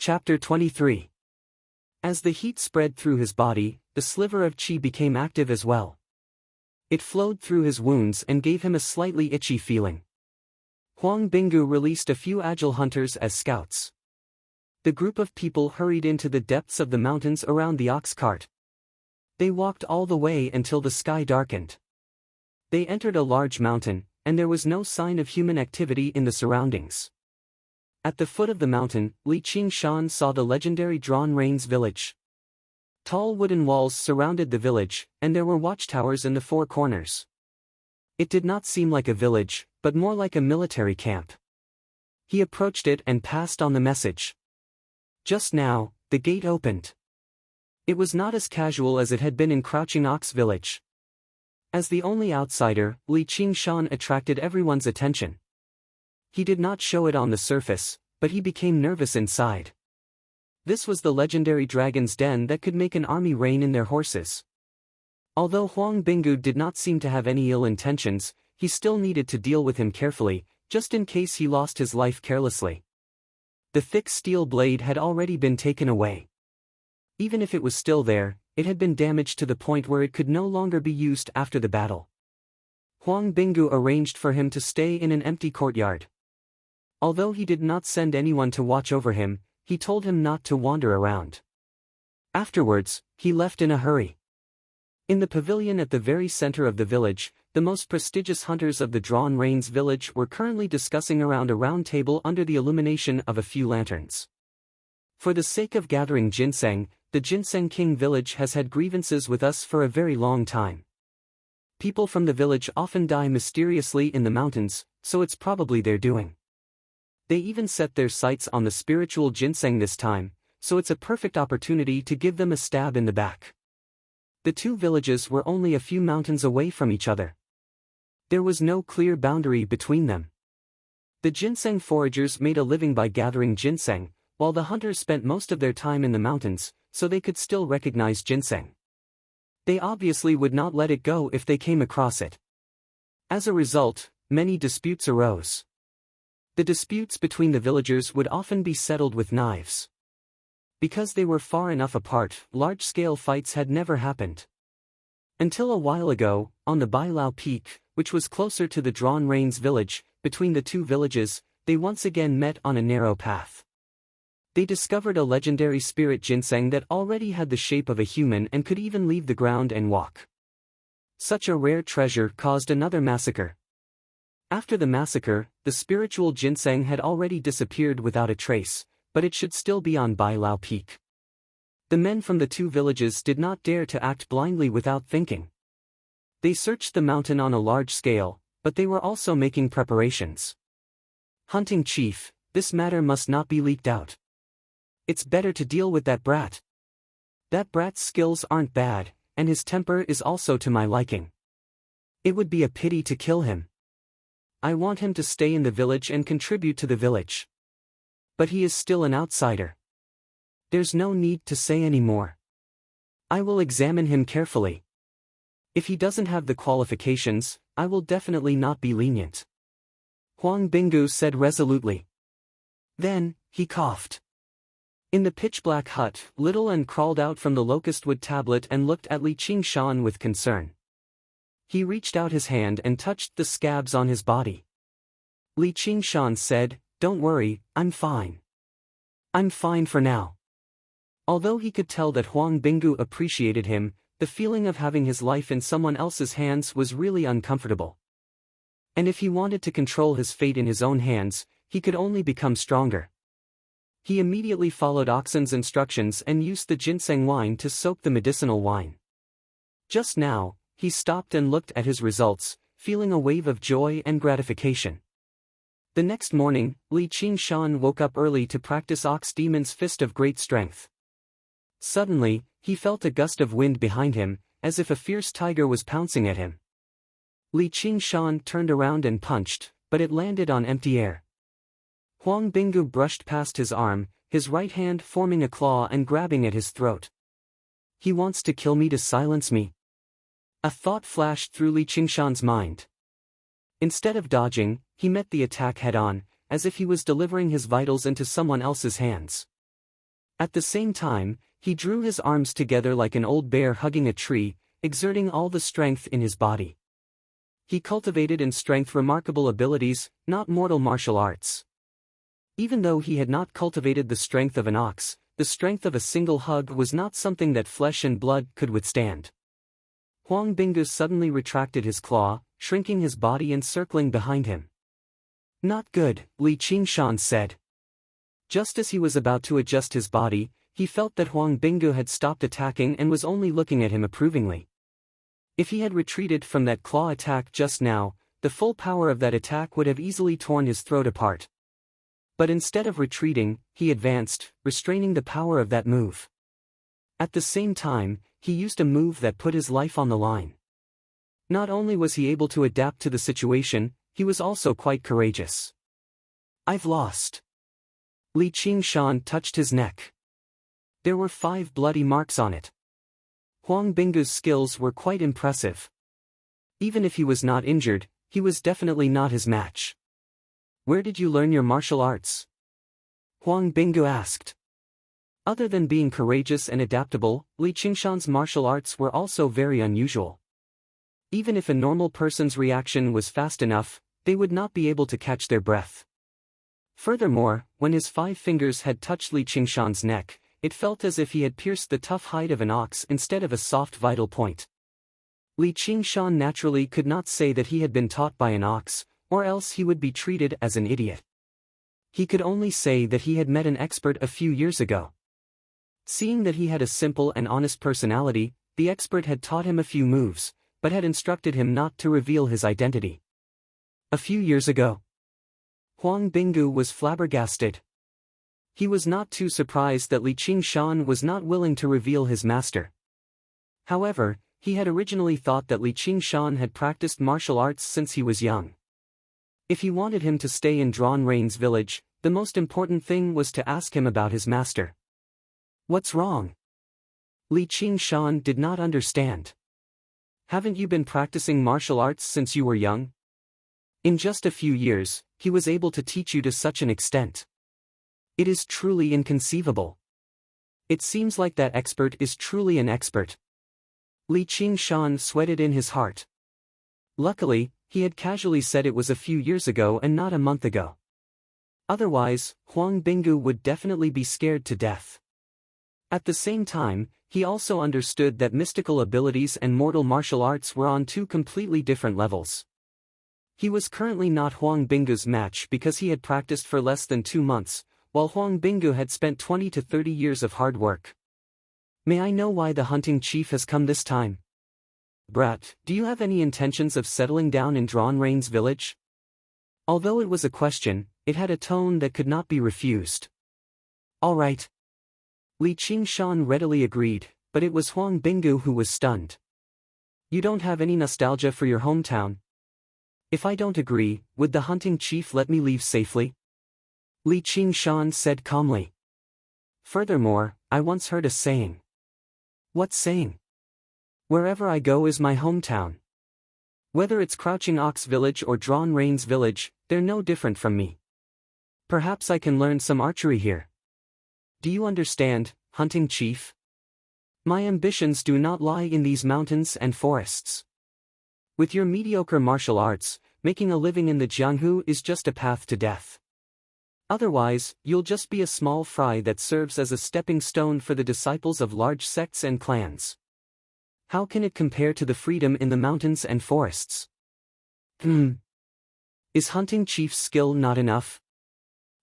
Chapter 23. As the heat spread through his body, the sliver of chi became active as well. It flowed through his wounds and gave him a slightly itchy feeling. Huang Binggu released a few agile hunters as scouts. The group of people hurried into the depths of the mountains around the ox cart. They walked all the way until the sky darkened. They entered a large mountain, and there was no sign of human activity in the surroundings. At the foot of the mountain, Li Qingshan saw the legendary Drawn Reins village. Tall wooden walls surrounded the village, and there were watchtowers in the four corners. It did not seem like a village, but more like a military camp. He approached it and passed on the message. Just now, the gate opened. It was not as casual as it had been in Crouching Ox Village. As the only outsider, Li Qingshan attracted everyone's attention. He did not show it on the surface, but he became nervous inside. This was the legendary dragon's den that could make an army rein in their horses. Although Huang Binggu did not seem to have any ill intentions, he still needed to deal with him carefully, just in case he lost his life carelessly. The thick steel blade had already been taken away. Even if it was still there, it had been damaged to the point where it could no longer be used after the battle. Huang Binggu arranged for him to stay in an empty courtyard. Although he did not send anyone to watch over him, he told him not to wander around. Afterwards, he left in a hurry. In the pavilion at the very center of the village, the most prestigious hunters of the Drawn Reins village were currently discussing around a round table under the illumination of a few lanterns. For the sake of gathering ginseng, the Ginseng King village has had grievances with us for a very long time. People from the village often die mysteriously in the mountains, so it's probably their doing. They even set their sights on the spiritual ginseng this time, so it's a perfect opportunity to give them a stab in the back. The two villages were only a few mountains away from each other. There was no clear boundary between them. The ginseng foragers made a living by gathering ginseng, while the hunters spent most of their time in the mountains, so they could still recognize ginseng. They obviously would not let it go if they came across it. As a result, many disputes arose. The disputes between the villagers would often be settled with knives. Because they were far enough apart, large-scale fights had never happened. Until a while ago, on the Bailao Peak, which was closer to the Drawn Reins village, between the two villages, they once again met on a narrow path. They discovered a legendary spirit ginseng that already had the shape of a human and could even leave the ground and walk. Such a rare treasure caused another massacre. After the massacre, the spiritual ginseng had already disappeared without a trace, but it should still be on Bailao Peak. The men from the two villages did not dare to act blindly without thinking. They searched the mountain on a large scale, but they were also making preparations. Hunting chief, this matter must not be leaked out. It's better to deal with that brat. That brat's skills aren't bad, and his temper is also to my liking. It would be a pity to kill him. I want him to stay in the village and contribute to the village. But he is still an outsider. There's no need to say any more. I will examine him carefully. If he doesn't have the qualifications, I will definitely not be lenient. Huang Binggu said resolutely. Then, he coughed. In the pitch-black hut, Little An crawled out from the locust wood tablet and looked at Li Qingshan with concern. He reached out his hand and touched the scabs on his body. Li Qingshan said, "Don't worry, I'm fine. I'm fine for now." Although he could tell that Huang Binggu appreciated him, the feeling of having his life in someone else's hands was really uncomfortable. And if he wanted to control his fate in his own hands, he could only become stronger. He immediately followed Oxen's instructions and used the ginseng wine to soak the medicinal wine. Just now, he stopped and looked at his results, feeling a wave of joy and gratification. The next morning, Li Qingshan woke up early to practice Ox Demon's Fist of Great Strength. Suddenly, he felt a gust of wind behind him, as if a fierce tiger was pouncing at him. Li Qingshan turned around and punched, but it landed on empty air. Huang Binggu brushed past his arm, his right hand forming a claw and grabbing at his throat. He wants to kill me to silence me. A thought flashed through Li Qingshan's mind. Instead of dodging, he met the attack head-on, as if he was delivering his vitals into someone else's hands. At the same time, he drew his arms together like an old bear hugging a tree, exerting all the strength in his body. He cultivated in strength remarkable abilities, not mortal martial arts. Even though he had not cultivated the strength of an ox, the strength of a single hug was not something that flesh and blood could withstand. Huang Binggu suddenly retracted his claw, shrinking his body and circling behind him. "Not good," Li Qingshan said. Just as he was about to adjust his body, he felt that Huang Binggu had stopped attacking and was only looking at him approvingly. If he had retreated from that claw attack just now, the full power of that attack would have easily torn his throat apart. But instead of retreating, he advanced, restraining the power of that move. At the same time, he used a move that put his life on the line. Not only was he able to adapt to the situation, he was also quite courageous. "I've lost." Li Qingshan touched his neck. There were 5 bloody marks on it. Huang Binggu's skills were quite impressive. Even if he was not injured, he was definitely not his match. "Where did you learn your martial arts?" Huang Binggu asked. Other than being courageous and adaptable, Li Qingshan's martial arts were also very unusual. Even if a normal person's reaction was fast enough, they would not be able to catch their breath. Furthermore, when his 5 fingers had touched Li Qingshan's neck, it felt as if he had pierced the tough hide of an ox instead of a soft vital point. Li Qingshan naturally could not say that he had been taught by an ox, or else he would be treated as an idiot. He could only say that he had met an expert a few years ago. Seeing that he had a simple and honest personality, the expert had taught him a few moves, but had instructed him not to reveal his identity. A few years ago. Huang Binggu was flabbergasted. He was not too surprised that Li Qingshan was not willing to reveal his master. However, he had originally thought that Li Qingshan had practiced martial arts since he was young. If he wanted him to stay in Drawn Rain's village, the most important thing was to ask him about his master. "What's wrong?" Li Qingshan did not understand. "Haven't you been practicing martial arts since you were young? In just a few years, he was able to teach you to such an extent. It is truly inconceivable. It seems like that expert is truly an expert." Li Qingshan sweated in his heart. Luckily, he had casually said it was a few years ago and not a month ago. Otherwise, Huang Binggu would definitely be scared to death. At the same time, he also understood that mystical abilities and mortal martial arts were on 2 completely different levels. He was currently not Huang Binggu's match because he had practiced for less than 2 months, while Huang Binggu had spent 20 to 30 years of hard work. "May I know why the hunting chief has come this time?" "Brat, do you have any intentions of settling down in Drawn Rain's village?" Although it was a question, it had a tone that could not be refused. "All right." Li Qingshan readily agreed, but it was Huang Binggu who was stunned. "You don't have any nostalgia for your hometown?" "If I don't agree, would the hunting chief let me leave safely?" Li Qingshan said calmly. "Furthermore, I once heard a saying." "What saying?" "Wherever I go is my hometown. Whether it's Crouching Ox Village or Drawn Rain's village, they're no different from me. Perhaps I can learn some archery here. Do you understand, hunting chief? My ambitions do not lie in these mountains and forests. With your mediocre martial arts, making a living in the Jianghu is just a path to death. Otherwise, you'll just be a small fry that serves as a stepping stone for the disciples of large sects and clans. How can it compare to the freedom in the mountains and forests?" Is hunting chief's skill not enough?"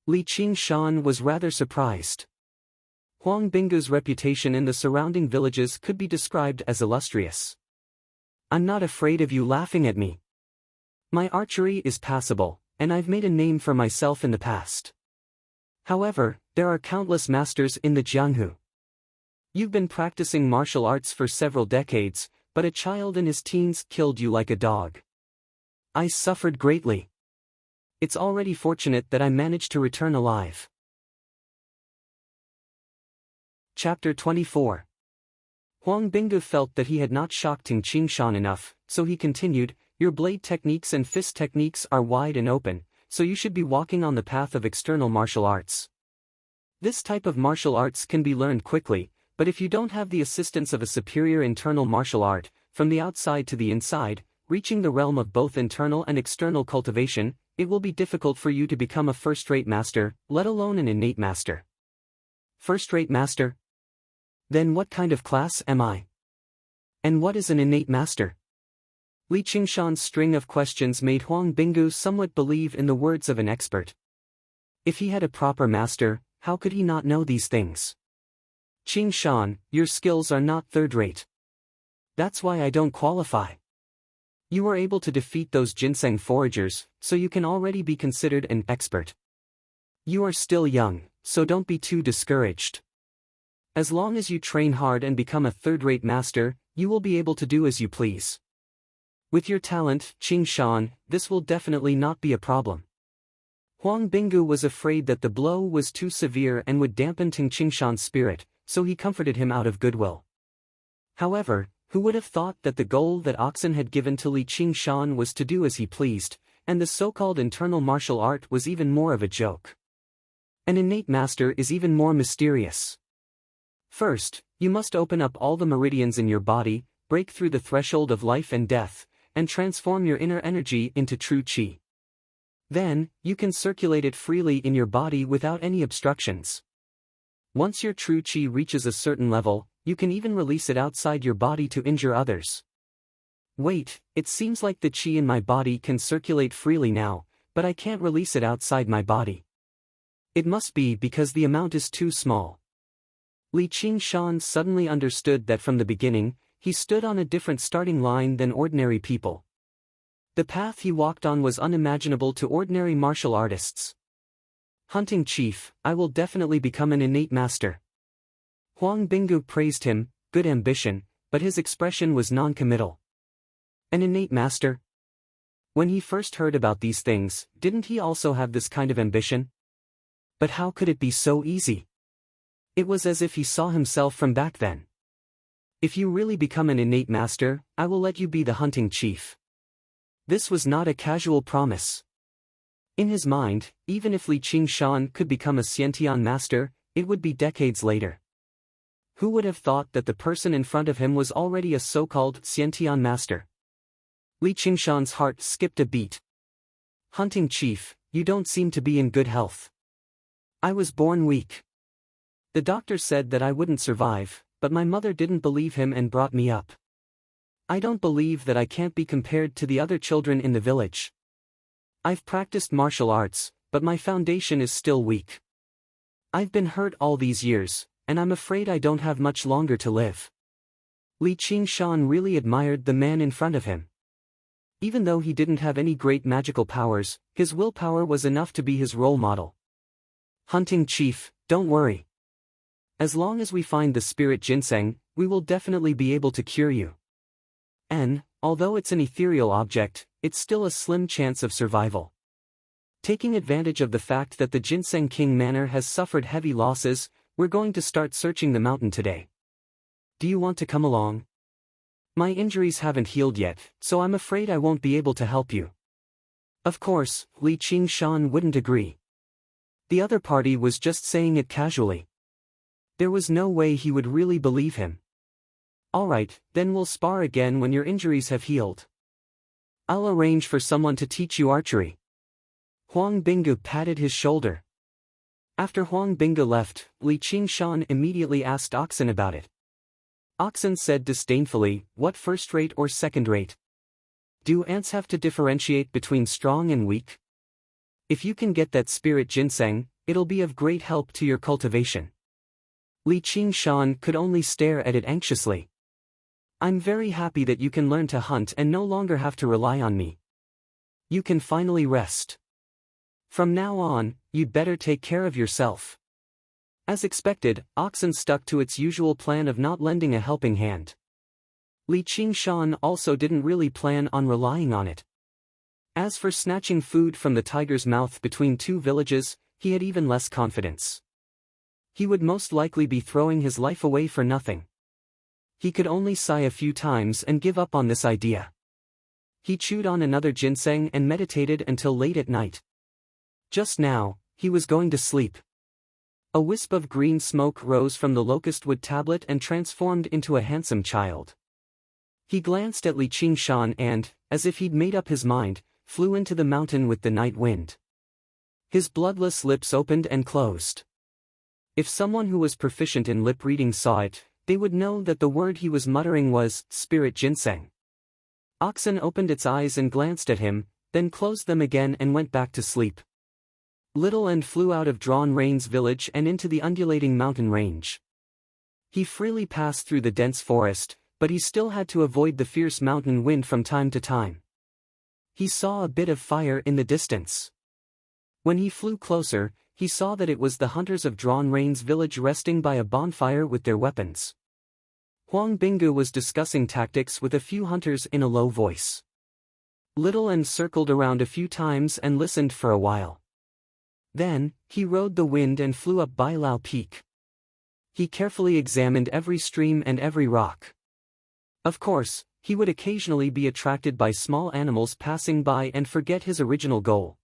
Li Qingshan was rather surprised. Huang Binggu's reputation in the surrounding villages could be described as illustrious. "I'm not afraid of you laughing at me. My archery is passable, and I've made a name for myself in the past. However, there are countless masters in the Jianghu. You've been practicing martial arts for several decades, but a child in his teens killed you like a dog. I suffered greatly. It's already fortunate that I managed to return alive." Chapter 24. Huang Binggu felt that he had not shocked Li Qingshan enough, so he continued, "Your blade techniques and fist techniques are wide and open, so you should be walking on the path of external martial arts. This type of martial arts can be learned quickly, but if you don't have the assistance of a superior internal martial art, from the outside to the inside, reaching the realm of both internal and external cultivation, it will be difficult for you to become a first-rate master, let alone an innate master. First-rate master? Then what kind of class am I? And what is an innate master? Li Qingshan's string of questions made Huang Binggu somewhat believe in the words of an expert. If he had a proper master, how could he not know these things? Qingshan, your skills are not third-rate. That's why I don't qualify. You were able to defeat those ginseng foragers, so you can already be considered an expert. You are still young, so don't be too discouraged. As long as you train hard and become a third-rate master, you will be able to do as you please. With your talent, Qingshan, this will definitely not be a problem. Huang Binggu was afraid that the blow was too severe and would dampen Qingshan's spirit, so he comforted him out of goodwill. However, who would have thought that the goal that Oxen had given to Li Qingshan was to do as he pleased, and the so-called internal martial art was even more of a joke. An innate master is even more mysterious. First, you must open up all the meridians in your body, break through the threshold of life and death, and transform your inner energy into true qi. Then, you can circulate it freely in your body without any obstructions. Once your true qi reaches a certain level, you can even release it outside your body to injure others. Wait, it seems like the qi in my body can circulate freely now, but I can't release it outside my body. It must be because the amount is too small. Li Qingshan suddenly understood that from the beginning, he stood on a different starting line than ordinary people. The path he walked on was unimaginable to ordinary martial artists. Hunting chief, I will definitely become an innate master. Huang Binggu praised him, good ambition, but his expression was non-committal. An innate master? When he first heard about these things, didn't he also have this kind of ambition? But how could it be so easy? It was as if he saw himself from back then. If you really become an innate master, I will let you be the hunting chief. This was not a casual promise. In his mind, even if Li Qingshan could become a Xiantian master, it would be decades later. Who would have thought that the person in front of him was already a so-called Xiantian master? Li Qingshan's heart skipped a beat. Hunting chief, you don't seem to be in good health. I was born weak. The doctor said that I wouldn't survive, but my mother didn't believe him and brought me up. I don't believe that I can't be compared to the other children in the village. I've practiced martial arts, but my foundation is still weak. I've been hurt all these years, and I'm afraid I don't have much longer to live. Li Qingshan really admired the man in front of him. Even though he didn't have any great magical powers, his willpower was enough to be his role model. Hunting chief, don't worry. As long as we find the spirit ginseng, we will definitely be able to cure you. And, although it's an ethereal object, it's still a slim chance of survival. Taking advantage of the fact that the Ginseng King Manor has suffered heavy losses, we're going to start searching the mountain today. Do you want to come along? My injuries haven't healed yet, so I'm afraid I won't be able to help you. Of course, Li Qingshan wouldn't agree. The other party was just saying it casually. There was no way he would really believe him. Alright, then we'll spar again when your injuries have healed. I'll arrange for someone to teach you archery. Huang Binggu patted his shoulder. After Huang Binggu left, Li Qingshan immediately asked Oxen about it. Oxen said disdainfully, what first-rate or second-rate? Do ants have to differentiate between strong and weak? If you can get that spirit ginseng, it'll be of great help to your cultivation. Li Qingshan could only stare at it anxiously. I'm very happy that you can learn to hunt and no longer have to rely on me. You can finally rest. From now on, you'd better take care of yourself. As expected, Oxen stuck to its usual plan of not lending a helping hand. Li Qingshan also didn't really plan on relying on it. As for snatching food from the tiger's mouth between two villages, he had even less confidence. He would most likely be throwing his life away for nothing. He could only sigh a few times and give up on this idea. He chewed on another ginseng and meditated until late at night. Just now, he was going to sleep. A wisp of green smoke rose from the locust wood tablet and transformed into a handsome child. He glanced at Li Qingshan and, as if he'd made up his mind, flew into the mountain with the night wind. His bloodless lips opened and closed. If someone who was proficient in lip reading saw it, they would know that the word he was muttering was spirit ginseng. Oxen opened its eyes and glanced at him, then closed them again and went back to sleep. Little End flew out of Drawn Rain's village and into the undulating mountain range. He freely passed through the dense forest, but he still had to avoid the fierce mountain wind from time to time. He saw a bit of fire in the distance. When he flew closer, he saw that it was the hunters of Drawn Rain's village resting by a bonfire with their weapons. Huang Binggu was discussing tactics with a few hunters in a low voice. Little End circled around a few times and listened for a while. Then, he rode the wind and flew up Bailao Peak. He carefully examined every stream and every rock. Of course, he would occasionally be attracted by small animals passing by and forget his original goal.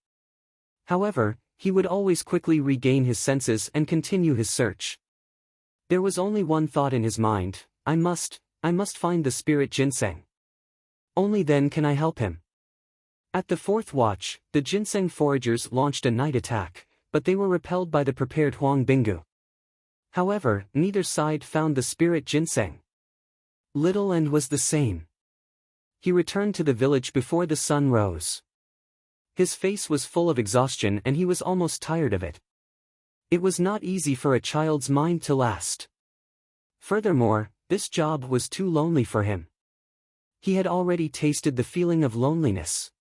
However, he would always quickly regain his senses and continue his search. There was only one thought in his mind: I must find the spirit ginseng. Only then can I help him. At the fourth watch, the ginseng foragers launched a night attack, but they were repelled by the prepared Huang Binggu. However, neither side found the spirit ginseng. Little End was the same. He returned to the village before the sun rose. His face was full of exhaustion and he was almost tired of it. It was not easy for a child's mind to last. Furthermore, this job was too lonely for him. He had already tasted the feeling of loneliness.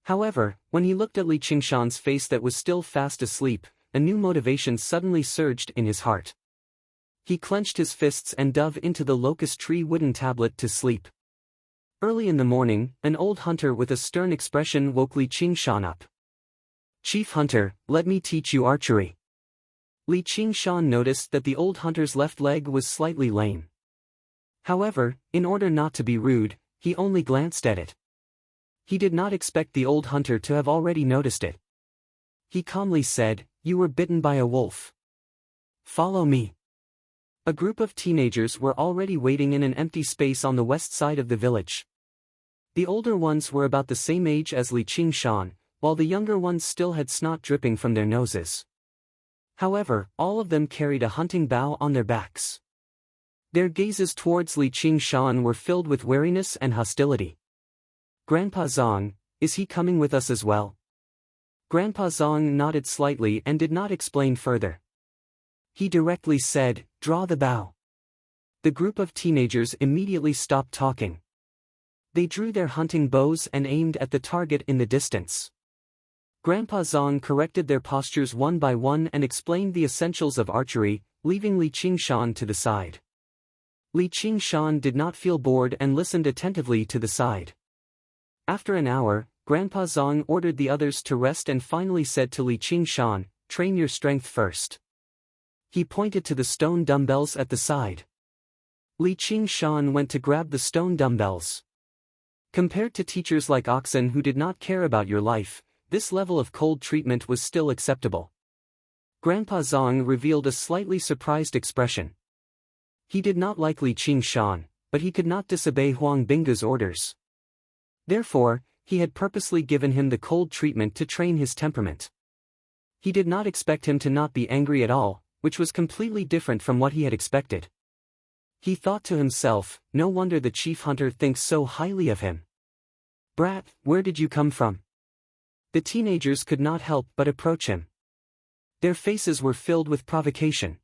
However, when he looked at Li Qingshan's face that was still fast asleep, a new motivation suddenly surged in his heart. He clenched his fists and dove into the locust tree wooden tablet to sleep. Early in the morning, an old hunter with a stern expression woke Li Qingshan up. "Chief Hunter, let me teach you archery." Li Qingshan noticed that the old hunter's left leg was slightly lame. However, in order not to be rude, he only glanced at it. He did not expect the old hunter to have already noticed it. He calmly said, "You were bitten by a wolf. Follow me." A group of teenagers were already waiting in an empty space on the west side of the village. The older ones were about the same age as Li Qingshan, while the younger ones still had snot dripping from their noses. However, all of them carried a hunting bow on their backs. Their gazes towards Li Qingshan were filled with wariness and hostility. "Grandpa Zong, is he coming with us as well?" Grandpa Zong nodded slightly and did not explain further. He directly said, "Draw the bow." The group of teenagers immediately stopped talking. They drew their hunting bows and aimed at the target in the distance. Grandpa Zong corrected their postures one by one and explained the essentials of archery, leaving Li Qingshan to the side. Li Qingshan did not feel bored and listened attentively to the side. After an hour, Grandpa Zong ordered the others to rest and finally said to Li Qingshan, "Train your strength first." He pointed to the stone dumbbells at the side. Li Qingshan went to grab the stone dumbbells. Compared to teachers like Oxen who did not care about your life, this level of cold treatment was still acceptable. Grandpa Zong revealed a slightly surprised expression. He did not like Li Qingshan, but he could not disobey Huang Binggu's orders. Therefore, he had purposely given him the cold treatment to train his temperament. He did not expect him to not be angry at all, which was completely different from what he had expected. He thought to himself, no wonder the chief hunter thinks so highly of him. "Brat, where did you come from?" The teenagers could not help but approach him. Their faces were filled with provocation.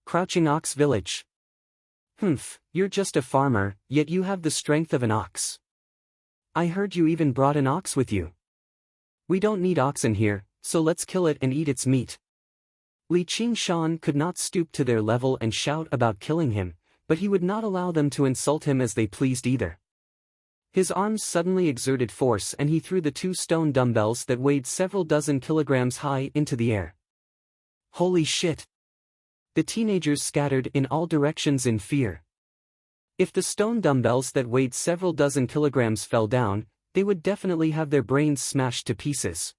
"Crouching Ox Village." "Humph, you're just a farmer, yet you have the strength of an ox. I heard you even brought an ox with you." "We don't need oxen here, so let's kill it and eat its meat." Li Qingshan could not stoop to their level and shout about killing him, but he would not allow them to insult him as they pleased either. His arms suddenly exerted force and he threw the 2 stone dumbbells that weighed several dozen kilograms high into the air. Holy shit! The teenagers scattered in all directions in fear. If the stone dumbbells that weighed several dozen kilograms fell down, they would definitely have their brains smashed to pieces.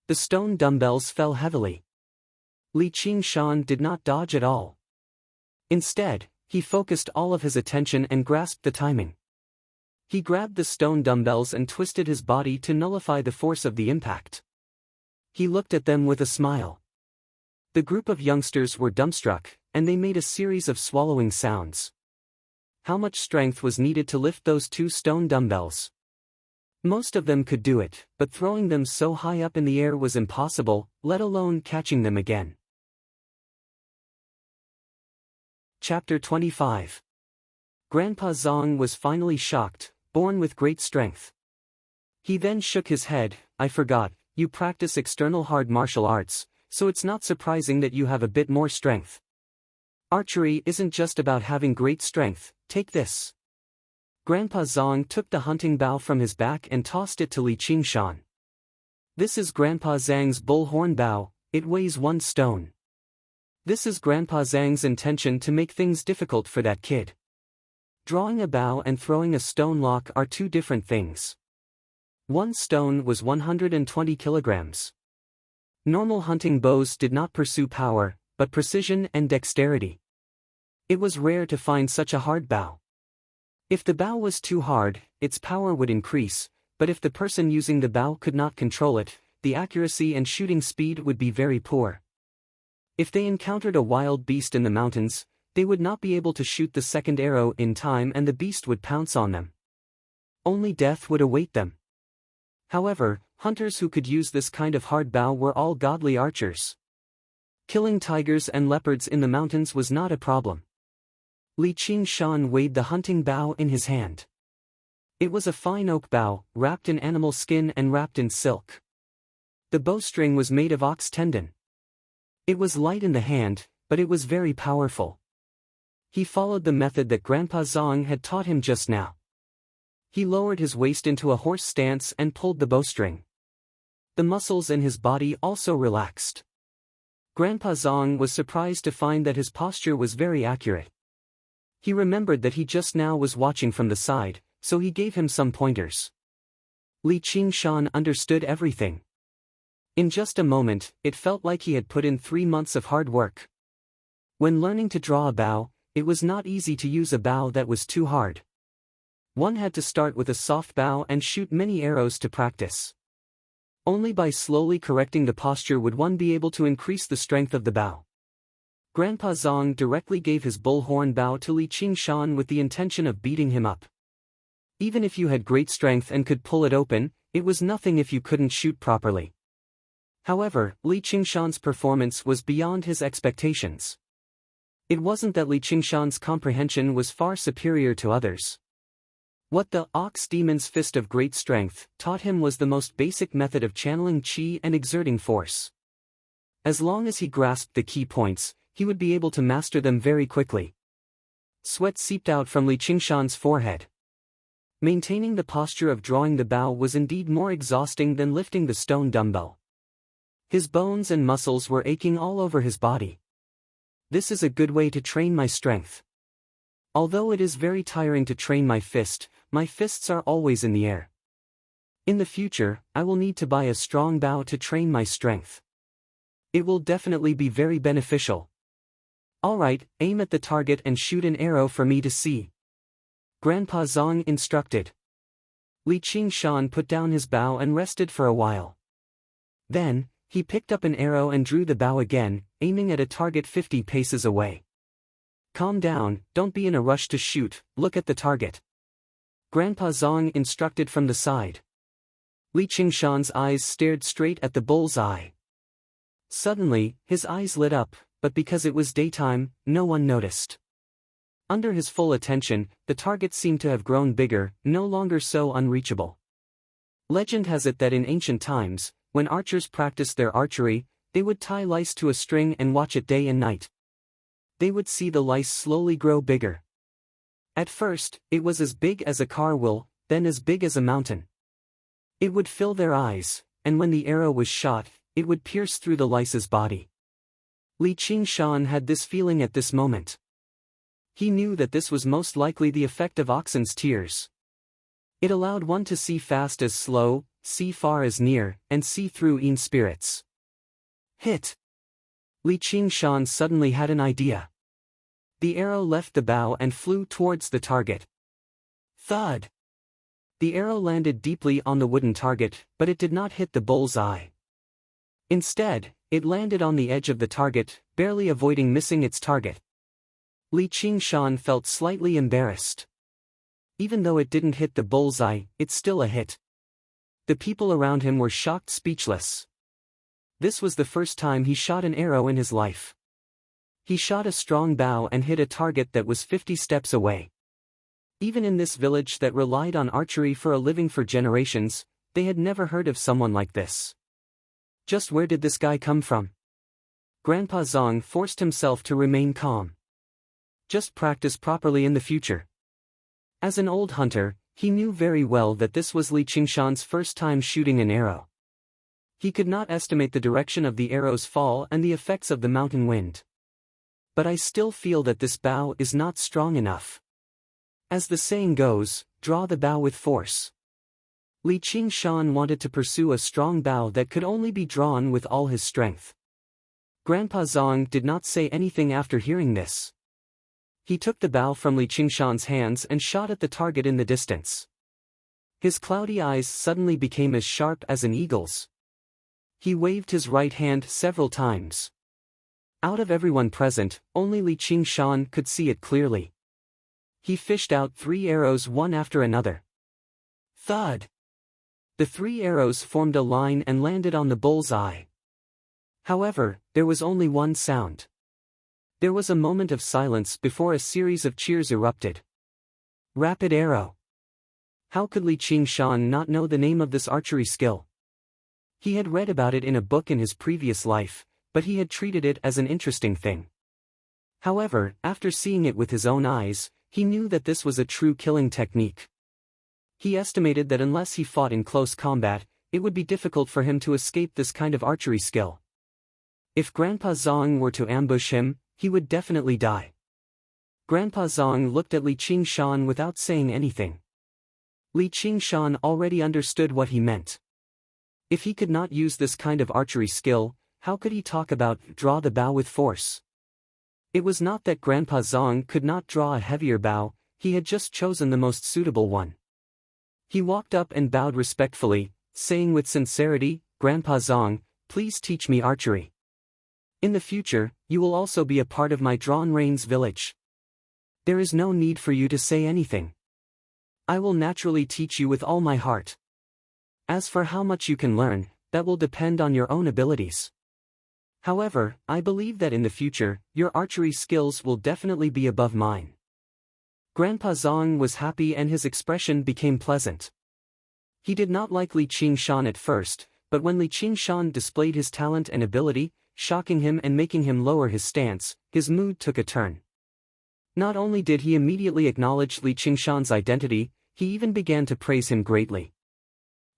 The stone dumbbells fell heavily. Li Qingshan did not dodge at all. Instead, he focused all of his attention and grasped the timing. He grabbed the stone dumbbells and twisted his body to nullify the force of the impact. He looked at them with a smile. The group of youngsters were dumbstruck, and they made a series of swallowing sounds. How much strength was needed to lift those 2 stone dumbbells? Most of them could do it, but throwing them so high up in the air was impossible, let alone catching them again. Chapter 25. Grandpa Zong was finally shocked, born with great strength. He then shook his head. I forgot, you practice external hard martial arts, so it's not surprising that you have a bit more strength. Archery isn't just about having great strength, take this. Grandpa Zong took the hunting bow from his back and tossed it to Li Qingshan. This is Grandpa Zhang's bullhorn bow, it weighs 1 stone. This is Grandpa Zhang's intention to make things difficult for that kid. Drawing a bow and throwing a stone lock are 2 different things. 1 stone was 120 kilograms. Normal hunting bows did not pursue power, but precision and dexterity. It was rare to find such a hard bow. If the bow was too hard, its power would increase, but if the person using the bow could not control it, the accuracy and shooting speed would be very poor. If they encountered a wild beast in the mountains, they would not be able to shoot the second arrow in time and the beast would pounce on them. Only death would await them. However, hunters who could use this kind of hard bow were all godly archers. Killing tigers and leopards in the mountains was not a problem. Li Qingshan weighed the hunting bow in his hand. It was a fine oak bow, wrapped in animal skin and wrapped in silk. The bowstring was made of ox tendon. It was light in the hand, but it was very powerful. He followed the method that Grandpa Zong had taught him just now. He lowered his waist into a horse stance and pulled the bowstring. The muscles in his body also relaxed. Grandpa Zong was surprised to find that his posture was very accurate. He remembered that he just now was watching from the side, so he gave him some pointers. Li Qingshan understood everything. In just a moment, it felt like he had put in 3 months of hard work. When learning to draw a bow, it was not easy to use a bow that was too hard. One had to start with a soft bow and shoot many arrows to practice. Only by slowly correcting the posture would one be able to increase the strength of the bow. Grandpa Zong directly gave his bullhorn bow to Li Qingshan with the intention of beating him up. Even if you had great strength and could pull it open, it was nothing if you couldn't shoot properly. However, Li Qingshan's performance was beyond his expectations. It wasn't that Li Qingshan's comprehension was far superior to others. What the ox demon's fist of great strength taught him was the most basic method of channeling qi and exerting force. As long as he grasped the key points, he would be able to master them very quickly. Sweat seeped out from Li Qingshan's forehead. Maintaining the posture of drawing the bow was indeed more exhausting than lifting the stone dumbbell. His bones and muscles were aching all over his body. This is a good way to train my strength. Although it is very tiring to train my fists are always in the air. In the future, I will need to buy a strong bow to train my strength. It will definitely be very beneficial. Alright, aim at the target and shoot an arrow for me to see. Grandpa Zong instructed. Li Qingshan put down his bow and rested for a while. Then, he picked up an arrow and drew the bow again, aiming at a target 50 paces away. Calm down, don't be in a rush to shoot, look at the target. Grandpa Zong instructed from the side. Li Qingshan's eyes stared straight at the bull's eye. Suddenly, his eyes lit up, but because it was daytime, no one noticed. Under his full attention, the target seemed to have grown bigger, no longer so unreachable. Legend has it that in ancient times, when archers practiced their archery, they would tie lice to a string and watch it day and night. They would see the lice slowly grow bigger. At first, it was as big as a car wheel, then as big as a mountain. It would fill their eyes, and when the arrow was shot, it would pierce through the lice's body. Li Qingshan had this feeling at this moment. He knew that this was most likely the effect of oxen's tears. It allowed one to see fast as slow, see far as near, and see through in spirits. Hit! Li Qingshan suddenly had an idea. The arrow left the bow and flew towards the target. Thud! The arrow landed deeply on the wooden target, but it did not hit the bull's eye. Instead, it landed on the edge of the target, barely avoiding missing its target. Li Qingshan felt slightly embarrassed. Even though it didn't hit the bull's eye, it's still a hit. The people around him were shocked, speechless. This was the first time he shot an arrow in his life. He shot a strong bow and hit a target that was 50 steps away. Even in this village that relied on archery for a living for generations, they had never heard of someone like this. Just where did this guy come from? Grandpa Zong forced himself to remain calm. Just practice properly in the future. As an old hunter, he knew very well that this was Li Qingshan's first time shooting an arrow. He could not estimate the direction of the arrow's fall and the effects of the mountain wind. But I still feel that this bow is not strong enough. As the saying goes, draw the bow with force. Li Qingshan wanted to pursue a strong bow that could only be drawn with all his strength. Grandpa Zong did not say anything after hearing this. He took the bow from Li Qingshan's hands and shot at the target in the distance. His cloudy eyes suddenly became as sharp as an eagle's. He waved his right hand several times. Out of everyone present, only Li Qingshan could see it clearly. He fished out 3 arrows one after another. Thud! The 3 arrows formed a line and landed on the bull's eye. However, there was only one sound. There was a moment of silence before a series of cheers erupted. Rapid arrow! How could Li Qingshan not know the name of this archery skill? He had read about it in a book in his previous life, but he had treated it as an interesting thing. However, after seeing it with his own eyes, he knew that this was a true killing technique. He estimated that unless he fought in close combat, it would be difficult for him to escape this kind of archery skill. If Grandpa Zong were to ambush him, he would definitely die. Grandpa Zong looked at Li Qingshan without saying anything. Li Qingshan already understood what he meant. If he could not use this kind of archery skill, how could he talk about draw the bow with force? It was not that Grandpa Zong could not draw a heavier bow, he had just chosen the most suitable one. He walked up and bowed respectfully, saying with sincerity, "Grandpa Zong, please teach me archery. In the future, you will also be a part of my drawn reins village. There is no need for you to say anything. I will naturally teach you with all my heart. As for how much you can learn, that will depend on your own abilities. However, I believe that in the future, your archery skills will definitely be above mine." Grandpa Zong was happy and his expression became pleasant. He did not like Li Qingshan at first, but when Li Qingshan displayed his talent and ability, shocking him and making him lower his stance, his mood took a turn. Not only did he immediately acknowledge Li Qingshan's identity, he even began to praise him greatly.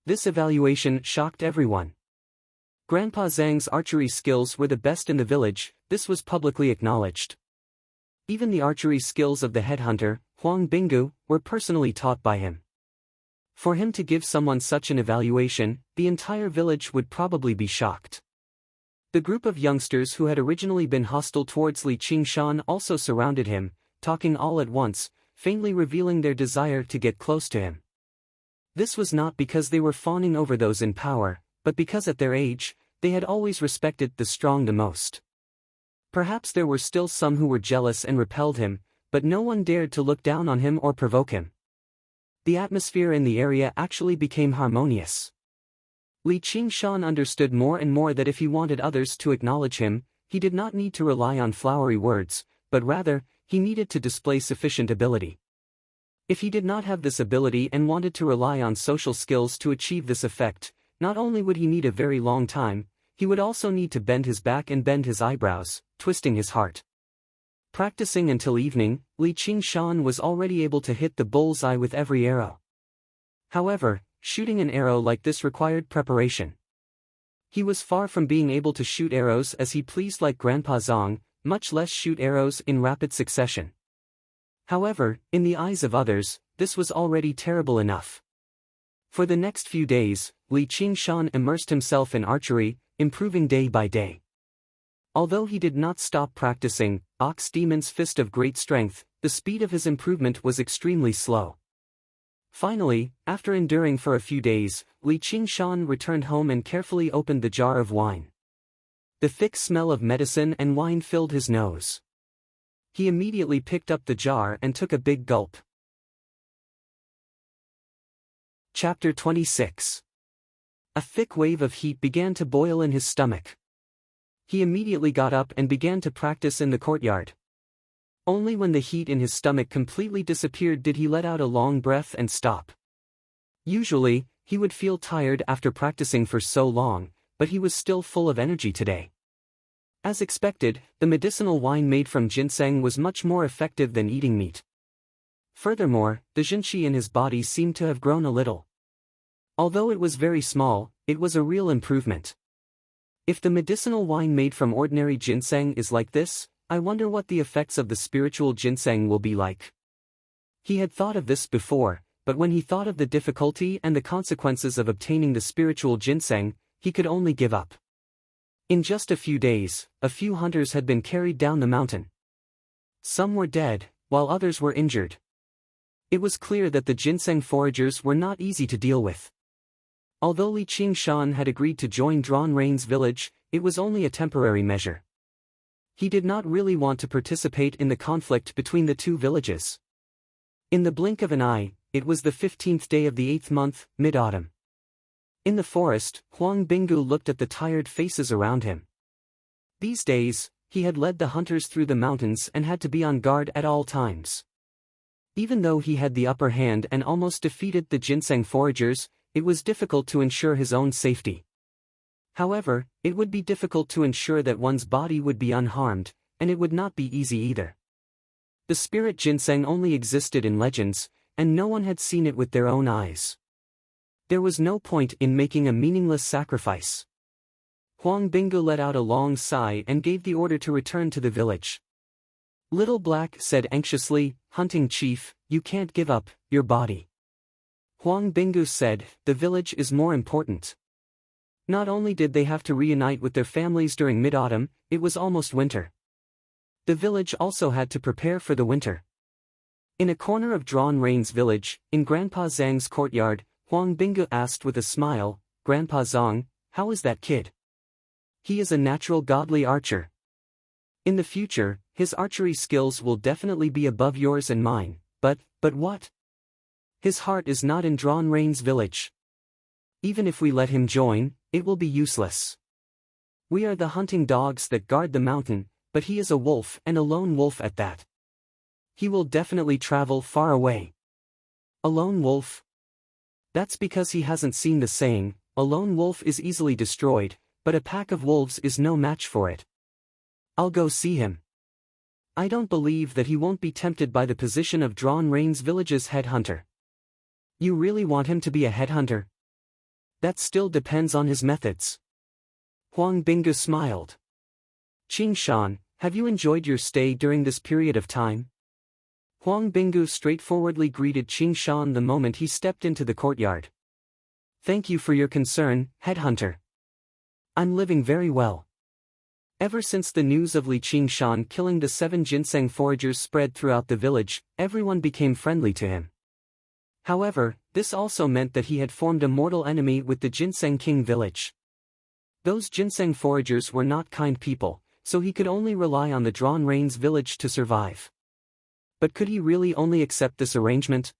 This evaluation shocked everyone. Grandpa Zhang's archery skills were the best in the village, this was publicly acknowledged. Even the archery skills of the headhunter, Huang Binggu, were personally taught by him. For him to give someone such an evaluation, the entire village would probably be shocked. The group of youngsters who had originally been hostile towards Li Qingshan also surrounded him, talking all at once, faintly revealing their desire to get close to him. This was not because they were fawning over those in power, but because at their age, they had always respected the strong the most. Perhaps there were still some who were jealous and repelled him, but no one dared to look down on him or provoke him. The atmosphere in the area actually became harmonious. Li Qingshan understood more and more that if he wanted others to acknowledge him, he did not need to rely on flowery words, but rather, he needed to display sufficient ability. If he did not have this ability and wanted to rely on social skills to achieve this effect, not only would he need a very long time, he would also need to bend his back and bend his eyebrows, twisting his heart. Practicing until evening, Li Qingshan was already able to hit the bull's eye with every arrow. However, shooting an arrow like this required preparation. He was far from being able to shoot arrows as he pleased like Grandpa Zong, much less shoot arrows in rapid succession. However, in the eyes of others, this was already terrible enough. For the next few days, Li Qingshan immersed himself in archery, improving day by day. Although he did not stop practicing Ox Demon's Fist of Great Strength, the speed of his improvement was extremely slow. Finally, after enduring for a few days, Li Qingshan returned home and carefully opened the jar of wine. The thick smell of medicine and wine filled his nose. He immediately picked up the jar and took a big gulp. Chapter 26. A thick wave of heat began to boil in his stomach. He immediately got up and began to practice in the courtyard. Only when the heat in his stomach completely disappeared did he let out a long breath and stop. Usually, he would feel tired after practicing for so long, but he was still full of energy today. As expected, the medicinal wine made from ginseng was much more effective than eating meat. Furthermore, the jinqi in his body seemed to have grown a little. Although it was very small, it was a real improvement. If the medicinal wine made from ordinary ginseng is like this, I wonder what the effects of the spiritual ginseng will be like. He had thought of this before, but when he thought of the difficulty and the consequences of obtaining the spiritual ginseng, he could only give up. In just a few days, a few hunters had been carried down the mountain. Some were dead, while others were injured. It was clear that the ginseng foragers were not easy to deal with. Although Li Qingshan had agreed to join Drawn Rain's village, it was only a temporary measure. He did not really want to participate in the conflict between the two villages. In the blink of an eye, it was the 15th day of the 8th month, mid-autumn. In the forest, Huang Binggu looked at the tired faces around him. These days, he had led the hunters through the mountains and had to be on guard at all times. Even though he had the upper hand and almost defeated the ginseng foragers, it was difficult to ensure his own safety. However, it would be difficult to ensure that one's body would be unharmed, and it would not be easy either. The spirit ginseng only existed in legends, and no one had seen it with their own eyes. There was no point in making a meaningless sacrifice. Huang Binggu let out a long sigh and gave the order to return to the village. Little Black said anxiously, "Hunting chief, you can't give up your body." Huang Binggu said, "The village is more important." Not only did they have to reunite with their families during mid-autumn, it was almost winter. The village also had to prepare for the winter. In a corner of Drawn Rain's village, in Grandpa Zhang's courtyard, Huang Binggu asked with a smile, "Grandpa Zhang, how is that kid?" "He is a natural godly archer. In the future, his archery skills will definitely be above yours and mine, but what? His heart is not in Drawn Rain's village. Even if we let him join, it will be useless. We are the hunting dogs that guard the mountain, but he is a wolf and a lone wolf at that. He will definitely travel far away." "A lone wolf?" "That's because he hasn't seen the saying, a lone wolf is easily destroyed, but a pack of wolves is no match for it. I'll go see him. I don't believe that he won't be tempted by the position of Drawn Rain's village's headhunter." "You really want him to be a headhunter?" "That still depends on his methods." Huang Binggu smiled. "Qingshan, have you enjoyed your stay during this period of time?" Huang Binggu straightforwardly greeted Qingshan the moment he stepped into the courtyard. "Thank you for your concern, headhunter. I'm living very well." Ever since the news of Li Qingshan killing the 7 ginseng foragers spread throughout the village, everyone became friendly to him. However, this also meant that he had formed a mortal enemy with the Ginseng King village. Those ginseng foragers were not kind people, so he could only rely on the Drawn Rain's village to survive. But could he really only accept this arrangement?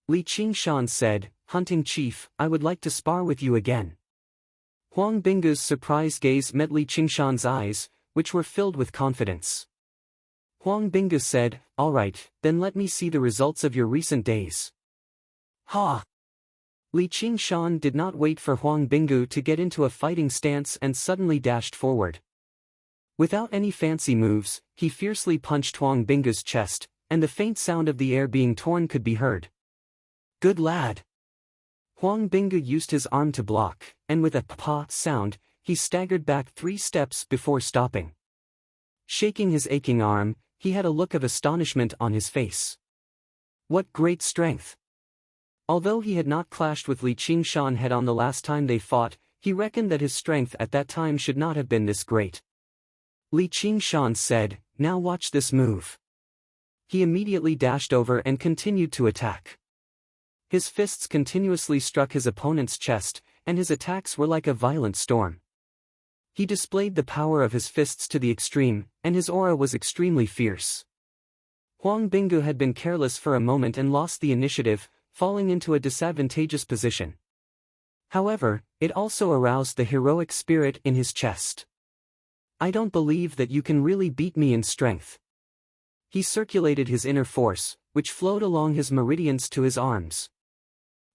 Li Qingshan said, "Hunting chief, I would like to spar with you again." Huang Binggu's surprised gaze met Li Qingshan's eyes, which were filled with confidence. Huang Binggu said, "All right, then let me see the results of your recent days." "Ha!" Li Qingshan did not wait for Huang Binggu to get into a fighting stance and suddenly dashed forward. Without any fancy moves, he fiercely punched Huang Binggu's chest, and the faint sound of the air being torn could be heard. "Good lad." Huang Binggu used his arm to block, and with a pa sound, he staggered back 3 steps before stopping. Shaking his aching arm, he had a look of astonishment on his face. What great strength! Although he had not clashed with Li Qingshan head-on the last time they fought, he reckoned that his strength at that time should not have been this great. Li Qingshan said, "Now watch this move." He immediately dashed over and continued to attack. His fists continuously struck his opponent's chest, and his attacks were like a violent storm. He displayed the power of his fists to the extreme, and his aura was extremely fierce. Huang Binggu had been careless for a moment and lost the initiative, falling into a disadvantageous position. However, it also aroused the heroic spirit in his chest. "I don't believe that you can really beat me in strength." He circulated his inner force, which flowed along his meridians to his arms.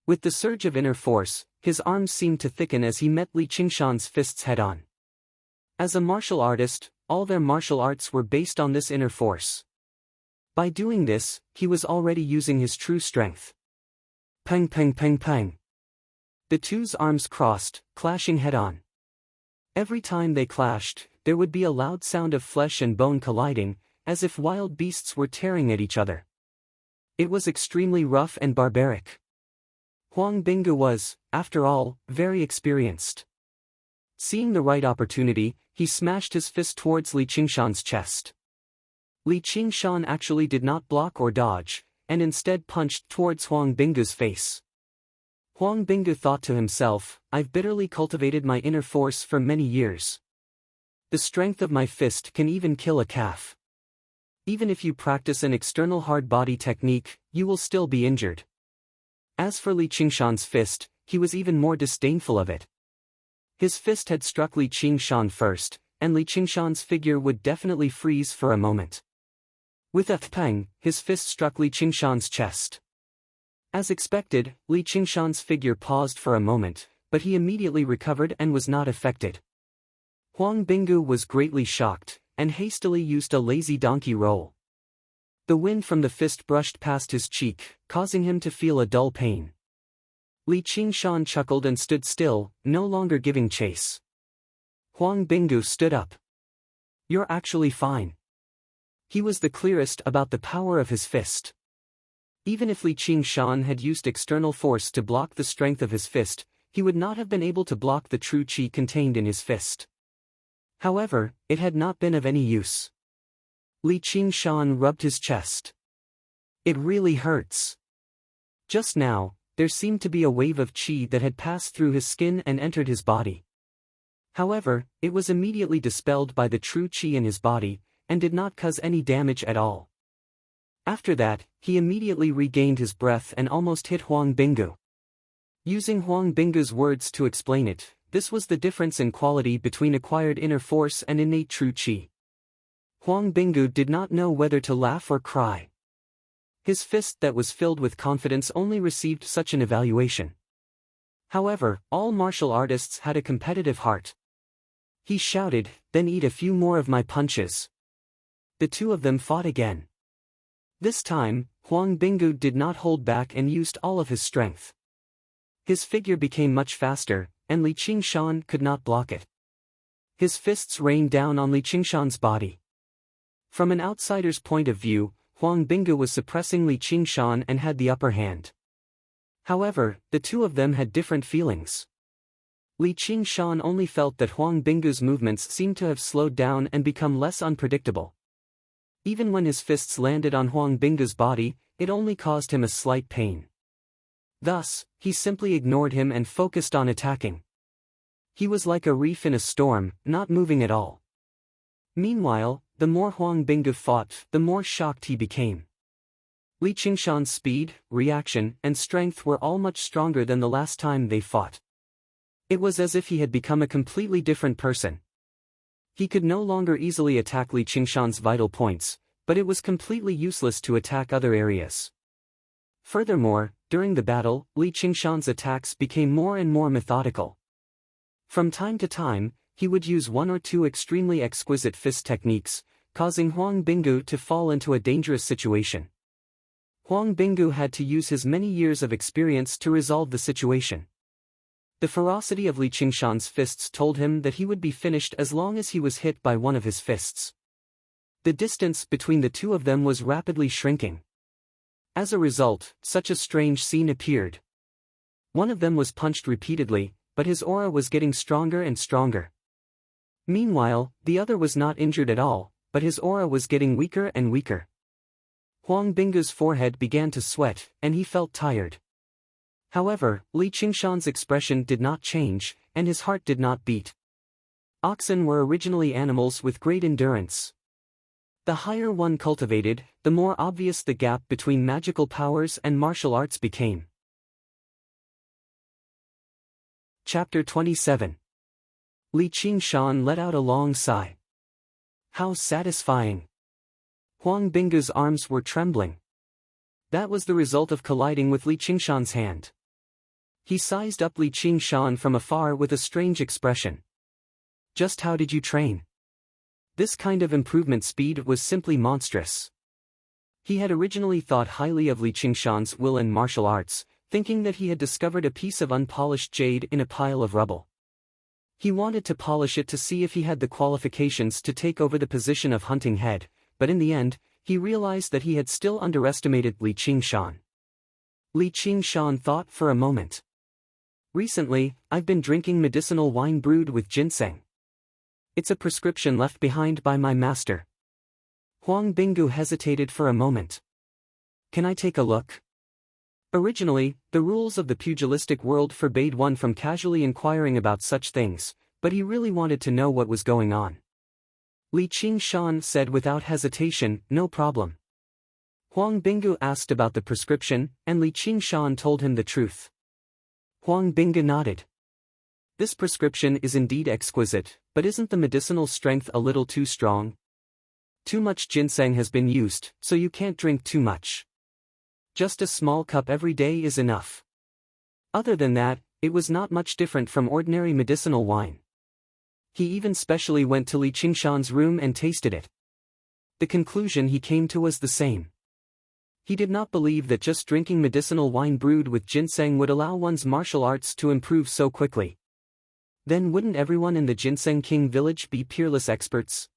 With the surge of inner force, his arms seemed to thicken as he met Li Qingshan's fists head-on. As a martial artist, all their martial arts were based on this inner force. By doing this, he was already using his true strength. Peng peng peng peng. The two's arms crossed, clashing head-on. Every time they clashed, there would be a loud sound of flesh and bone colliding, as if wild beasts were tearing at each other. It was extremely rough and barbaric. Huang Binggu was, after all, very experienced. Seeing the right opportunity, he smashed his fist towards Li Qingshan's chest. Li Qingshan actually did not block or dodge, and instead punched towards Huang Binggu's face. Huang Binggu thought to himself, "I've bitterly cultivated my inner force for many years. The strength of my fist can even kill a calf. Even if you practice an external hard body technique, you will still be injured." As for Li Qingshan's fist, he was even more disdainful of it. His fist had struck Li Qingshan first, and Li Qingshan's figure would definitely freeze for a moment. With a pang, his fist struck Li Qingshan's chest. As expected, Li Qingshan's figure paused for a moment, but he immediately recovered and was not affected. Huang Binggu was greatly shocked, and hastily used a lazy donkey roll. The wind from the fist brushed past his cheek, causing him to feel a dull pain. Li Qingshan chuckled and stood still, no longer giving chase. Huang Binggu stood up. "You're actually fine." He was the clearest about the power of his fist. Even if Li Qingshan had used external force to block the strength of his fist, he would not have been able to block the true qi contained in his fist. However, it had not been of any use. Li Qingshan rubbed his chest. "It really hurts." Just now, there seemed to be a wave of qi that had passed through his skin and entered his body. However, it was immediately dispelled by the true qi in his body, and did not cause any damage at all. After that, he immediately regained his breath and almost hit Huang Binggu. Using Huang Binggu's words to explain it, this was the difference in quality between acquired inner force and innate true qi. Huang Binggu did not know whether to laugh or cry. His fist that was filled with confidence only received such an evaluation. However, all martial artists had a competitive heart. He shouted, "Then eat a few more of my punches." The two of them fought again. This time, Huang Binggu did not hold back and used all of his strength. His figure became much faster, and Li Qingshan could not block it. His fists rained down on Li Qingshan's body. From an outsider's point of view, Huang Binggu was suppressing Li Qingshan and had the upper hand. However, the two of them had different feelings. Li Qingshan only felt that Huang Binggu's movements seemed to have slowed down and become less unpredictable. Even when his fists landed on Huang Binggu's body, it only caused him a slight pain. Thus, he simply ignored him and focused on attacking. He was like a reef in a storm, not moving at all. Meanwhile, the more Huang Binggu fought, the more shocked he became. Li Qingshan's speed, reaction, and strength were all much stronger than the last time they fought. It was as if he had become a completely different person. He could no longer easily attack Li Qingshan's vital points, but it was completely useless to attack other areas. Furthermore, during the battle, Li Qingshan's attacks became more and more methodical. From time to time, he would use one or two extremely exquisite fist techniques, causing Huang Binggu to fall into a dangerous situation. Huang Binggu had to use his many years of experience to resolve the situation. The ferocity of Li Qingshan's fists told him that he would be finished as long as he was hit by one of his fists. The distance between the two of them was rapidly shrinking. As a result, such a strange scene appeared. One of them was punched repeatedly, but his aura was getting stronger and stronger. Meanwhile, the other was not injured at all, but his aura was getting weaker and weaker. Huang Binggu's forehead began to sweat, and he felt tired. However, Li Qingshan's expression did not change, and his heart did not beat. Oxen were originally animals with great endurance. The higher one cultivated, the more obvious the gap between magical powers and martial arts became. Chapter 27. Li Qingshan let out a long sigh. How satisfying! Huang Binggu's arms were trembling. That was the result of colliding with Li Qingshan's hand. He sized up Li Qingshan from afar with a strange expression. Just how did you train? This kind of improvement speed was simply monstrous. He had originally thought highly of Li Qingshan's will and martial arts, thinking that he had discovered a piece of unpolished jade in a pile of rubble. He wanted to polish it to see if he had the qualifications to take over the position of hunting head, but in the end, he realized that he had still underestimated Li Qingshan. Li Qingshan thought for a moment. Recently, I've been drinking medicinal wine brewed with ginseng. It's a prescription left behind by my master. Huang Binggu hesitated for a moment. Can I take a look? Originally, the rules of the pugilistic world forbade one from casually inquiring about such things, but he really wanted to know what was going on. Li Qingshan said without hesitation, no problem. Huang Binggu asked about the prescription, and Li Qingshan told him the truth. Huang Binggu nodded. This prescription is indeed exquisite, but isn't the medicinal strength a little too strong? Too much ginseng has been used, so you can't drink too much. Just a small cup every day is enough. Other than that, it was not much different from ordinary medicinal wine. He even specially went to Li Qingshan's room and tasted it. The conclusion he came to was the same. He did not believe that just drinking medicinal wine brewed with ginseng would allow one's martial arts to improve so quickly. Then wouldn't everyone in the Ginseng King village be peerless experts?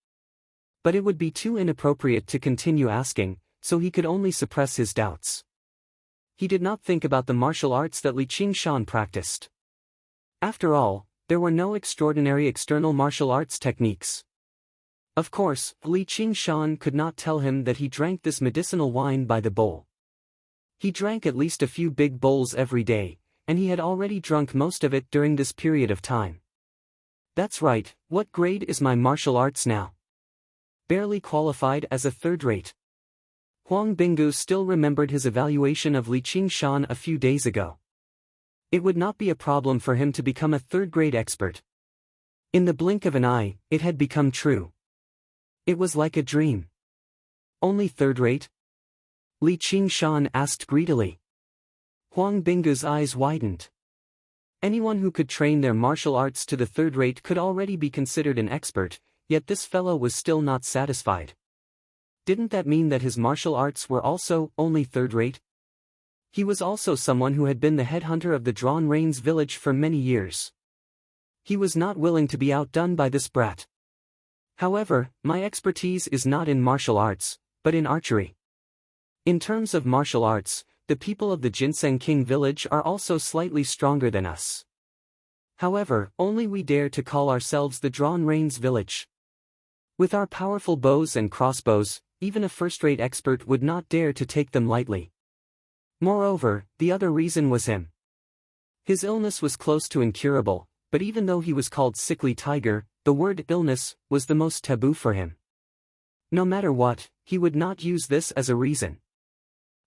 But it would be too inappropriate to continue asking, so he could only suppress his doubts. He did not think about the martial arts that Li Qingshan practiced. After all, there were no extraordinary external martial arts techniques. Of course, Li Qingshan could not tell him that he drank this medicinal wine by the bowl. He drank at least a few big bowls every day, and he had already drunk most of it during this period of time. That's right, what grade is my martial arts now? Barely qualified as a third-rate. Huang Binggu still remembered his evaluation of Li Qingshan a few days ago. It would not be a problem for him to become a third-grade expert. In the blink of an eye, it had become true. It was like a dream. Only third-rate? Li Qingshan asked greedily. Huang Binggu's eyes widened. Anyone who could train their martial arts to the third-rate could already be considered an expert, yet this fellow was still not satisfied. Didn't that mean that his martial arts were also only third-rate? He was also someone who had been the headhunter of the Drawn Reins village for many years. He was not willing to be outdone by this brat. However, my expertise is not in martial arts, but in archery. In terms of martial arts, the people of the Ginseng King village are also slightly stronger than us. However, only we dare to call ourselves the Drawn Reins village. With our powerful bows and crossbows, even a first-rate expert would not dare to take them lightly. Moreover, the other reason was him. His illness was close to incurable, but even though he was called Sickly Tiger, the word illness was the most taboo for him. No matter what, he would not use this as a reason.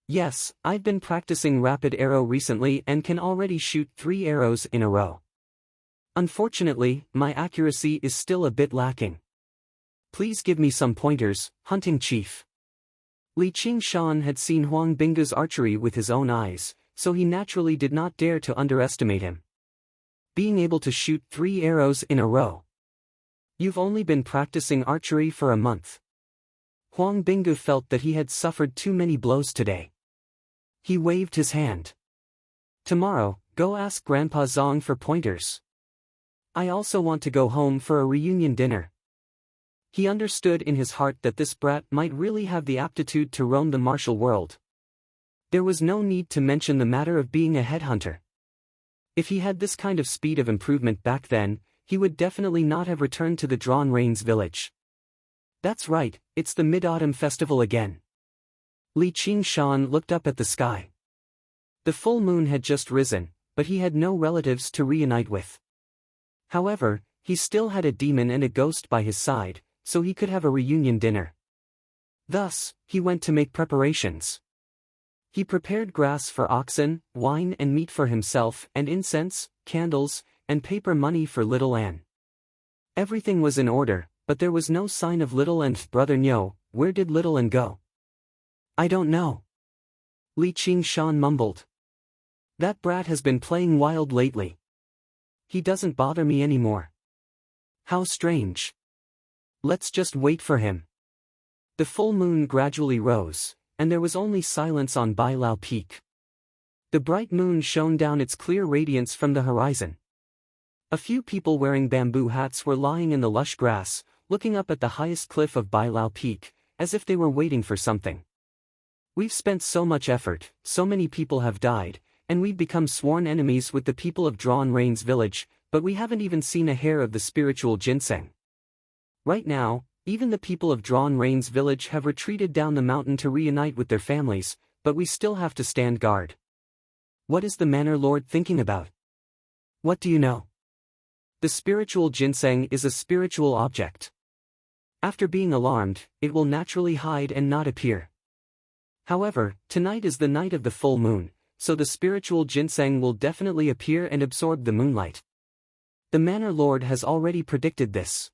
Yes, I've been practicing rapid arrow recently and can already shoot 3 arrows in a row. Unfortunately, my accuracy is still a bit lacking. Please give me some pointers, hunting chief. Li Qingshan had seen Huang Binggu's archery with his own eyes, so he naturally did not dare to underestimate him. Being able to shoot 3 arrows in a row. You've only been practicing archery for a month. Huang Binggu felt that he had suffered too many blows today. He waved his hand. Tomorrow, go ask Grandpa Zong for pointers. I also want to go home for a reunion dinner. He understood in his heart that this brat might really have the aptitude to roam the martial world. There was no need to mention the matter of being a headhunter. If he had this kind of speed of improvement back then, he would definitely not have returned to the Drawn Rains village. That's right, it's the Mid-Autumn Festival again. Li Qingshan looked up at the sky. The full moon had just risen, but he had no relatives to reunite with. However, he still had a demon and a ghost by his side, so he could have a reunion dinner. Thus, he went to make preparations. He prepared grass for oxen, wine and meat for himself, and incense, candles, and paper money for little Anne. Everything was in order, but there was no sign of little Anne's brother Nyo. Where did little Anne go? I don't know. Li Qingshan mumbled. That brat has been playing wild lately. He doesn't bother me anymore. How strange. Let's just wait for him. The full moon gradually rose, and there was only silence on Bailao Peak. The bright moon shone down its clear radiance from the horizon. A few people wearing bamboo hats were lying in the lush grass, looking up at the highest cliff of Bailao Peak, as if they were waiting for something. We've spent so much effort, so many people have died, and we've become sworn enemies with the people of Drawn Rains village, but we haven't even seen a hair of the spiritual ginseng. Right now, even the people of Drawn Rains village have retreated down the mountain to reunite with their families, but we still have to stand guard. What is the Manor Lord thinking about? What do you know? The spiritual ginseng is a spiritual object. After being alarmed, it will naturally hide and not appear. However, tonight is the night of the full moon, so the spiritual ginseng will definitely appear and absorb the moonlight. The Manor Lord has already predicted this.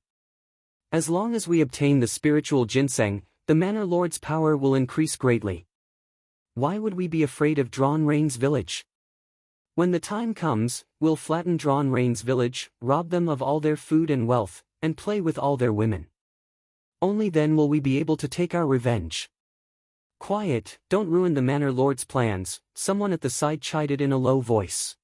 As long as we obtain the spiritual ginseng, the Manor Lord's power will increase greatly. Why would we be afraid of Drawn Rains village? When the time comes, we'll flatten Drawn Rains village, rob them of all their food and wealth, and play with all their women. Only then will we be able to take our revenge. Quiet, don't ruin the Manor Lord's plans, someone at the side chided in a low voice.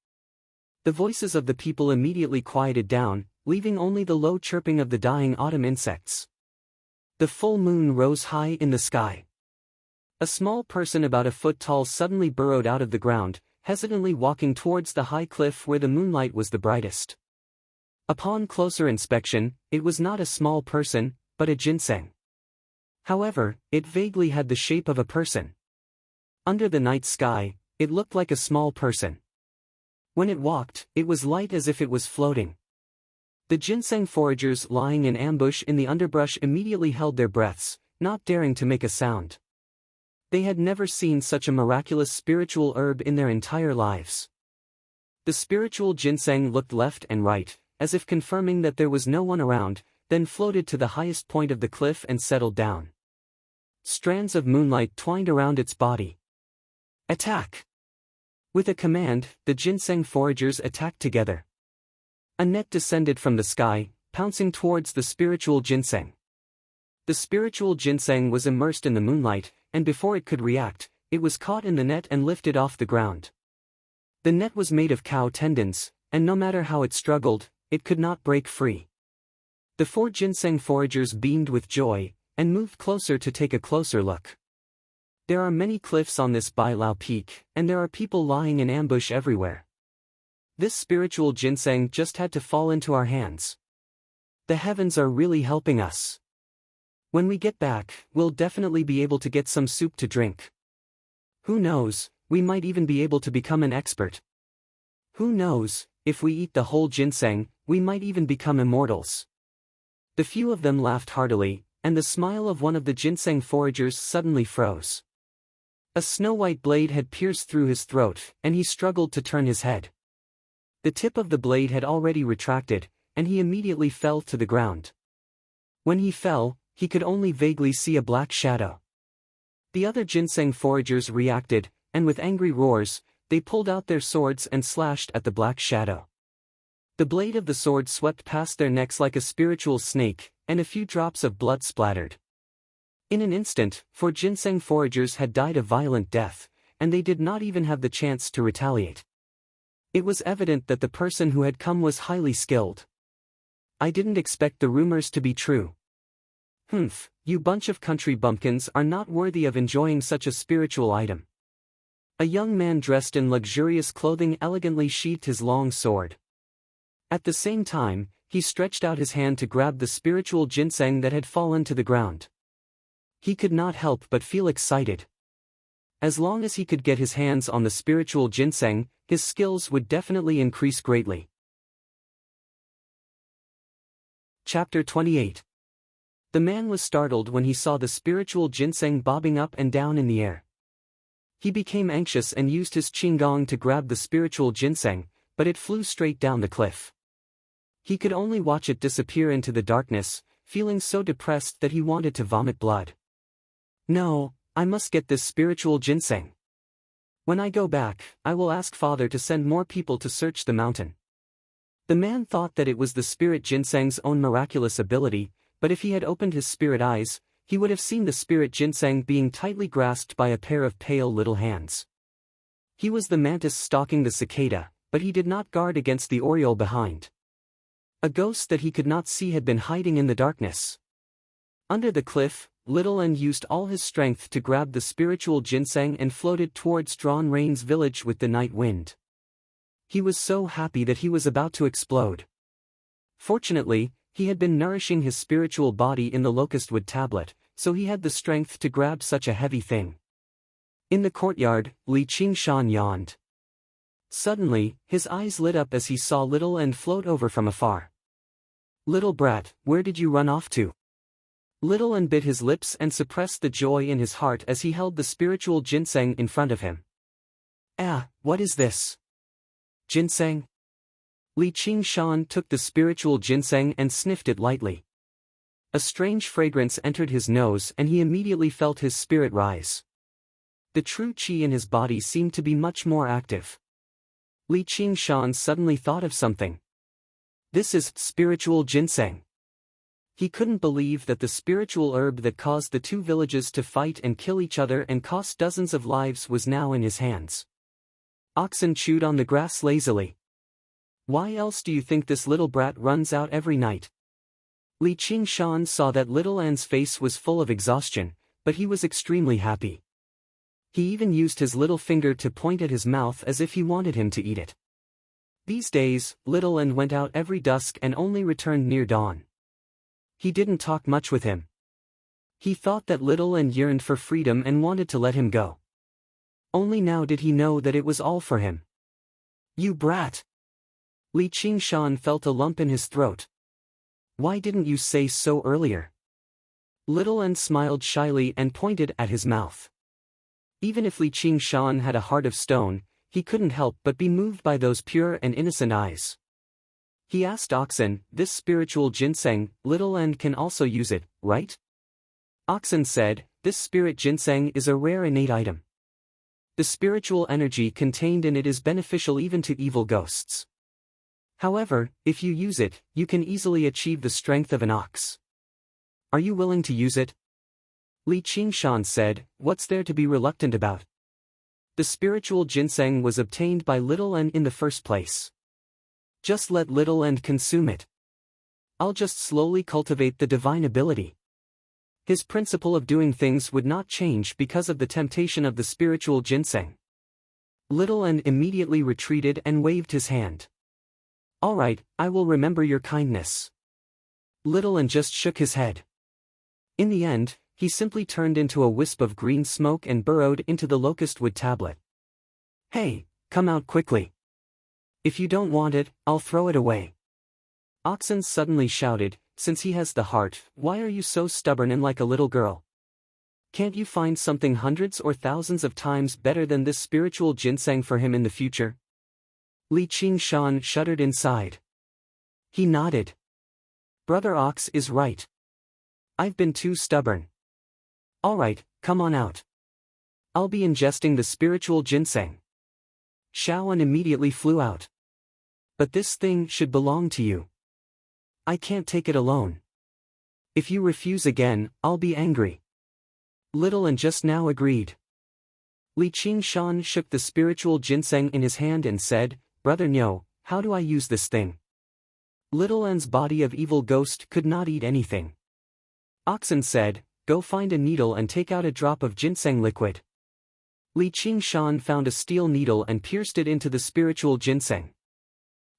The voices of the people immediately quieted down, leaving only the low chirping of the dying autumn insects. The full moon rose high in the sky. A small person about a foot tall suddenly burrowed out of the ground, hesitantly walking towards the high cliff where the moonlight was the brightest. Upon closer inspection, it was not a small person, but a ginseng. However, it vaguely had the shape of a person. Under the night sky, it looked like a small person. When it walked, it was light as if it was floating. The ginseng foragers lying in ambush in the underbrush immediately held their breaths, not daring to make a sound. They had never seen such a miraculous spiritual herb in their entire lives. The spiritual ginseng looked left and right, as if confirming that there was no one around, then floated to the highest point of the cliff and settled down. Strands of moonlight twined around its body. Attack! With a command, the ginseng foragers attacked together. A net descended from the sky, pouncing towards the spiritual ginseng. The spiritual ginseng was immersed in the moonlight, and before it could react, it was caught in the net and lifted off the ground. The net was made of cow tendons, and no matter how it struggled, it could not break free. The 4 ginseng foragers beamed with joy, and moved closer to take a closer look. There are many cliffs on this Bailao Peak, and there are people lying in ambush everywhere. This spiritual ginseng just had to fall into our hands. The heavens are really helping us. When we get back, we'll definitely be able to get some soup to drink. Who knows, we might even be able to become an expert. Who knows, if we eat the whole ginseng, we might even become immortals. The few of them laughed heartily, and the smile of one of the ginseng foragers suddenly froze. A snow-white blade had pierced through his throat, and he struggled to turn his head. The tip of the blade had already retracted, and he immediately fell to the ground. When he fell, he could only vaguely see a black shadow. The other ginseng foragers reacted, and with angry roars, they pulled out their swords and slashed at the black shadow. The blade of the sword swept past their necks like a spiritual snake, and a few drops of blood splattered. In an instant, 4 ginseng foragers had died a violent death, and they did not even have the chance to retaliate. It was evident that the person who had come was highly skilled. I didn't expect the rumors to be true. Humph, you bunch of country bumpkins are not worthy of enjoying such a spiritual item. A young man dressed in luxurious clothing elegantly sheathed his long sword. At the same time, he stretched out his hand to grab the spiritual ginseng that had fallen to the ground. He could not help but feel excited. As long as he could get his hands on the spiritual ginseng, his skills would definitely increase greatly. Chapter 28. The man was startled when he saw the spiritual ginseng bobbing up and down in the air. He became anxious and used his qinggong to grab the spiritual ginseng, but it flew straight down the cliff. He could only watch it disappear into the darkness, feeling so depressed that he wanted to vomit blood. No, I must get this spiritual ginseng. When I go back, I will ask Father to send more people to search the mountain. The man thought that it was the spirit ginseng's own miraculous ability, but if he had opened his spirit eyes, he would have seen the spirit ginseng being tightly grasped by a pair of pale little hands. He was the mantis stalking the cicada, but he did not guard against the oriole behind. A ghost that he could not see had been hiding in the darkness. Under the cliff, Little N used all his strength to grab the spiritual ginseng and floated towards Drawn Rain's village with the night wind. He was so happy that he was about to explode. Fortunately, he had been nourishing his spiritual body in the locust wood tablet, so he had the strength to grab such a heavy thing. In the courtyard, Li Qingshan yawned. Suddenly, his eyes lit up as he saw Little N float over from afar. "Little brat, where did you run off to?" Little N bit his lips and suppressed the joy in his heart as he held the spiritual ginseng in front of him. "Ah, what is this? Ginseng?" Li Qingshan took the spiritual ginseng and sniffed it lightly. A strange fragrance entered his nose and he immediately felt his spirit rise. The true qi in his body seemed to be much more active. Li Qingshan suddenly thought of something. This is spiritual ginseng. He couldn't believe that the spiritual herb that caused the two villages to fight and kill each other and cost dozens of lives was now in his hands. Oxen chewed on the grass lazily. "Why else do you think this little brat runs out every night?" Li Qingshan saw that Little N's face was full of exhaustion, but he was extremely happy. He even used his little finger to point at his mouth as if he wanted him to eat it. These days, Little N went out every dusk and only returned near dawn. He didn't talk much with him. He thought that Little N yearned for freedom and wanted to let him go. Only now did he know that it was all for him. "You brat!" Li Qingshan felt a lump in his throat. "Why didn't you say so earlier?" Little N smiled shyly and pointed at his mouth. Even if Li Qingshan had a heart of stone, he couldn't help but be moved by those pure and innocent eyes. He asked Oxen, "This spiritual ginseng, Little N can also use it, right?" Oxen said, "This spirit ginseng is a rare innate item. The spiritual energy contained in it is beneficial even to evil ghosts. However, if you use it, you can easily achieve the strength of an ox. Are you willing to use it?" Li Qingshan said, "What's there to be reluctant about? The spiritual ginseng was obtained by Little N in the first place. Just let Little N consume it. I'll just slowly cultivate the divine ability." His principle of doing things would not change because of the temptation of the spiritual ginseng. Little N immediately retreated and waved his hand. "All right, I will remember your kindness." Little N just shook his head. In the end, he simply turned into a wisp of green smoke and burrowed into the locust wood tablet. "Hey, come out quickly. If you don't want it, I'll throw it away." Oxen suddenly shouted, "Since he has the heart, why are you so stubborn and like a little girl? Can't you find something hundreds or thousands of times better than this spiritual ginseng for him in the future?" Li Qingshan shuddered inside. He nodded. "Brother Ox is right. I've been too stubborn. All right, come on out. I'll be ingesting the spiritual ginseng." Shaoan immediately flew out. "But this thing should belong to you. I can't take it alone. If you refuse again, I'll be angry." Little and just now agreed. Li Qingshan shook the spiritual ginseng in his hand and said, "Brother Nyo, how do I use this thing?" Little N's body of evil ghost could not eat anything. Oxen said, "Go find a needle and take out a drop of ginseng liquid." Li Qingshan found a steel needle and pierced it into the spiritual ginseng.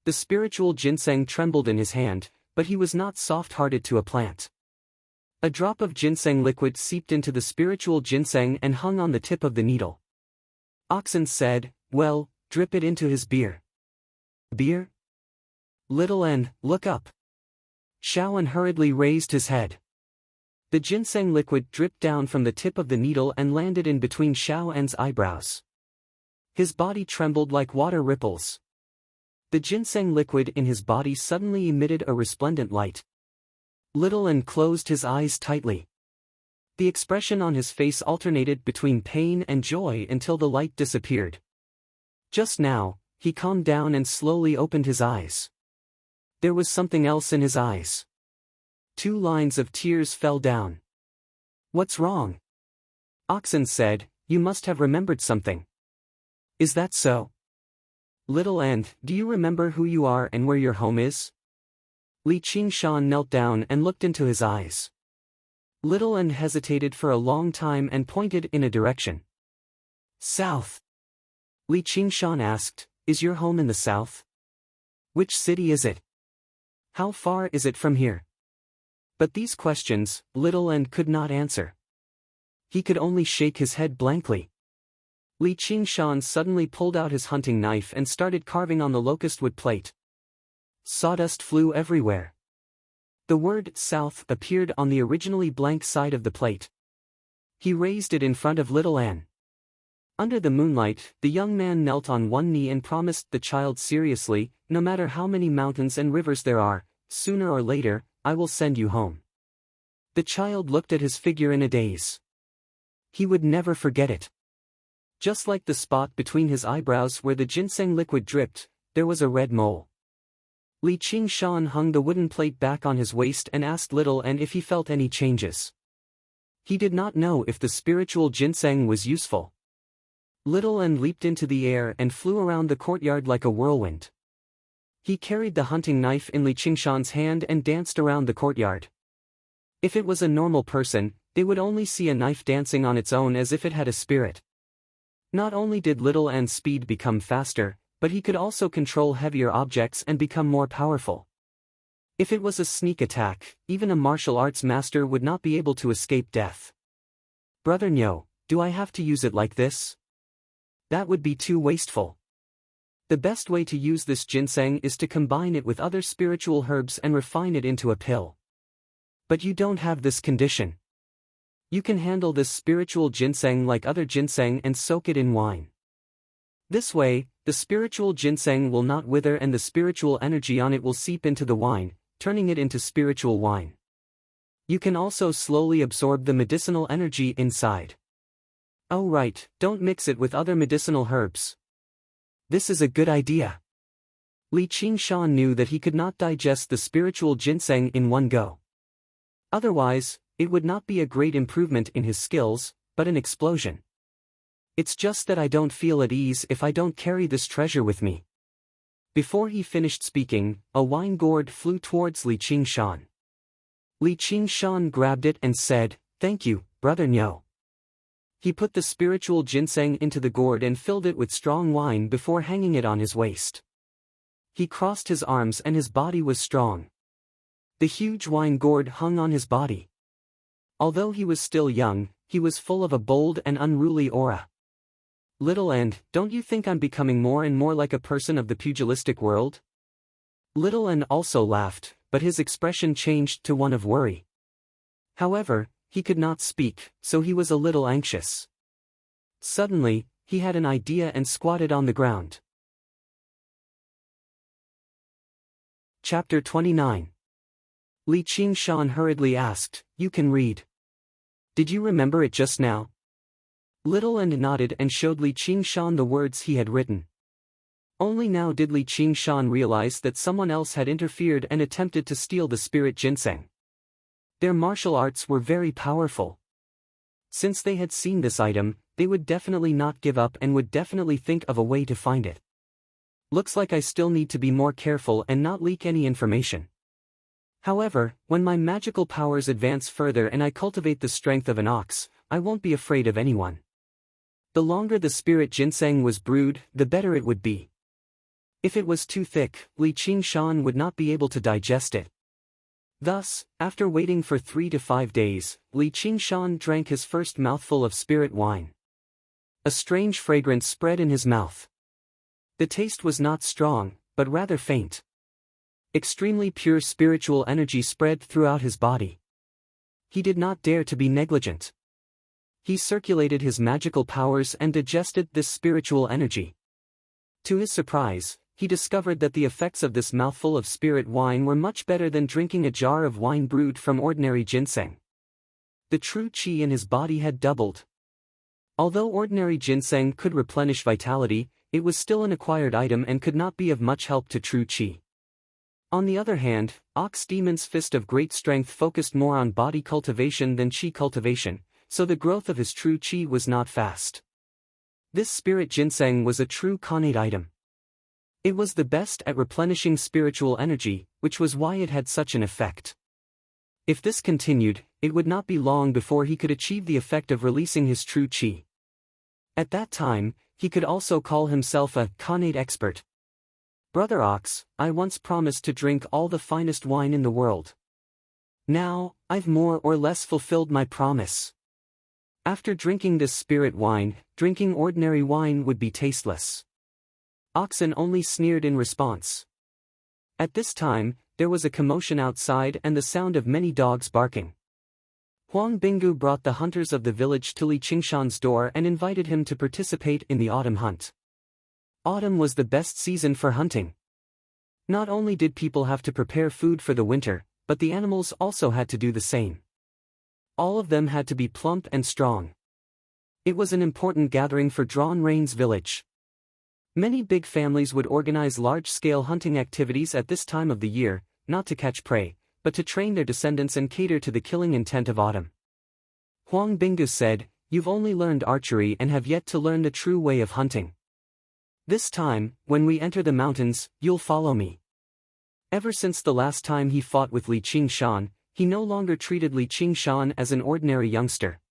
The spiritual ginseng trembled in his hand, but he was not soft-hearted to a plant. A drop of ginseng liquid seeped into the spiritual ginseng and hung on the tip of the needle. Oxen said, "Well, drip it into his beer." "Beer?" "Little N, look up." Shaoan hurriedly raised his head. The ginseng liquid dripped down from the tip of the needle and landed in between Shaoan's eyebrows. His body trembled like water ripples. The ginseng liquid in his body suddenly emitted a resplendent light. Little N closed his eyes tightly. The expression on his face alternated between pain and joy until the light disappeared. Just now, he calmed down and slowly opened his eyes. There was something else in his eyes. 2 lines of tears fell down. "What's wrong?" Oxen said, "You must have remembered something." "Is that so?" "Little N, do you remember who you are and where your home is?" Li Qingshan knelt down and looked into his eyes. Little N hesitated for a long time and pointed in a direction. "South." Li Qingshan asked, "Is your home in the south? Which city is it? How far is it from here?" But these questions, Little N could not answer. He could only shake his head blankly. Li Qingshan suddenly pulled out his hunting knife and started carving on the locust wood plate. Sawdust flew everywhere. The word "south" appeared on the originally blank side of the plate. He raised it in front of Little N. Under the moonlight, the young man knelt on one knee and promised the child seriously, "No matter how many mountains and rivers there are, sooner or later, I will send you home." The child looked at his figure in a daze. He would never forget it. Just like the spot between his eyebrows where the ginseng liquid dripped, there was a red mole. Li Qingshan hung the wooden plate back on his waist and asked Little N if he felt any changes. He did not know if the spiritual ginseng was useful. Little N leaped into the air and flew around the courtyard like a whirlwind. He carried the hunting knife in Li Qingshan's hand and danced around the courtyard. If it was a normal person, they would only see a knife dancing on its own as if it had a spirit. Not only did Little N's speed become faster, but he could also control heavier objects and become more powerful. If it was a sneak attack, even a martial arts master would not be able to escape death. "Brother Nyo, do I have to use it like this? That would be too wasteful. The best way to use this ginseng is to combine it with other spiritual herbs and refine it into a pill. But you don't have this condition. You can handle this spiritual ginseng like other ginseng and soak it in wine. This way, the spiritual ginseng will not wither and the spiritual energy on it will seep into the wine, turning it into spiritual wine. You can also slowly absorb the medicinal energy inside. Oh right, don't mix it with other medicinal herbs. This is a good idea." Li Qingshan knew that he could not digest the spiritual ginseng in one go. Otherwise, it would not be a great improvement in his skills, but an explosion. "It's just that I don't feel at ease if I don't carry this treasure with me." Before he finished speaking, a wine gourd flew towards Li Qingshan. Li Qingshan grabbed it and said, "Thank you, Brother Nyo." He put the spiritual ginseng into the gourd and filled it with strong wine before hanging it on his waist. He crossed his arms and his body was strong. The huge wine gourd hung on his body. Although he was still young, he was full of a bold and unruly aura. "Little N, don't you think I'm becoming more and more like a person of the pugilistic world?" Little N also laughed, but his expression changed to one of worry. However, he could not speak, so he was a little anxious. Suddenly, he had an idea and squatted on the ground. Chapter 29. Li Qingshan hurriedly asked, "You can read. Did you remember it just now?" Little N nodded and showed Li Qingshan the words he had written. Only now did Li Qingshan realize that someone else had interfered and attempted to steal the spirit ginseng. Their martial arts were very powerful. Since they had seen this item, they would definitely not give up and would definitely think of a way to find it. Looks like I still need to be more careful and not leak any information. However, when my magical powers advance further and I cultivate the strength of an ox, I won't be afraid of anyone. The longer the spirit ginseng was brewed, the better it would be. If it was too thick, Li Qingshan would not be able to digest it. Thus, after waiting for 3 to 5 days, Li Qingshan drank his first mouthful of spirit wine. A strange fragrance spread in his mouth. The taste was not strong, but rather faint. Extremely pure spiritual energy spread throughout his body. He did not dare to be negligent. He circulated his magical powers and digested this spiritual energy. To his surprise, he discovered that the effects of this mouthful of spirit wine were much better than drinking a jar of wine brewed from ordinary ginseng. The true qi in his body had doubled. Although ordinary ginseng could replenish vitality, it was still an acquired item and could not be of much help to true qi. On the other hand, Ox Demon's fist of great strength focused more on body cultivation than qi cultivation, so the growth of his true qi was not fast. This spirit ginseng was a true Khanate item. It was the best at replenishing spiritual energy, which was why it had such an effect. If this continued, it would not be long before he could achieve the effect of releasing his true qi. At that time, he could also call himself a Khanate expert. Brother Ox, I once promised to drink all the finest wine in the world. Now, I've more or less fulfilled my promise. After drinking this spirit wine, drinking ordinary wine would be tasteless. Oxen only sneered in response. At this time, there was a commotion outside and the sound of many dogs barking. Huang Binggu brought the hunters of the village to Li Qingshan's door and invited him to participate in the autumn hunt. Autumn was the best season for hunting. Not only did people have to prepare food for the winter, but the animals also had to do the same. All of them had to be plump and strong. It was an important gathering for Drawn Rain's village. Many big families would organize large-scale hunting activities at this time of the year, not to catch prey, but to train their descendants and cater to the killing intent of autumn. Huang Binggu said, "You've only learned archery and have yet to learn the true way of hunting. This time, when we enter the mountains, you'll follow me." Ever since the last time he fought with Li Qingshan, he no longer treated Li Qingshan as an ordinary youngster.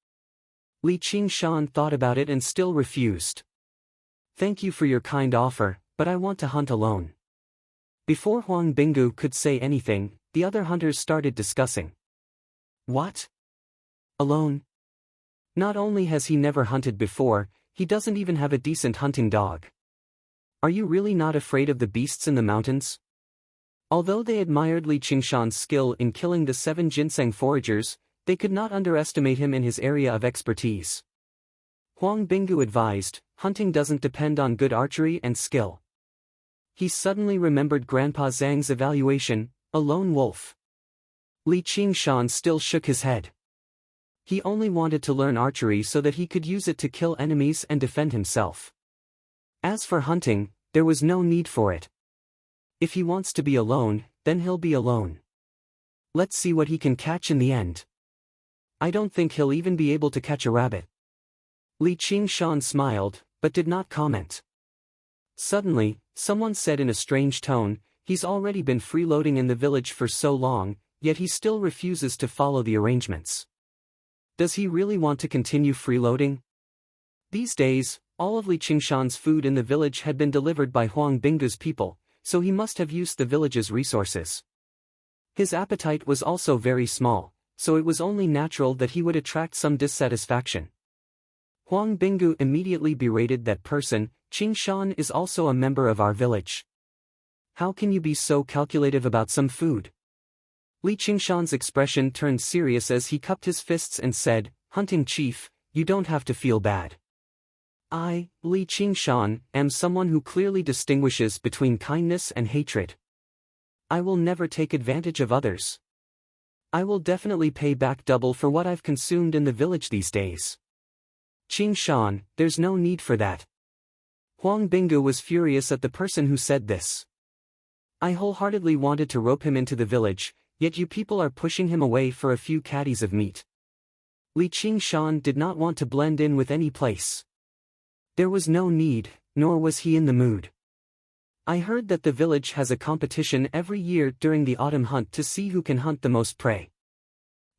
Li Qingshan thought about it and still refused. "Thank you for your kind offer, but I want to hunt alone." Before Huang Binggu could say anything, the other hunters started discussing. What? Alone? Not only has he never hunted before, he doesn't even have a decent hunting dog. Are you really not afraid of the beasts in the mountains? Although they admired Li Qingshan's skill in killing the 7 ginseng foragers, they could not underestimate him in his area of expertise. Huang Binggu advised, hunting doesn't depend on good archery and skill. He suddenly remembered Grandpa Zhang's evaluation, a lone wolf. Li Qingshan still shook his head. He only wanted to learn archery so that he could use it to kill enemies and defend himself. As for hunting, there was no need for it. If he wants to be alone, then he'll be alone. Let's see what he can catch in the end. I don't think he'll even be able to catch a rabbit. Li Qingshan smiled, but did not comment. Suddenly, someone said in a strange tone, "He's already been freeloading in the village for so long, yet he still refuses to follow the arrangements. Does he really want to continue freeloading?" These days, all of Li Qingshan's food in the village had been delivered by Huang Binggu's people, so he must have used the village's resources. His appetite was also very small, so it was only natural that he would attract some dissatisfaction. Huang Binggu immediately berated that person. "Qingshan is also a member of our village. How can you be so calculative about some food?" Li Qingshan's expression turned serious as he cupped his fists and said, "Hunting chief, you don't have to feel bad. I, Li Qingshan, am someone who clearly distinguishes between kindness and hatred. I will never take advantage of others. I will definitely pay back double for what I've consumed in the village these days." "Qingshan, there's no need for that." Huang Binggu was furious at the person who said this. "I wholeheartedly wanted to rope him into the village, yet you people are pushing him away for a few caddies of meat." Li Qingshan did not want to blend in with any place. There was no need, nor was he in the mood. "I heard that the village has a competition every year during the autumn hunt to see who can hunt the most prey.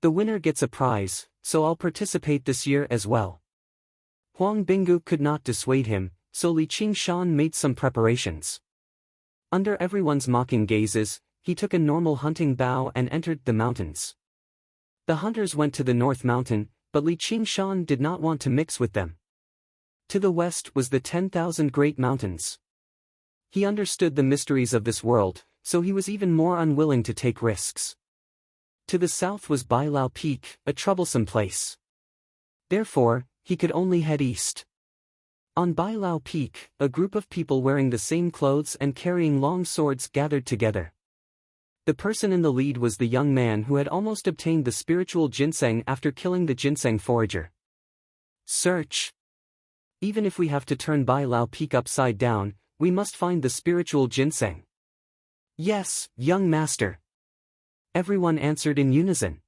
The winner gets a prize, so I'll participate this year as well." Huang Binggu could not dissuade him, so Li Qingshan made some preparations. Under everyone's mocking gazes, he took a normal hunting bow and entered the mountains. The hunters went to the North Mountain, but Li Qingshan did not want to mix with them. To the west was the 10,000 Great Mountains. He understood the mysteries of this world, so he was even more unwilling to take risks. To the south was Bailao Peak, a troublesome place. Therefore, he could only head east. On Bailao Peak, a group of people wearing the same clothes and carrying long swords gathered together. The person in the lead was the young man who had almost obtained the spiritual ginseng after killing the ginseng forager. Search. Even if we have to turn Bailao Peak upside down, we must find the spiritual ginseng. Yes, young master. Everyone answered in unison.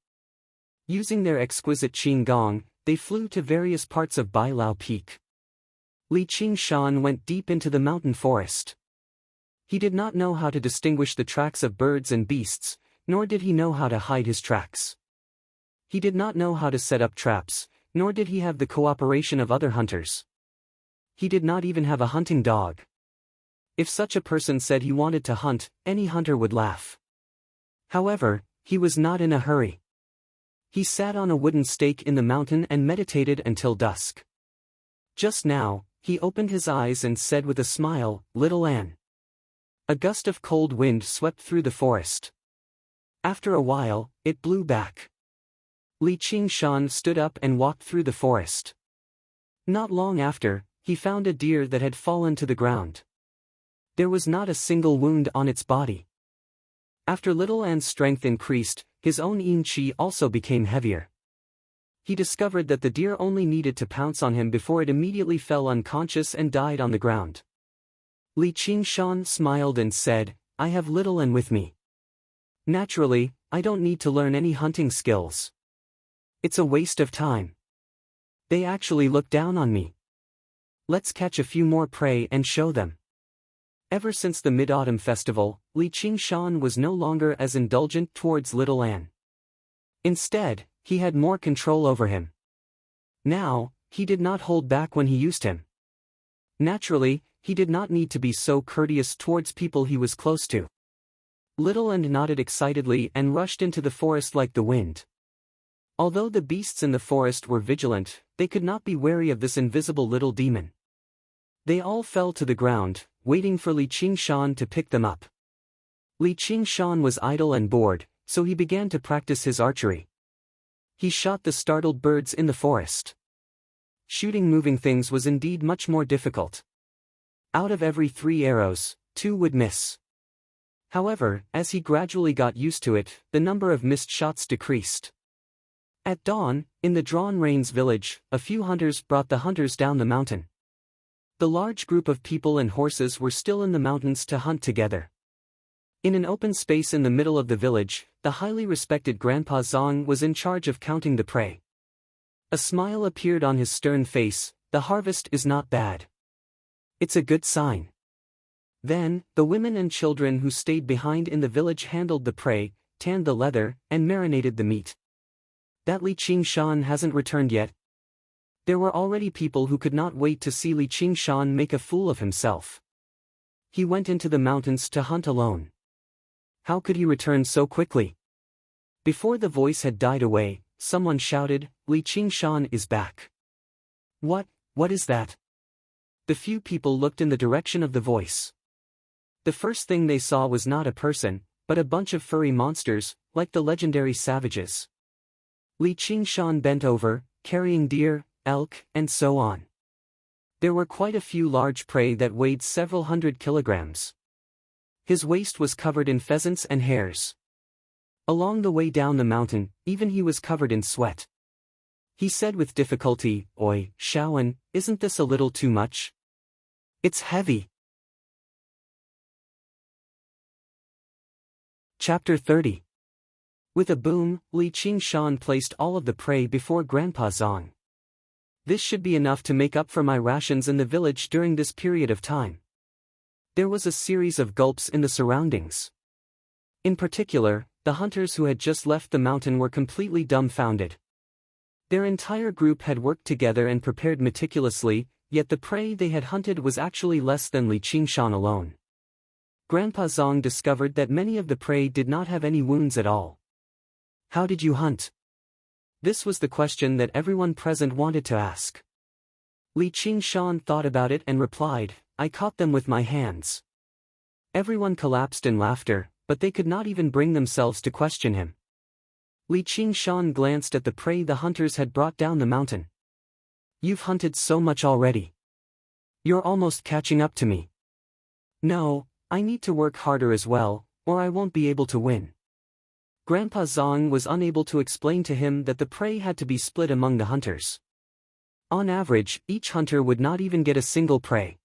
Using their exquisite qing gong, they flew to various parts of Bailao Peak. Li Qingshan went deep into the mountain forest. He did not know how to distinguish the tracks of birds and beasts, nor did he know how to hide his tracks. He did not know how to set up traps, nor did he have the cooperation of other hunters. He did not even have a hunting dog. If such a person said he wanted to hunt, any hunter would laugh. However, he was not in a hurry. He sat on a wooden stake in the mountain and meditated until dusk. Just now, he opened his eyes and said with a smile, "Little Anne." A gust of cold wind swept through the forest. After a while, it blew back. Li Qingshan stood up and walked through the forest. Not long after, he found a deer that had fallen to the ground. There was not a single wound on its body. After Little Anne's strength increased, his own yin qi also became heavier. He discovered that the deer only needed to pounce on him before it immediately fell unconscious and died on the ground. Li Qingshan smiled and said, "I have Little Anne with me. Naturally, I don't need to learn any hunting skills. It's a waste of time. They actually look down on me. Let's catch a few more prey and show them." Ever since the Mid-Autumn Festival, Li Qingshan was no longer as indulgent towards Little Anne. Instead, he had more control over him. Now, he did not hold back when he used him. Naturally, he did not need to be so courteous towards people he was close to. Little Anne nodded excitedly and rushed into the forest like the wind. Although the beasts in the forest were vigilant, they could not be wary of this invisible little demon. They all fell to the ground, waiting for Li Qingshan to pick them up. Li Qingshan was idle and bored, so he began to practice his archery. He shot the startled birds in the forest. Shooting moving things was indeed much more difficult. Out of every 3 arrows, 2 would miss. However, as he gradually got used to it, the number of missed shots decreased. At dawn, in the Drawn Rains village, a few hunters brought the hunters down the mountain. The large group of people and horses were still in the mountains to hunt together. In an open space in the middle of the village, the highly respected Grandpa Zong was in charge of counting the prey. A smile appeared on his stern face. "The harvest is not bad. It's a good sign." Then, the women and children who stayed behind in the village handled the prey, tanned the leather, and marinated the meat. "That Li Qingshan hasn't returned yet." There were already people who could not wait to see Li Qingshan make a fool of himself. He went into the mountains to hunt alone. How could he return so quickly? Before the voice had died away, someone shouted, "Li Qingshan is back." What is that?" The few people looked in the direction of the voice. The first thing they saw was not a person, but a bunch of furry monsters, like the legendary savages. Li Qingshan bent over, carrying deer, elk, and so on. There were quite a few large prey that weighed several hundred kilograms. His waist was covered in pheasants and hares. Along the way down the mountain, even he was covered in sweat. He said with difficulty, "Oi, Shaoan, isn't this a little too much? It's heavy." Chapter 30. With a boom, Li Qingshan placed all of the prey before Grandpa Zong. "This should be enough to make up for my rations in the village during this period of time." There was a series of gulps in the surroundings. In particular, the hunters who had just left the mountain were completely dumbfounded. Their entire group had worked together and prepared meticulously, yet the prey they had hunted was actually less than Li Qingshan alone. Grandpa Zong discovered that many of the prey did not have any wounds at all. How did you hunt? This was the question that everyone present wanted to ask. Li Qingshan thought about it and replied, I caught them with my hands. Everyone collapsed in laughter, but they could not even bring themselves to question him. Li Qingshan glanced at the prey the hunters had brought down the mountain. You've hunted so much already. You're almost catching up to me. No, I need to work harder as well, or I won't be able to win. Grandpa Zong was unable to explain to him that the prey had to be split among the hunters. On average, each hunter would not even get a single prey.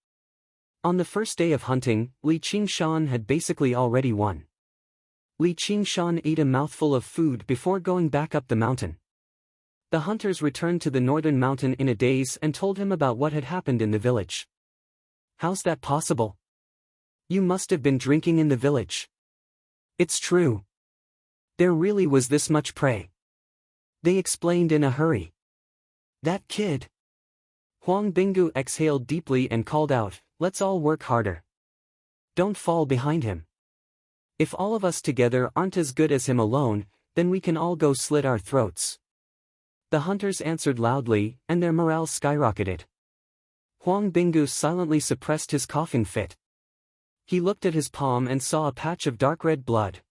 On the first day of hunting, Li Qingshan had basically already won. Li Qingshan ate a mouthful of food before going back up the mountain. The hunters returned to the northern mountain in a daze and told him about what had happened in the village. How's that possible? You must have been drinking in the village. It's true. There really was this much prey. They explained in a hurry. That kid. Huang Binggu exhaled deeply and called out, let's all work harder. Don't fall behind him. If all of us together aren't as good as him alone, then we can all go slit our throats. The hunters answered loudly, and their morale skyrocketed. Huang Binggu silently suppressed his coughing fit. He looked at his palm and saw a patch of dark red blood.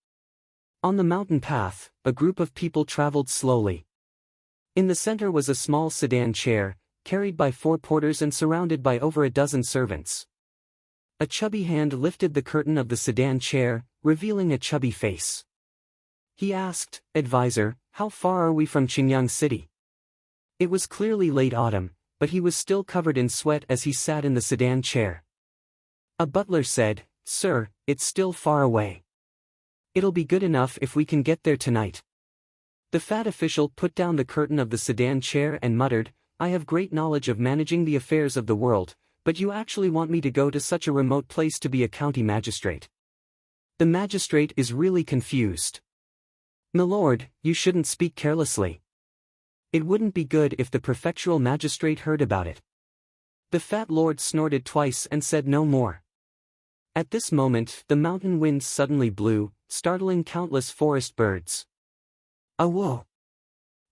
On the mountain path, a group of people traveled slowly. In the center was a small sedan chair, carried by 4 porters and surrounded by over a dozen servants. A chubby hand lifted the curtain of the sedan chair, revealing a chubby face. He asked, Advisor, how far are we from Qingyang City? It was clearly late autumn, but he was still covered in sweat as he sat in the sedan chair. A butler said, Sir, it's still far away. It'll be good enough if we can get there tonight. The fat official put down the curtain of the sedan chair and muttered, I have great knowledge of managing the affairs of the world, but you actually want me to go to such a remote place to be a county magistrate. The magistrate is really confused. Milord, you shouldn't speak carelessly. It wouldn't be good if the prefectural magistrate heard about it. The fat lord snorted twice and said no more. At this moment, the mountain winds suddenly blew, startling countless forest birds. A whoa!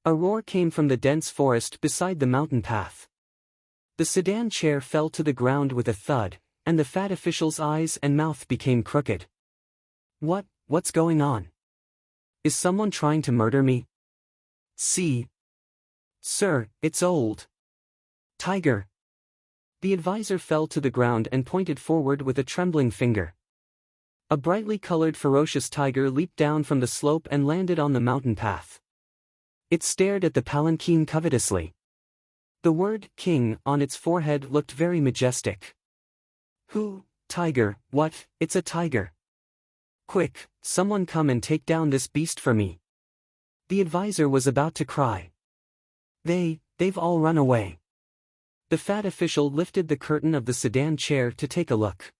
A roar came from the dense forest beside the mountain path. The sedan chair fell to the ground with a thud, and the fat official's eyes and mouth became crooked. What's going on? Is someone trying to murder me? See? Sir, it's old. Tiger. The advisor fell to the ground and pointed forward with a trembling finger. A brightly colored ferocious tiger leaped down from the slope and landed on the mountain path. It stared at the palanquin covetously. The word, king, on its forehead looked very majestic. Who, tiger, what, it's a tiger. Quick, someone come and take down this beast for me. The advisor was about to cry. They've all run away. The fat official lifted the curtain of the sedan chair to take a look.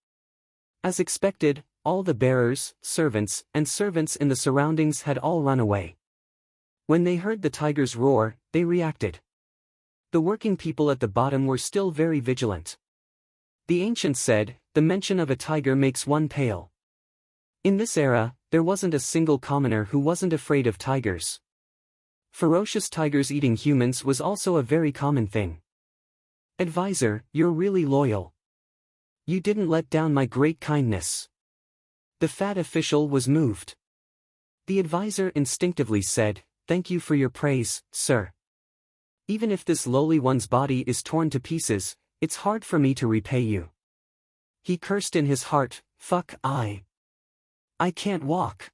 As expected, all the bearers, servants, and servants in the surroundings had all run away. When they heard the tiger's roar, they reacted. The working people at the bottom were still very vigilant. The ancients said, the mention of a tiger makes one pale. In this era, there wasn't a single commoner who wasn't afraid of tigers. Ferocious tigers eating humans was also a very common thing. Advisor, you're really loyal. You didn't let down my great kindness. The fat official was moved. The advisor instinctively said, Thank you for your praise, sir. Even if this lowly one's body is torn to pieces, it's hard for me to repay you. He cursed in his heart, fuck I can't walk.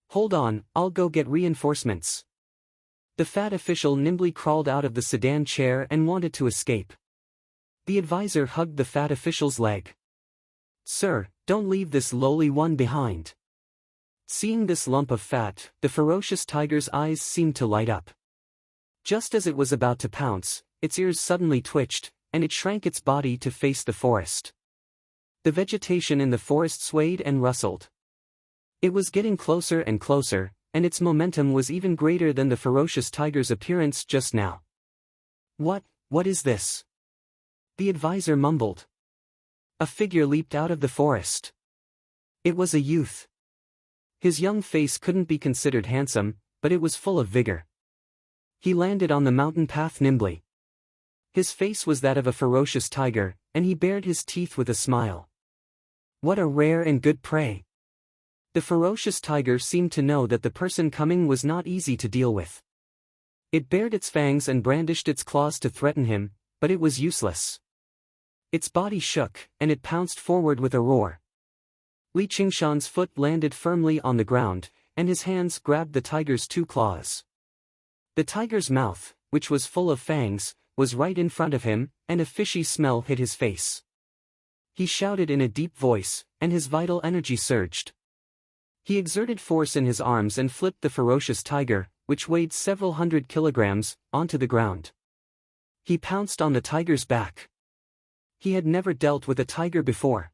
Hold on, I'll go get reinforcements. The fat official nimbly crawled out of the sedan chair and wanted to escape. The advisor hugged the fat official's leg. Sir, don't leave this lowly one behind. Seeing this lump of fat, the ferocious tiger's eyes seemed to light up. Just as it was about to pounce, its ears suddenly twitched, and it shrank its body to face the forest. The vegetation in the forest swayed and rustled. It was getting closer and closer, and its momentum was even greater than the ferocious tiger's appearance just now. What is this? The advisor mumbled. A figure leaped out of the forest. It was a youth. His young face couldn't be considered handsome, but it was full of vigor. He landed on the mountain path nimbly. His face was that of a ferocious tiger, and he bared his teeth with a smile. What a rare and good prey! The ferocious tiger seemed to know that the person coming was not easy to deal with. It bared its fangs and brandished its claws to threaten him, but it was useless. Its body shook, and it pounced forward with a roar. Li Qingshan's foot landed firmly on the ground, and his hands grabbed the tiger's two claws. The tiger's mouth, which was full of fangs, was right in front of him, and a fishy smell hit his face. He shouted in a deep voice, and his vital energy surged. He exerted force in his arms and flipped the ferocious tiger, which weighed several hundred kilograms, onto the ground. He pounced on the tiger's back. He had never dealt with a tiger before.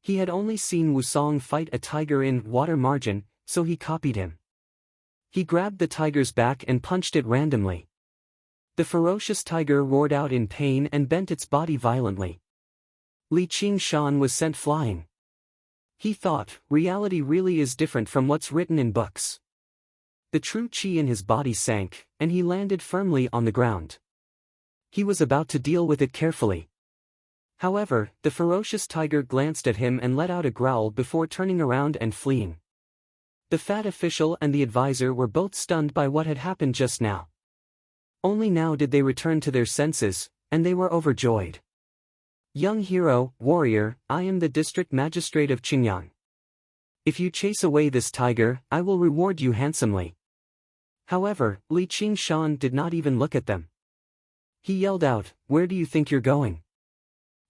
He had only seen Wusong fight a tiger in water margin, so he copied him. He grabbed the tiger's back and punched it randomly. The ferocious tiger roared out in pain and bent its body violently. Li Qingshan was sent flying. He thought, reality really is different from what's written in books. The true qi in his body sank, and he landed firmly on the ground. He was about to deal with it carefully. However, the ferocious tiger glanced at him and let out a growl before turning around and fleeing. The fat official and the advisor were both stunned by what had happened just now. Only now did they return to their senses, and they were overjoyed. Young hero, warrior, I am the district magistrate of Qingyang. If you chase away this tiger, I will reward you handsomely. However, Li Qingshan did not even look at them. He yelled out, "Where do you think you're going?"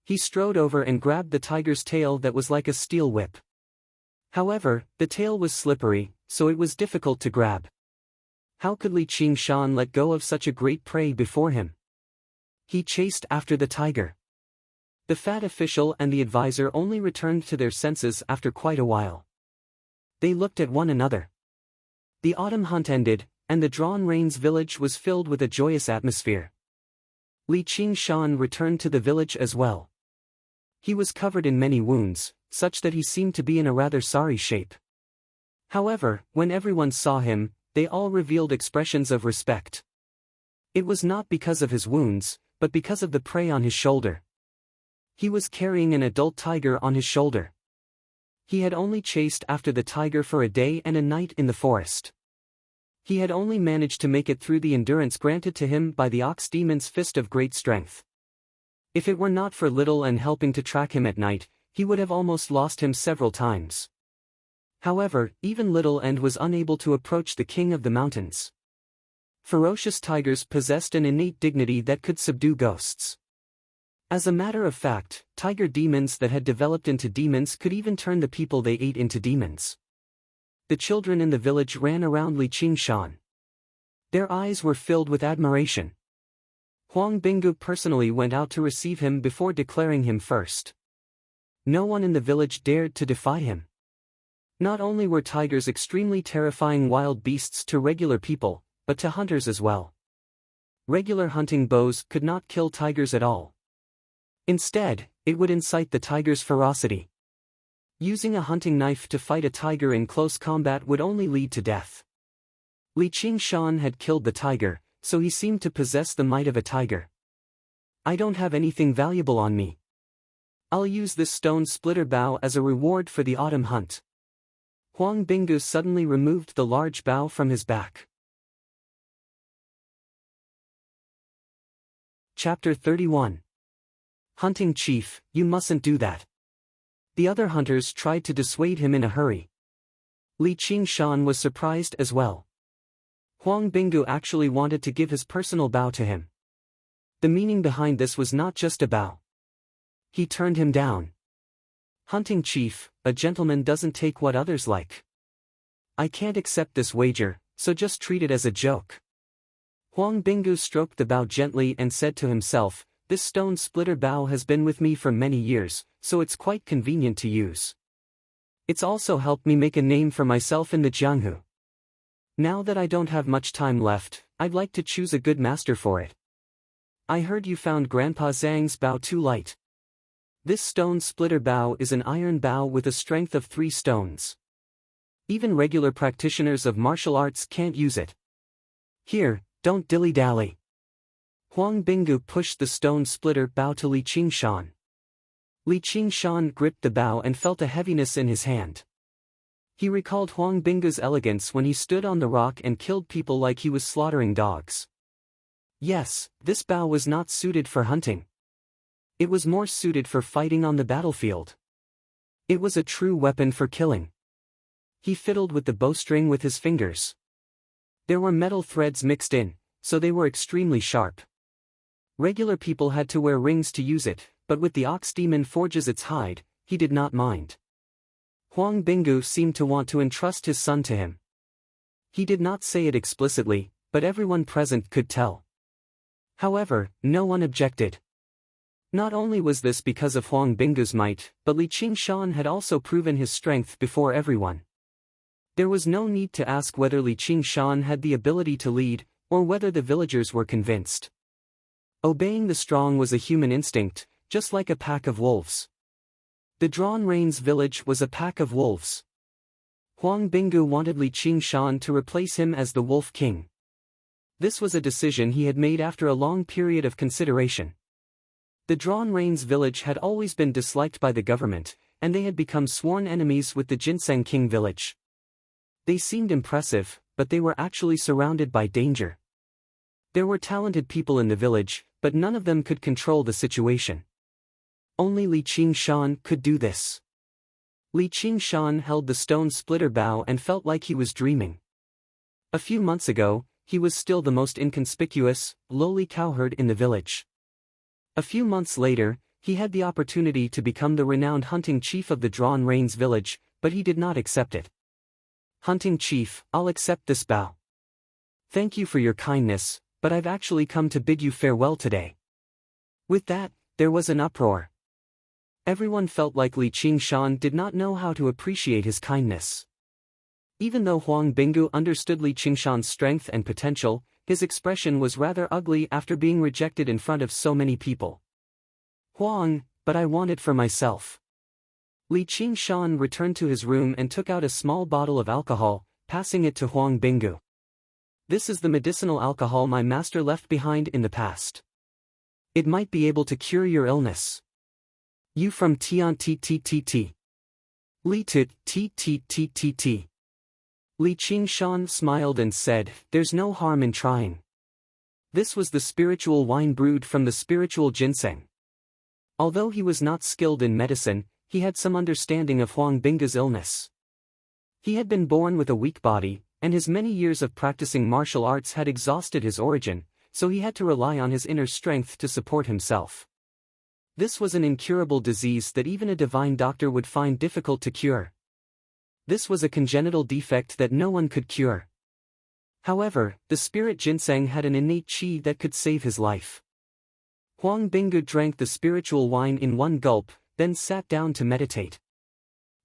He strode over and grabbed the tiger's tail that was like a steel whip. However, the tail was slippery, so it was difficult to grab. How could Li Qingshan let go of such a great prey before him? He chased after the tiger. The fat official and the advisor only returned to their senses after quite a while. They looked at one another. The autumn hunt ended, and the Drawn Reins village was filled with a joyous atmosphere. Li Qingshan returned to the village as well. He was covered in many wounds, such that he seemed to be in a rather sorry shape. However, when everyone saw him, they all revealed expressions of respect. It was not because of his wounds, but because of the prey on his shoulder. He was carrying an adult tiger on his shoulder. He had only chased after the tiger for a day and a night in the forest. He had only managed to make it through the endurance granted to him by the ox demon's fist of great strength. If it were not for Little and helping to track him at night, he would have almost lost him several times. However, even Little End was unable to approach the king of the mountains. Ferocious tigers possessed an innate dignity that could subdue ghosts. As a matter of fact, tiger demons that had developed into demons could even turn the people they ate into demons. The children in the village ran around Li Qingshan. Their eyes were filled with admiration. Huang Binggu personally went out to receive him before declaring him first. No one in the village dared to defy him. Not only were tigers extremely terrifying wild beasts to regular people, but to hunters as well. Regular hunting bows could not kill tigers at all. Instead, it would incite the tiger's ferocity. Using a hunting knife to fight a tiger in close combat would only lead to death. Li Qingshan had killed the tiger, so he seemed to possess the might of a tiger. I don't have anything valuable on me. I'll use this stone splitter bow as a reward for the autumn hunt. Huang Binggu suddenly removed the large bow from his back. Chapter 31. Hunting Chief, you mustn't do that. The other hunters tried to dissuade him in a hurry. Li Qingshan was surprised as well. Huang Binggu actually wanted to give his personal bow to him. The meaning behind this was not just a bow. He turned him down. Hunting Chief, a gentleman doesn't take what others like. I can't accept this wager, so just treat it as a joke. Huang Binggu stroked the bow gently and said to himself, this stone splitter bow has been with me for many years, so it's quite convenient to use. It's also helped me make a name for myself in the Jianghu. Now that I don't have much time left, I'd like to choose a good master for it. I heard you found Grandpa Zhang's bow too light. This stone splitter bow is an iron bow with a strength of 3 stones. Even regular practitioners of martial arts can't use it. Here, don't dilly-dally. Huang Binggu pushed the stone splitter bow to Li Qingshan. Li Qingshan gripped the bow and felt a heaviness in his hand. He recalled Huang Binggu's elegance when he stood on the rock and killed people like he was slaughtering dogs. Yes, this bow was not suited for hunting. It was more suited for fighting on the battlefield. It was a true weapon for killing. He fiddled with the bowstring with his fingers. There were metal threads mixed in, so they were extremely sharp. Regular people had to wear rings to use it, but with the ox demon forges its hide, he did not mind. Huang Binggu seemed to want to entrust his son to him. He did not say it explicitly, but everyone present could tell. However, no one objected. Not only was this because of Huang Binggu's might, but Li Qingshan had also proven his strength before everyone. There was no need to ask whether Li Qingshan had the ability to lead, or whether the villagers were convinced. Obeying the strong was a human instinct, just like a pack of wolves. The Drawn Reins village was a pack of wolves. Huang Binggu wanted Li Qingshan to replace him as the Wolf King. This was a decision he had made after a long period of consideration. The Drawn Reins village had always been disliked by the government, and they had become sworn enemies with the Ginseng King village. They seemed impressive, but they were actually surrounded by danger. There were talented people in the village, but none of them could control the situation. Only Li Qingshan could do this. Li Qingshan held the stone splitter bow and felt like he was dreaming. A few months ago, he was still the most inconspicuous, lowly cowherd in the village. A few months later, he had the opportunity to become the renowned hunting chief of the Drawn Reins village, but he did not accept it. Hunting chief, I'll accept this bow. Thank you for your kindness, but I've actually come to bid you farewell today. With that, there was an uproar. Everyone felt like Li Qingshan did not know how to appreciate his kindness. Even though Huang Binggu understood Li Qingshan's strength and potential, his expression was rather ugly after being rejected in front of so many people. Huang, but I want it for myself. Li Qingshan returned to his room and took out a small bottle of alcohol, passing it to Huang Binggu. This is the medicinal alcohol my master left behind in the past. It might be able to cure your illness. You from Tian Ttt. Li Tut Ttt. Li Qingshan smiled and said, there's no harm in trying. This was the spiritual wine brewed from the spiritual ginseng. Although he was not skilled in medicine, he had some understanding of Huang Binggu's illness. He had been born with a weak body, and his many years of practicing martial arts had exhausted his origin, so he had to rely on his inner strength to support himself. This was an incurable disease that even a divine doctor would find difficult to cure. This was a congenital defect that no one could cure. However, the spirit ginseng had an innate qi that could save his life. Huang Binggu drank the spiritual wine in one gulp, then sat down to meditate.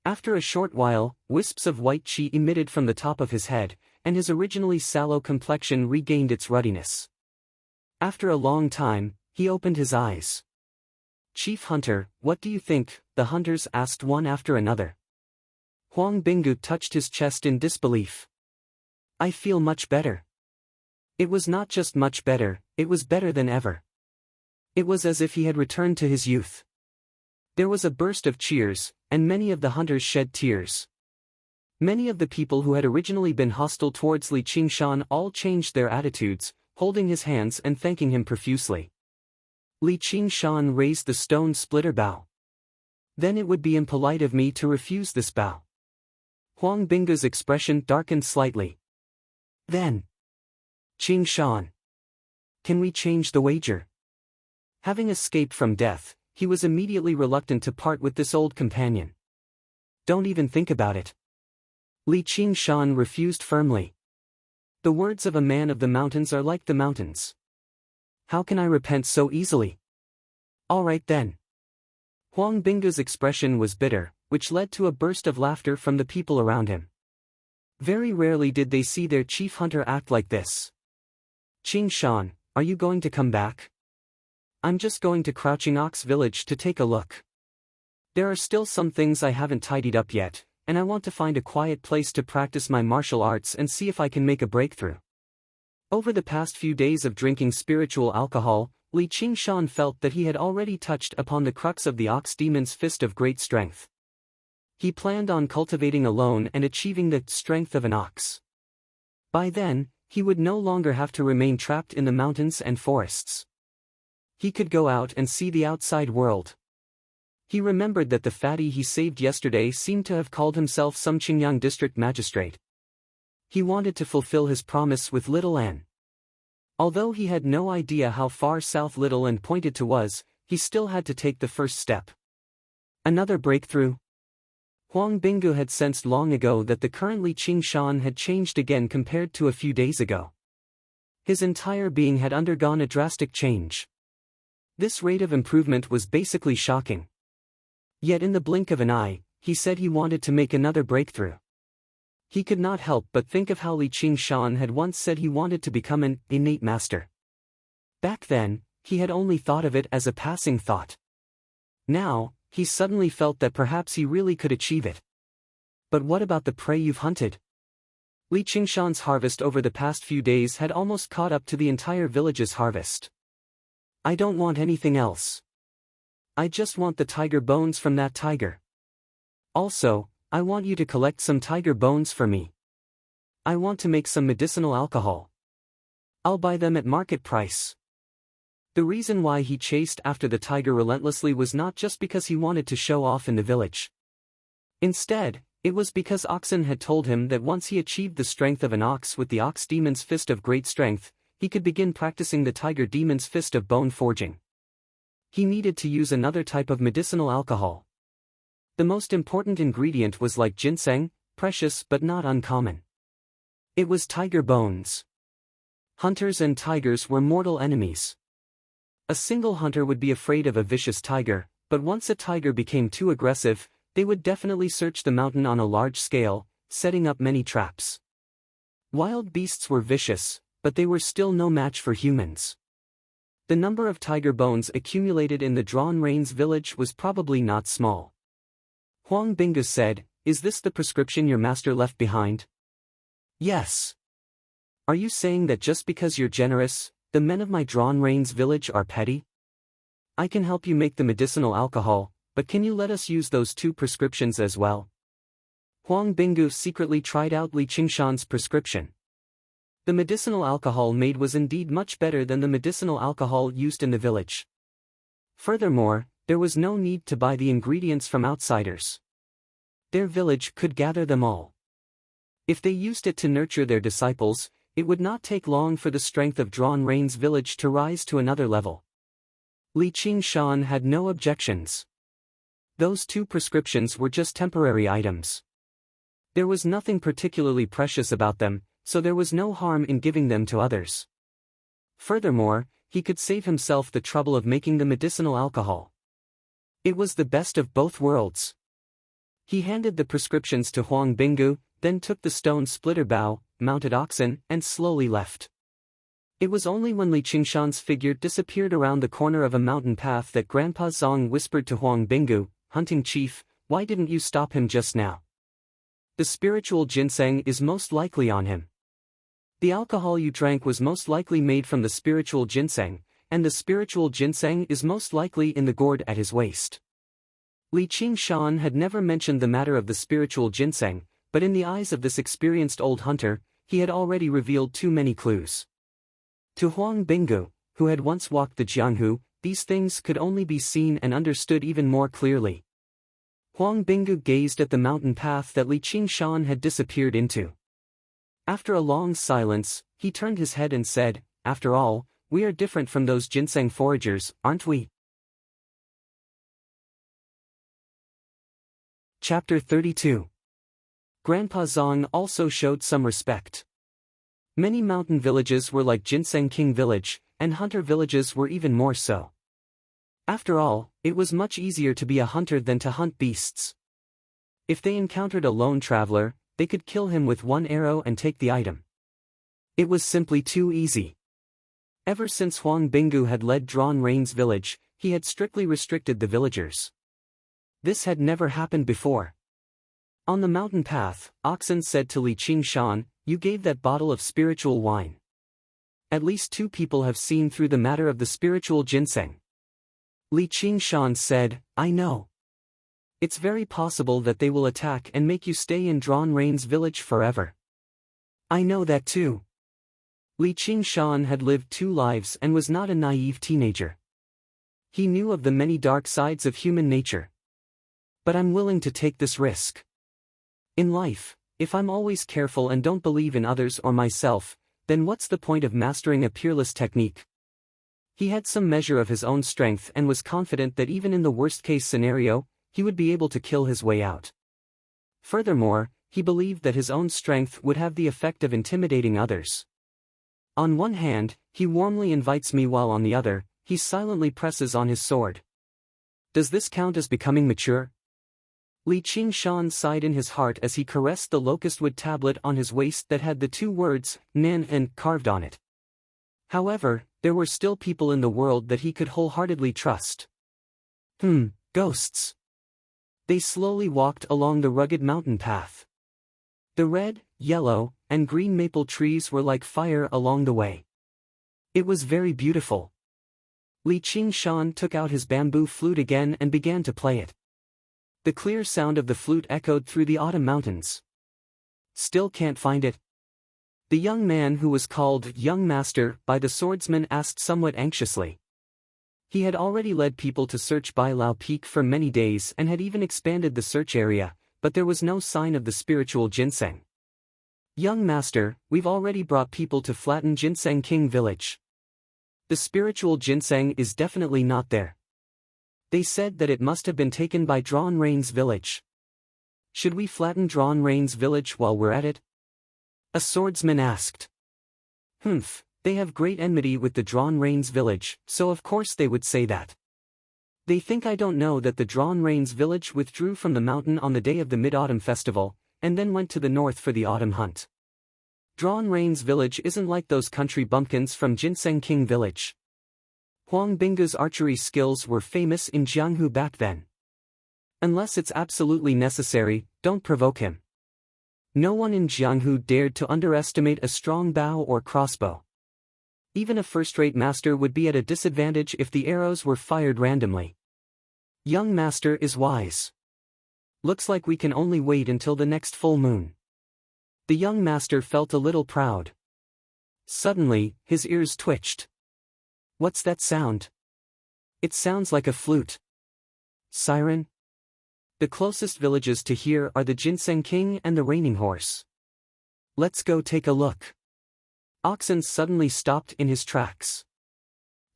After a short while, wisps of white qi emitted from the top of his head, and his originally sallow complexion regained its ruddiness. After a long time, he opened his eyes. Chief Hunter, what do you think? The hunters asked one after another. Huang Binggu touched his chest in disbelief. I feel much better. It was not just much better, it was better than ever. It was as if he had returned to his youth. There was a burst of cheers, and many of the hunters shed tears. Many of the people who had originally been hostile towards Li Qingshan all changed their attitudes, holding his hands and thanking him profusely. Li Qingshan raised the stone splitter bow. Then it would be impolite of me to refuse this bow. Huang Binggu's expression darkened slightly. Then, Qingshan, can we change the wager? Having escaped from death, he was immediately reluctant to part with this old companion. Don't even think about it. Li Qingshan refused firmly. The words of a man of the mountains are like the mountains. How can I repent so easily? All right then. Huang Binggu's expression was bitter, which led to a burst of laughter from the people around him. Very rarely did they see their chief hunter act like this. Qingshan, are you going to come back? I'm just going to Crouching Ox Village to take a look. There are still some things I haven't tidied up yet, and I want to find a quiet place to practice my martial arts and see if I can make a breakthrough. Over the past few days of drinking spiritual alcohol, Li Qingshan felt that he had already touched upon the crux of the ox demon's fist of great strength. He planned on cultivating alone and achieving the strength of an ox. By then, he would no longer have to remain trapped in the mountains and forests. He could go out and see the outside world. He remembered that the fatty he saved yesterday seemed to have called himself some Qingyang district magistrate. He wanted to fulfill his promise with Little An. Although he had no idea how far south Little and pointed to was, he still had to take the first step. Another breakthrough? Huang Binggu had sensed long ago that the current Li Qingshan had changed again compared to a few days ago. His entire being had undergone a drastic change. This rate of improvement was basically shocking. Yet in the blink of an eye, he said he wanted to make another breakthrough. He could not help but think of how Li Qingshan had once said he wanted to become an innate master. Back then, he had only thought of it as a passing thought. Now, he suddenly felt that perhaps he really could achieve it. But what about the prey you've hunted? Li Qingshan's harvest over the past few days had almost caught up to the entire village's harvest. I don't want anything else. I just want the tiger bones from that tiger. Also, I want you to collect some tiger bones for me. I want to make some medicinal alcohol. I'll buy them at market price. The reason why he chased after the tiger relentlessly was not just because he wanted to show off in the village. Instead, it was because Oxen had told him that once he achieved the strength of an ox with the ox demon's fist of great strength, he could begin practicing the tiger demon's fist of bone forging. He needed to use another type of medicinal alcohol. The most important ingredient was like ginseng, precious but not uncommon. It was tiger bones. Hunters and tigers were mortal enemies. A single hunter would be afraid of a vicious tiger, but once a tiger became too aggressive, they would definitely search the mountain on a large scale, setting up many traps. Wild beasts were vicious, but they were still no match for humans. The number of tiger bones accumulated in the Drawn Reins village was probably not small. Huang Binggu said, "Is this the prescription your master left behind?" "Yes." "Are you saying that just because you're generous, the men of my Drawn Reins village are petty?" "I can help you make the medicinal alcohol, but can you let us use those 2 prescriptions as well?" Huang Binggu secretly tried out Li Qingshan's prescription. The medicinal alcohol made was indeed much better than the medicinal alcohol used in the village. Furthermore, there was no need to buy the ingredients from outsiders. Their village could gather them all. If they used it to nurture their disciples, it would not take long for the strength of Drawn Reins village to rise to another level. Li Qingshan had no objections. Those 2 prescriptions were just temporary items. There was nothing particularly precious about them, so there was no harm in giving them to others. Furthermore, he could save himself the trouble of making the medicinal alcohol. It was the best of both worlds. He handed the prescriptions to Huang Binggu, then took the stone splitter bow, mounted oxen, and slowly left. It was only when Li Qingshan's figure disappeared around the corner of a mountain path that Grandpa Zong whispered to Huang Binggu, "Hunting chief, why didn't you stop him just now? The spiritual ginseng is most likely on him. The alcohol you drank was most likely made from the spiritual ginseng, and the spiritual ginseng is most likely in the gourd at his waist." Li Qingshan had never mentioned the matter of the spiritual ginseng, but in the eyes of this experienced old hunter, he had already revealed too many clues. To Huang Binggu, who had once walked the Jianghu, these things could only be seen and understood even more clearly. Huang Binggu gazed at the mountain path that Li Qingshan had disappeared into. After a long silence, he turned his head and said, "After all, we are different from those ginseng foragers, aren't we?" Chapter 32. Grandpa Zong also showed some respect. Many mountain villages were like Ginseng King Village, and hunter villages were even more so. After all, it was much easier to be a hunter than to hunt beasts. If they encountered a lone traveler, they could kill him with one arrow and take the item. It was simply too easy. Ever since Huang Binggu had led Drawn Reins village, he had strictly restricted the villagers. This had never happened before. On the mountain path, Oxen said to Li Qingshan, "You gave that bottle of spiritual wine. At least 2 people have seen through the matter of the spiritual ginseng." Li Qingshan said, "I know. It's very possible that they will attack and make you stay in Drawn Rain's village forever." "I know that too." Li Qingshan had lived 2 lives and was not a naive teenager. He knew of the many dark sides of human nature. "But I'm willing to take this risk. In life, if I'm always careful and don't believe in others or myself, then what's the point of mastering a peerless technique?" He had some measure of his own strength and was confident that even in the worst-case scenario, he would be able to kill his way out. Furthermore, he believed that his own strength would have the effect of intimidating others. On one hand, he warmly invites me while on the other, he silently presses on his sword. Does this count as becoming mature? Li Qingshan sighed in his heart as he caressed the locustwood tablet on his waist that had the 2 words, Nan and carved on it. However, there were still people in the world that he could wholeheartedly trust. Ghosts. They slowly walked along the rugged mountain path. The red, yellow, and green maple trees were like fire along the way. It was very beautiful. Li Qingshan took out his bamboo flute again and began to play it. The clear sound of the flute echoed through the autumn mountains. "Still can't find it?" The young man who was called Young Master by the swordsman asked somewhat anxiously. He had already led people to search Bai Lao Peak for many days and had even expanded the search area, but there was no sign of the spiritual ginseng. "Young Master, we've already brought people to flatten Ginseng King Village. The spiritual ginseng is definitely not there. They said that it must have been taken by Drawn Rain's village. Should we flatten Drawn Rain's village while we're at it?" a swordsman asked. They have great enmity with the Drawn Rain's village, so of course they would say that. They think I don't know that the Drawn Rain's village withdrew from the mountain on the day of the Mid-Autumn Festival, and then went to the north for the autumn hunt. Drawn Rain's village isn't like those country bumpkins from Ginseng King Village. Huang Binga's archery skills were famous in Jianghu back then. Unless it's absolutely necessary, don't provoke him. No one in Jianghu dared to underestimate a strong bow or crossbow. Even a first-rate master would be at a disadvantage if the arrows were fired randomly. Young Master is wise. Looks like we can only wait until the next full moon. The young master felt a little proud. Suddenly, his ears twitched. What's that sound? It sounds like a flute. Siren? The closest villages to here are the Ginseng King and the Reigning Horse. Let's go take a look. Oxen suddenly stopped in his tracks.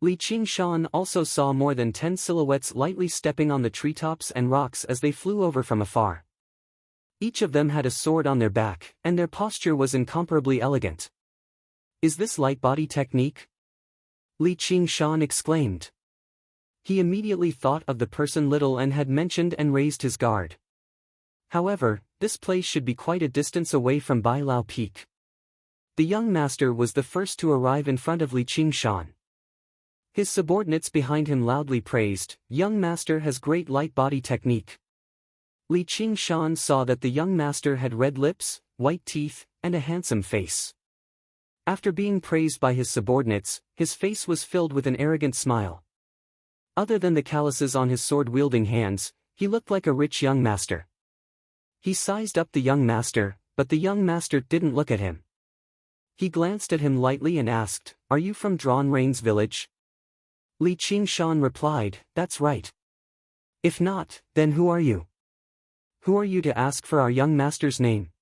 Li Qingshan also saw more than 10 silhouettes lightly stepping on the treetops and rocks as they flew over from afar. Each of them had a sword on their back, and their posture was incomparably elegant. Is this light body technique? Li Qingshan exclaimed. He immediately thought of the person Little and had mentioned and raised his guard. However, this place should be quite a distance away from Bai Lao Peak. The young master was the first to arrive in front of Li Qingshan. His subordinates behind him loudly praised, "Young master has great light body technique." Li Qingshan saw that the young master had red lips, white teeth, and a handsome face. After being praised by his subordinates, his face was filled with an arrogant smile. Other than the calluses on his sword-wielding hands, he looked like a rich young master. He sized up the young master, but the young master didn't look at him. He glanced at him lightly and asked, "Are you from Drawn Rain's village?" Li Qingshan replied, "That's right. If not, then who are you? Who are you to ask for our young master's name?"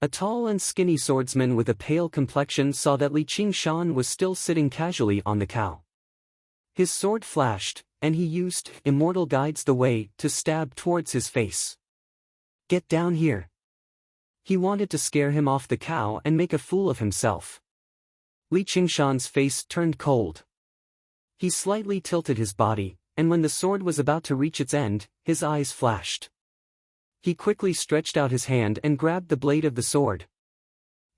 A tall and skinny swordsman with a pale complexion saw that Li Qingshan was still sitting casually on the cow. His sword flashed, and he used Immortal Guides the Way to stab towards his face. "Get down here." He wanted to scare him off the cow and make a fool of himself. Li Qingshan's face turned cold. He slightly tilted his body, and when the sword was about to reach its end, his eyes flashed. He quickly stretched out his hand and grabbed the blade of the sword.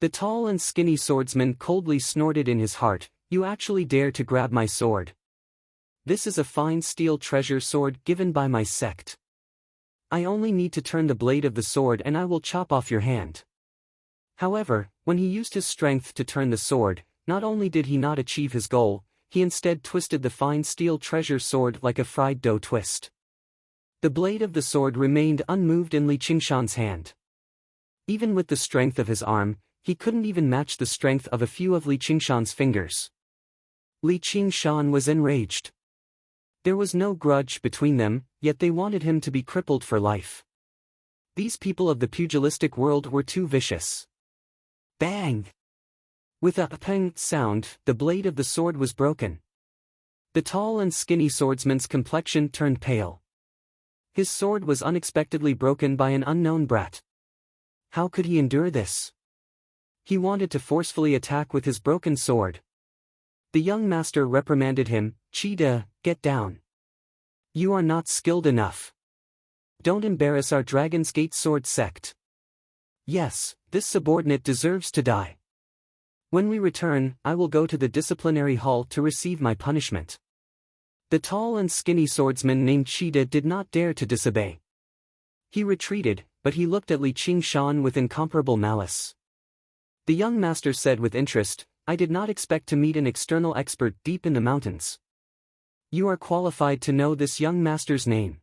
The tall and skinny swordsman coldly snorted in his heart, "You actually dare to grab my sword? This is a fine steel treasure sword given by my sect. I only need to turn the blade of the sword and I will chop off your hand. However, when he used his strength to turn the sword, not only did he not achieve his goal, he instead twisted the fine steel treasure sword like a fried dough twist. The blade of the sword remained unmoved in Li Qingshan's hand. Even with the strength of his arm, he couldn't even match the strength of a few of Li Qingshan's fingers. Li Qingshan was enraged. There was no grudge between them, yet they wanted him to be crippled for life. These people of the pugilistic world were too vicious. Bang! With a pang sound, the blade of the sword was broken. The tall and skinny swordsman's complexion turned pale. His sword was unexpectedly broken by an unknown brat. How could he endure this? He wanted to forcefully attack with his broken sword. The young master reprimanded him, "Cheetah, get down. You are not skilled enough. Don't embarrass our Dragon's Gate sword sect. Yes, this subordinate deserves to die. When we return, I will go to the disciplinary hall to receive my punishment." The tall and skinny swordsman named Cheetah did not dare to disobey. He retreated, but he looked at Li Qingshan with incomparable malice. The young master said with interest, "I did not expect to meet an external expert deep in the mountains. You are qualified to know this young master's name.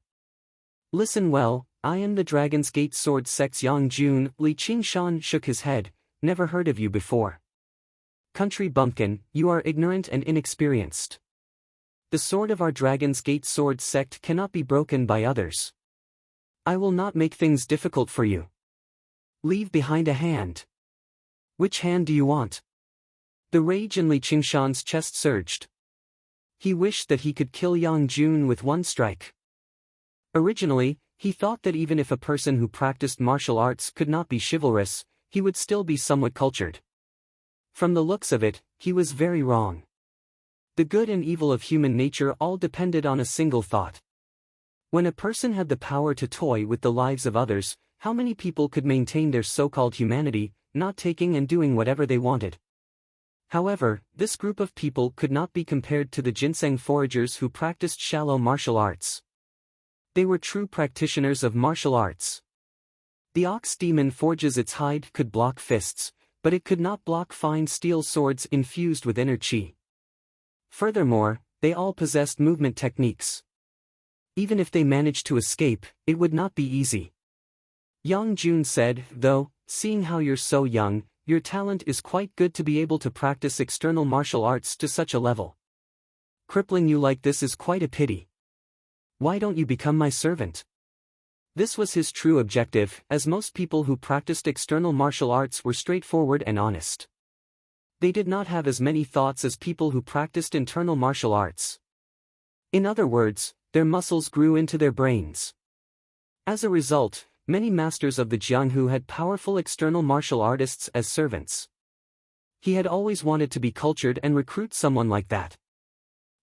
Listen well, I am the Dragon's Gate sword sect's Yang Jun." Li Qingshan shook his head, "Never heard of you before. Country bumpkin, you are ignorant and inexperienced. The sword of our Dragon's Gate sword sect cannot be broken by others. I will not make things difficult for you. Leave behind a hand. Which hand do you want?" The rage in Li Qingshan's chest surged. He wished that he could kill Yang Jun with one strike. Originally, he thought that even if a person who practiced martial arts could not be chivalrous, he would still be somewhat cultured. From the looks of it, he was very wrong. The good and evil of human nature all depended on a single thought. When a person had the power to toy with the lives of others, how many people could maintain their so-called humanity, not taking and doing whatever they wanted? However, this group of people could not be compared to the ginseng foragers who practiced shallow martial arts. They were true practitioners of martial arts. The ox demon forges its hide could block fists, but it could not block fine steel swords infused with inner qi. Furthermore, they all possessed movement techniques. Even if they managed to escape, it would not be easy. Yang Jun said, "Though, seeing how you're so young, your talent is quite good to be able to practice external martial arts to such a level. Crippling you like this is quite a pity. Why don't you become my servant?" This was his true objective, as most people who practiced external martial arts were straightforward and honest. They did not have as many thoughts as people who practiced internal martial arts. In other words, their muscles grew into their brains. As a result, many masters of the Jianghu had powerful external martial artists as servants. He had always wanted to be cultured and recruit someone like that.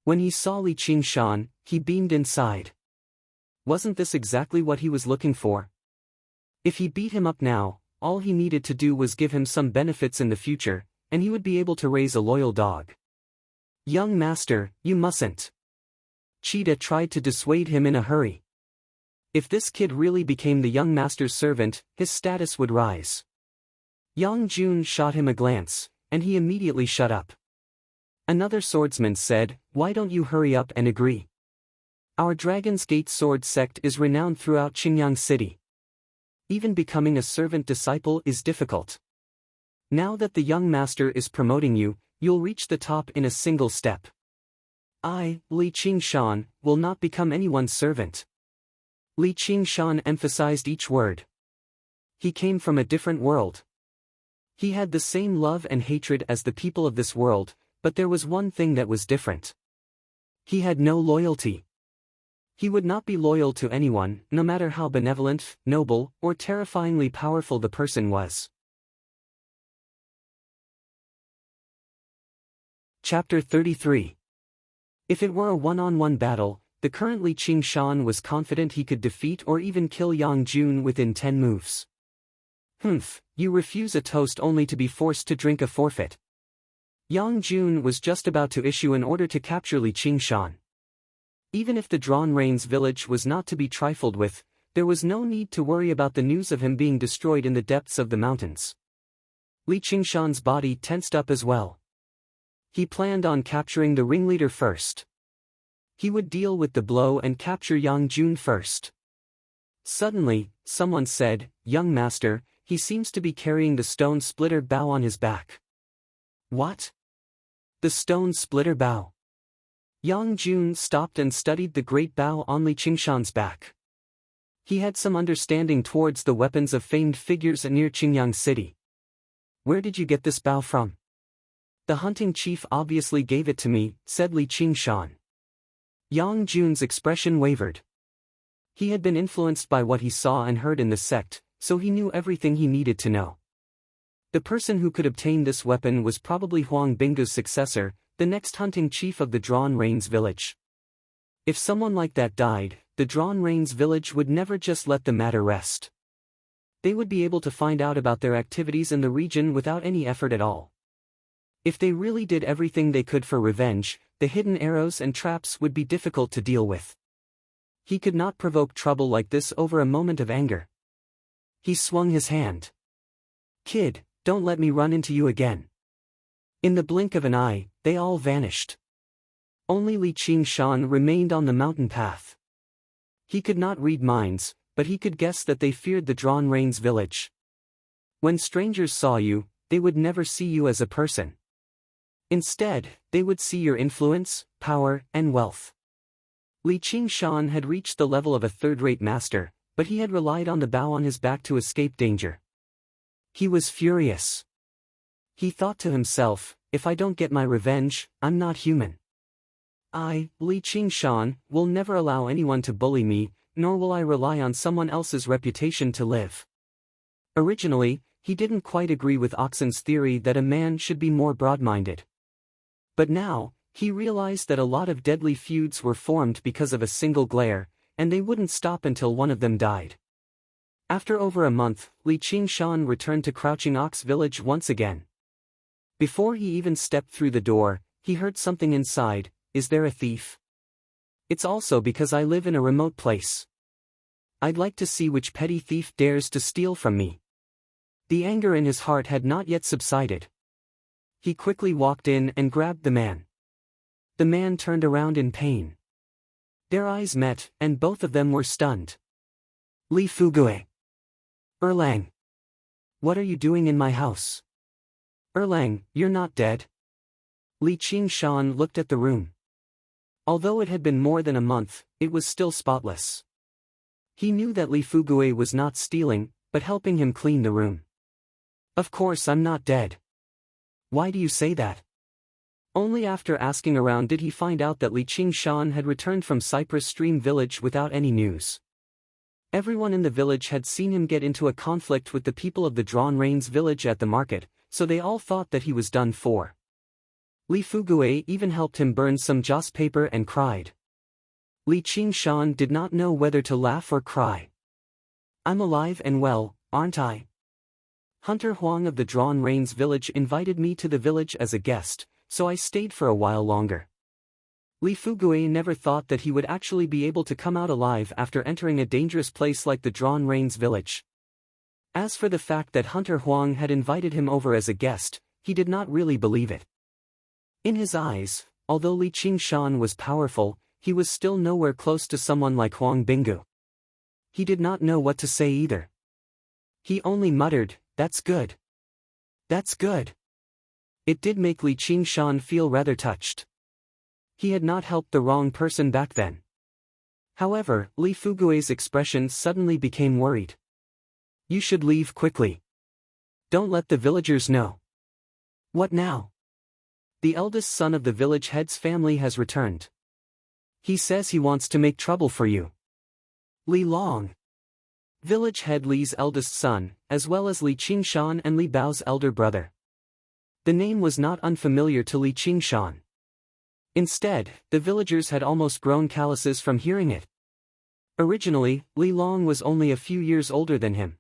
When he saw Li Qingshan, he beamed inside. Wasn't this exactly what he was looking for? If he beat him up now, all he needed to do was give him some benefits in the future, and he would be able to raise a loyal dog. "Young master, you mustn't." Cheetah tried to dissuade him in a hurry. If this kid really became the young master's servant, his status would rise. Yang Jun shot him a glance, and he immediately shut up. Another swordsman said, "Why don't you hurry up and agree? Our Dragon's Gate sword sect is renowned throughout Qingyang City. Even becoming a servant disciple is difficult. Now that the young master is promoting you, you'll reach the top in a single step. I, Li Qingshan, will not become anyone's servant." Li Qingshan emphasized each word. He came from a different world. He had the same love and hatred as the people of this world, but there was one thing that was different. He had no loyalty. He would not be loyal to anyone, no matter how benevolent, noble, or terrifyingly powerful the person was. Chapter 33. If it were a one-on-one battle, the current Li Qingshan was confident he could defeat or even kill Yang Jun within 10 moves. "Humph, you refuse a toast only to be forced to drink a forfeit." Yang Jun was just about to issue an order to capture Li Qingshan. Even if the Drawn Rains village was not to be trifled with, There was no need to worry about the news of him being destroyed in the depths of the mountains. Li Qingshan's body tensed up as well. He planned on capturing the ringleader first. He would deal with the blow and capture Yang Jun first. Suddenly, someone said, "Young master, he seems to be carrying the stone splitter bow on his back." What? The stone splitter bow? Yang Jun stopped and studied the great bow on Li Qingshan's back. He had some understanding towards the weapons of famed figures near Qingyang City. "Where did you get this bow from?" "The hunting chief obviously gave it to me," said Li Qingshan. Yang Jun's expression wavered. He had been influenced by what he saw and heard in the sect, so he knew everything he needed to know. The person who could obtain this weapon was probably Huang Binggu's successor, the next hunting chief of the Drawn Rains village. If someone like that died, the Drawn Rains village would never just let the matter rest. They would be able to find out about their activities in the region without any effort at all. If they really did everything they could for revenge, the hidden arrows and traps would be difficult to deal with. He could not provoke trouble like this over a moment of anger. He swung his hand. "Kid, don't let me run into you again." In the blink of an eye, they all vanished. Only Li Qingshan remained on the mountain path. He could not read minds, but he could guess that they feared the Drawn Rains village. When strangers saw you, they would never see you as a person. Instead, they would see your influence, power, and wealth. Li Qingshan had reached the level of a third-rate master, but he had relied on the bow on his back to escape danger. He was furious. He thought to himself, "If I don't get my revenge, I'm not human. I, Li Qingshan, will never allow anyone to bully me, nor will I rely on someone else's reputation to live." Originally, he didn't quite agree with Oxen's theory that a man should be more broad-minded. But now, he realized that a lot of deadly feuds were formed because of a single glare, and they wouldn't stop until one of them died. After over a month, Li Qingshan returned to Crouching Ox village once again. Before he even stepped through the door, he heard something inside. "Is there a thief? It's also because I live in a remote place. I'd like to see which petty thief dares to steal from me." The anger in his heart had not yet subsided. He quickly walked in and grabbed the man. The man turned around in pain. Their eyes met, and both of them were stunned. "Li Fugue. Erlang. What are you doing in my house?" "Erlang, you're not dead." Li Qingshan looked at the room. Although it had been more than a month, it was still spotless. He knew that Li Fugue was not stealing, but helping him clean the room. "Of course I'm not dead." "Why do you say that?" Only after asking around did he find out that Li Qingshan had returned from Cypress Stream village without any news. Everyone in the village had seen him get into a conflict with the people of the Drawn Rains village at the market, so they all thought that he was done for. Li Fugue even helped him burn some joss paper and cried. Li Qingshan did not know whether to laugh or cry. "I'm alive and well, aren't I? Hunter Huang of the Drawn Rains village invited me to the village as a guest, so I stayed for a while longer." Li Fugue never thought that he would actually be able to come out alive after entering a dangerous place like the Drawn Rains village. As for the fact that Hunter Huang had invited him over as a guest, he did not really believe it. In his eyes, although Li Qingshan was powerful, he was still nowhere close to someone like Huang Binggu. He did not know what to say either. He only muttered, "That's good. That's good." It did make Li Qingshan feel rather touched. He had not helped the wrong person back then. However, Li Fugue's expression suddenly became worried. "You should leave quickly. Don't let the villagers know." "What now?" "The eldest son of the village head's family has returned. He says he wants to make trouble for you." Li Long. Village head Li's eldest son, as well as Li Qingshan and Li Bao's elder brother. The name was not unfamiliar to Li Qingshan. Instead, the villagers had almost grown calluses from hearing it. Originally, Li Long was only a few years older than him.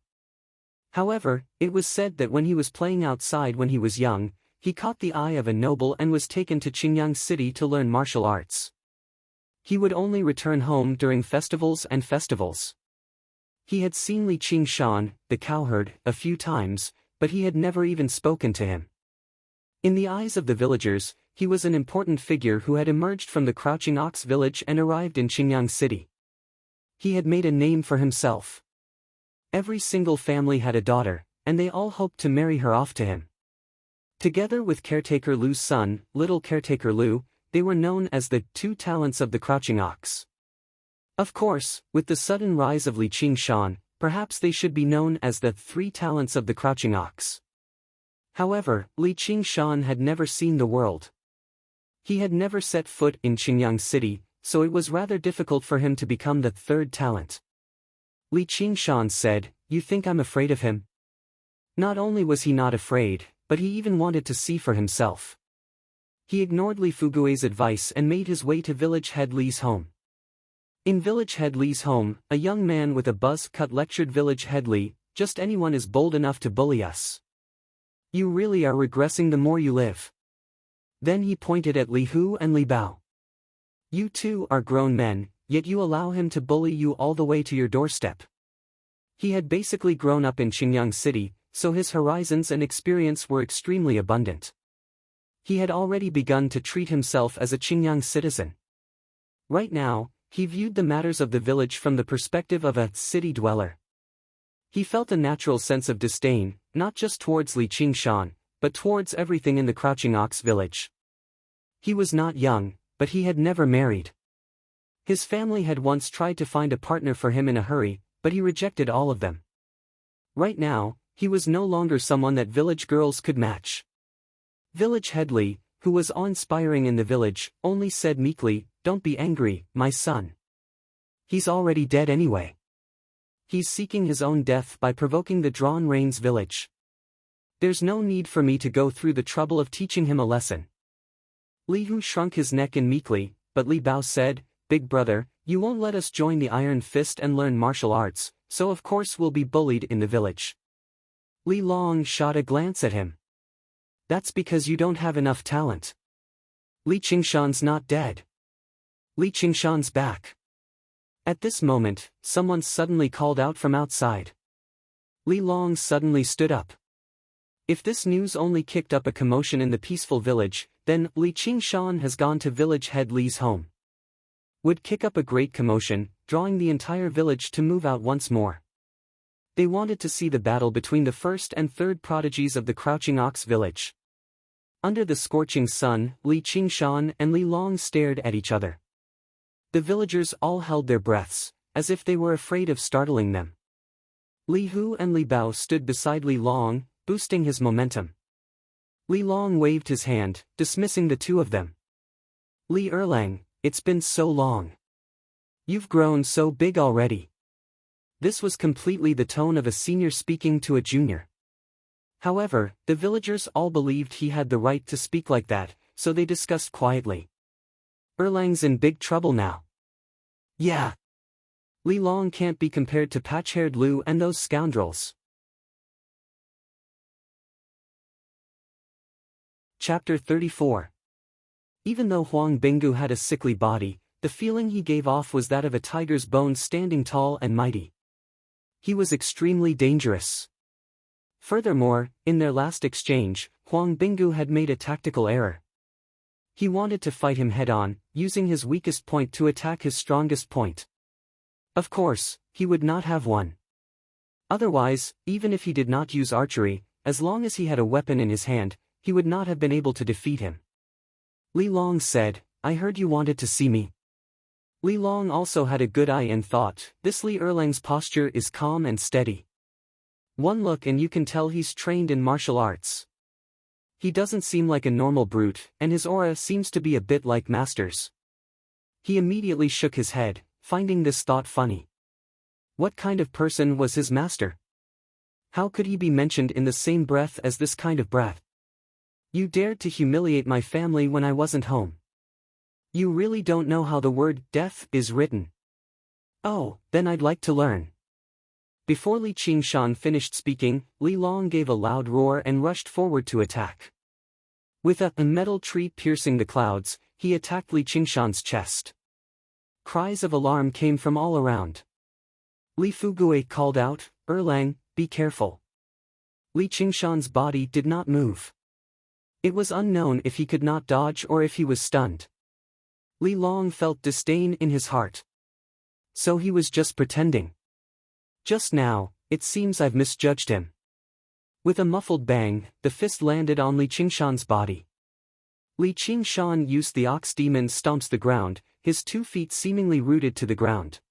However, it was said that when he was playing outside when he was young, he caught the eye of a noble and was taken to Qingyang City to learn martial arts. He would only return home during festivals. He had seen Li Qingshan, the cowherd, a few times, but he had never even spoken to him. In the eyes of the villagers, he was an important figure who had emerged from the Crouching Ox village and arrived in Qingyang City. He had made a name for himself. Every single family had a daughter, and they all hoped to marry her off to him. Together with Caretaker Lu's son, Little Caretaker Lu, they were known as the two talents of the Crouching Ox. Of course, with the sudden rise of Li Qingshan, perhaps they should be known as the three talents of the Crouching Ox. However, Li Qingshan had never seen the world. He had never set foot in Qingyang City, so it was rather difficult for him to become the third talent. Li Qingshan said, "You think I'm afraid of him?" Not only was he not afraid, but he even wanted to see for himself. He ignored Li Fugui's advice and made his way to village head Li's home. In village head Li's home, a young man with a buzz cut lectured village head Li, "Just anyone is bold enough to bully us. You really are regressing the more you live." Then he pointed at Li Hu and Li Bao. "You two are grown men, yet you allow him to bully you all the way to your doorstep." He had basically grown up in Qingyang City, so his horizons and experience were extremely abundant. He had already begun to treat himself as a Qingyang citizen. Right now, he viewed the matters of the village from the perspective of a city dweller. He felt a natural sense of disdain, not just towards Li Qingshan, but towards everything in the Crouching Ox village. He was not young, but he had never married. His family had once tried to find a partner for him in a hurry, but he rejected all of them. Right now, he was no longer someone that village girls could match. Village head Li, who was awe-inspiring in the village, only said meekly, "Don't be angry, my son. He's already dead anyway. He's seeking his own death by provoking the Drawn Reins village. There's no need for me to go through the trouble of teaching him a lesson." Li Hu shrunk his neck in meekly, but Li Bao said, "Big brother, you won't let us join the Iron Fist and learn martial arts, so of course we'll be bullied in the village." Li Long shot a glance at him. "That's because you don't have enough talent. Li Qingshan's not dead. Li Qingshan's back." At this moment, someone suddenly called out from outside. Li Long suddenly stood up. If this news only kicked up a commotion in the peaceful village, then Li Qingshan has gone to village head Li's home. Would kick up a great commotion, drawing the entire village to move out once more. They wanted to see the battle between the first and third prodigies of the Crouching Ox village. Under the scorching sun, Li Qingshan and Li Long stared at each other. The villagers all held their breaths, as if they were afraid of startling them. Li Hu and Li Bao stood beside Li Long, boosting his momentum. Li Long waved his hand, dismissing the two of them. "Li Erlang, it's been so long. You've grown so big already." This was completely the tone of a senior speaking to a junior. However, the villagers all believed he had the right to speak like that, so they discussed quietly. "Erlang's in big trouble now." "Yeah. Li Long can't be compared to patch-haired Lu and those scoundrels." Chapter 34. Even though Huang Binggu had a sickly body, the feeling he gave off was that of a tiger's bones standing tall and mighty. He was extremely dangerous. Furthermore, in their last exchange, Huang Binggu had made a tactical error. He wanted to fight him head-on, using his weakest point to attack his strongest point. Of course, he would not have won. Otherwise, even if he did not use archery, as long as he had a weapon in his hand, he would not have been able to defeat him. Li Long said, "I heard you wanted to see me." Li Long also had a good eye and thought, "This Li Erlang's posture is calm and steady. One look and you can tell he's trained in martial arts. He doesn't seem like a normal brute, and his aura seems to be a bit like Master's." He immediately shook his head, finding this thought funny. What kind of person was his master? How could he be mentioned in the same breath as this kind of brat? "You dared to humiliate my family when I wasn't home. You really don't know how the word death is written. Oh, then I'd like to learn." Before Li Qingshan finished speaking, Li Long gave a loud roar and rushed forward to attack. With a metal tree piercing the clouds, he attacked Li Qingshan's chest. Cries of alarm came from all around. Li Fugui called out, "Erlang, be careful." Li Qingshan's body did not move. It was unknown if he could not dodge or if he was stunned. Li Long felt disdain in his heart. So he was just pretending. Just now, it seems I've misjudged him. With a muffled bang, the fist landed on Li Qingshan's body. Li Qingshan used the ox demon stomps the ground, his 2 feet seemingly rooted to the ground.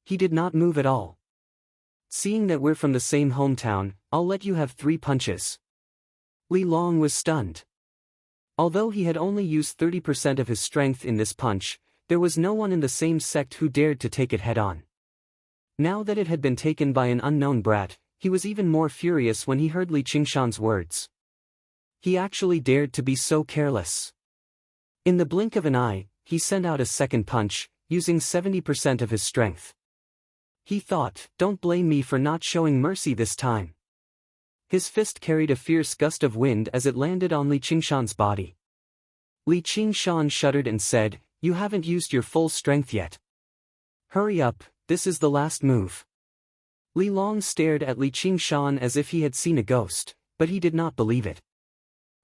He did not move at all. Seeing that we're from the same hometown, I'll let you have 3 punches. Li Long was stunned. Although he had only used 30% of his strength in this punch, there was no one in the same sect who dared to take it head-on. Now that it had been taken by an unknown brat, he was even more furious when he heard Li Qingshan's words. He actually dared to be so careless. In the blink of an eye, he sent out a second punch, using 70% of his strength. He thought, "Don't blame me for not showing mercy this time." His fist carried a fierce gust of wind as it landed on Li Qingshan's body. Li Qingshan shuddered and said, "You haven't used your full strength yet. Hurry up, this is the last move." Li Long stared at Li Qingshan as if he had seen a ghost, but he did not believe it.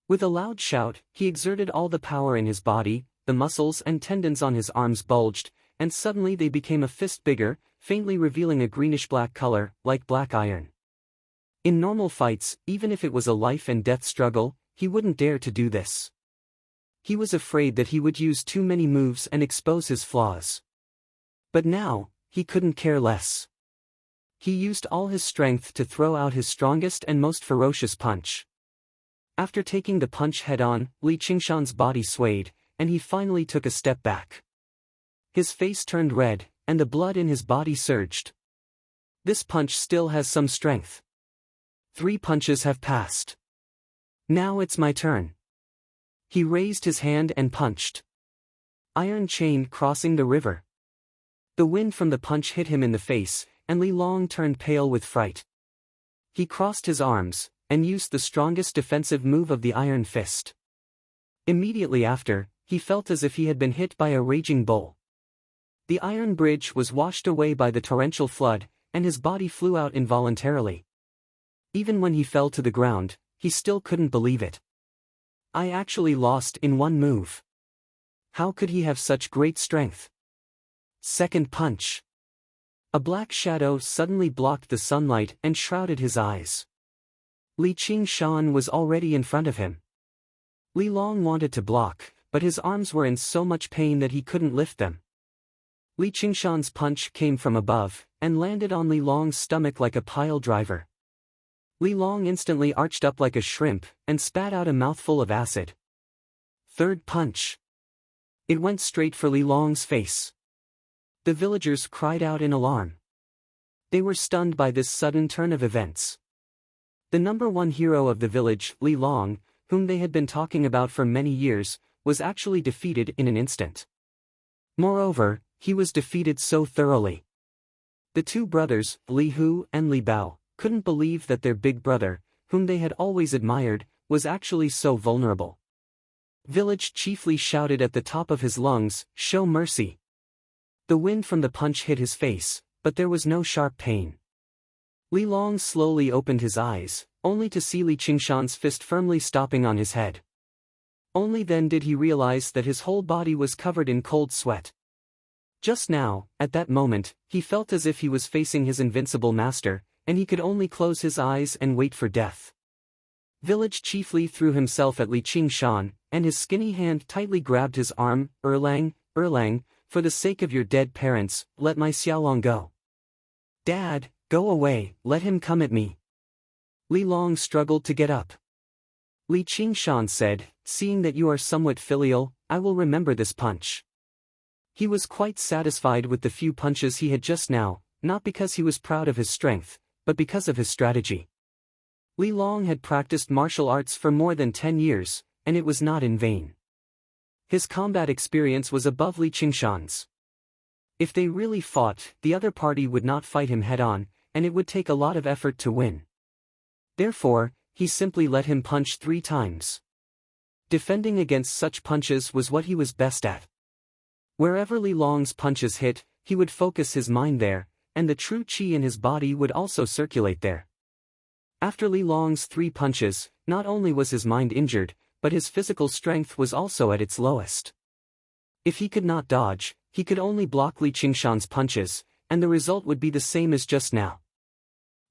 With a loud shout, he exerted all the power in his body, the muscles and tendons on his arms bulged, and suddenly they became a fist bigger, faintly revealing a greenish-black color, like black iron. In normal fights, even if it was a life-and-death struggle, he wouldn't dare to do this. He was afraid that he would use too many moves and expose his flaws. But now, he couldn't care less. He used all his strength to throw out his strongest and most ferocious punch. After taking the punch head-on, Li Qingshan's body swayed, and he finally took a step back. His face turned red, and the blood in his body surged. This punch still has some strength. 3 punches have passed. Now it's my turn. He raised his hand and punched. Iron chain crossing the river. The wind from the punch hit him in the face, and Li Long turned pale with fright. He crossed his arms, and used the strongest defensive move of the iron fist. Immediately after, he felt as if he had been hit by a raging bull. The iron bridge was washed away by the torrential flood, and his body flew out involuntarily. Even when he fell to the ground, he still couldn't believe it. I actually lost in 1 move. How could he have such great strength? Second punch. A black shadow suddenly blocked the sunlight and shrouded his eyes. Li Qingshan was already in front of him. Li Long wanted to block, but his arms were in so much pain that he couldn't lift them. Li Qingshan's punch came from above, and landed on Li Long's stomach like a pile driver. Li Long instantly arched up like a shrimp, and spat out a mouthful of acid. Third punch. It went straight for Li Long's face. The villagers cried out in alarm. They were stunned by this sudden turn of events. The number 1 hero of the village, Li Long, whom they had been talking about for many years, was actually defeated in an instant. Moreover, he was defeated so thoroughly. The 2 brothers, Li Hu and Li Bao, couldn't believe that their big brother, whom they had always admired, was actually so vulnerable. Village Chief Li shouted at the top of his lungs, "Show mercy." The wind from the punch hit his face, but there was no sharp pain. Li Long slowly opened his eyes, only to see Li Qingshan's fist firmly stopping on his head. Only then did he realize that his whole body was covered in cold sweat. Just now, at that moment, he felt as if he was facing his invincible master, and he could only close his eyes and wait for death. Village Chief Li threw himself at Li Qingshan, and his skinny hand tightly grabbed his arm. "Erlang, Erlang, for the sake of your dead parents, let my Xiaolong go." "Dad, go away, let him come at me." Li Long struggled to get up. Li Qingshan said, "Seeing that you are somewhat filial, I will remember this punch." He was quite satisfied with the few punches he had just now, not because he was proud of his strength, but because of his strategy. Li Long had practiced martial arts for more than 10 years, and it was not in vain. His combat experience was above Li Qingshan's. If they really fought, the other party would not fight him head-on, and it would take a lot of effort to win. Therefore, he simply let him punch 3 times. Defending against such punches was what he was best at. Wherever Li Long's punches hit, he would focus his mind there, and the true qi in his body would also circulate there. After Li Long's 3 punches, not only was his mind injured, but his physical strength was also at its lowest. If he could not dodge, he could only block Li Qingshan's punches, and the result would be the same as just now.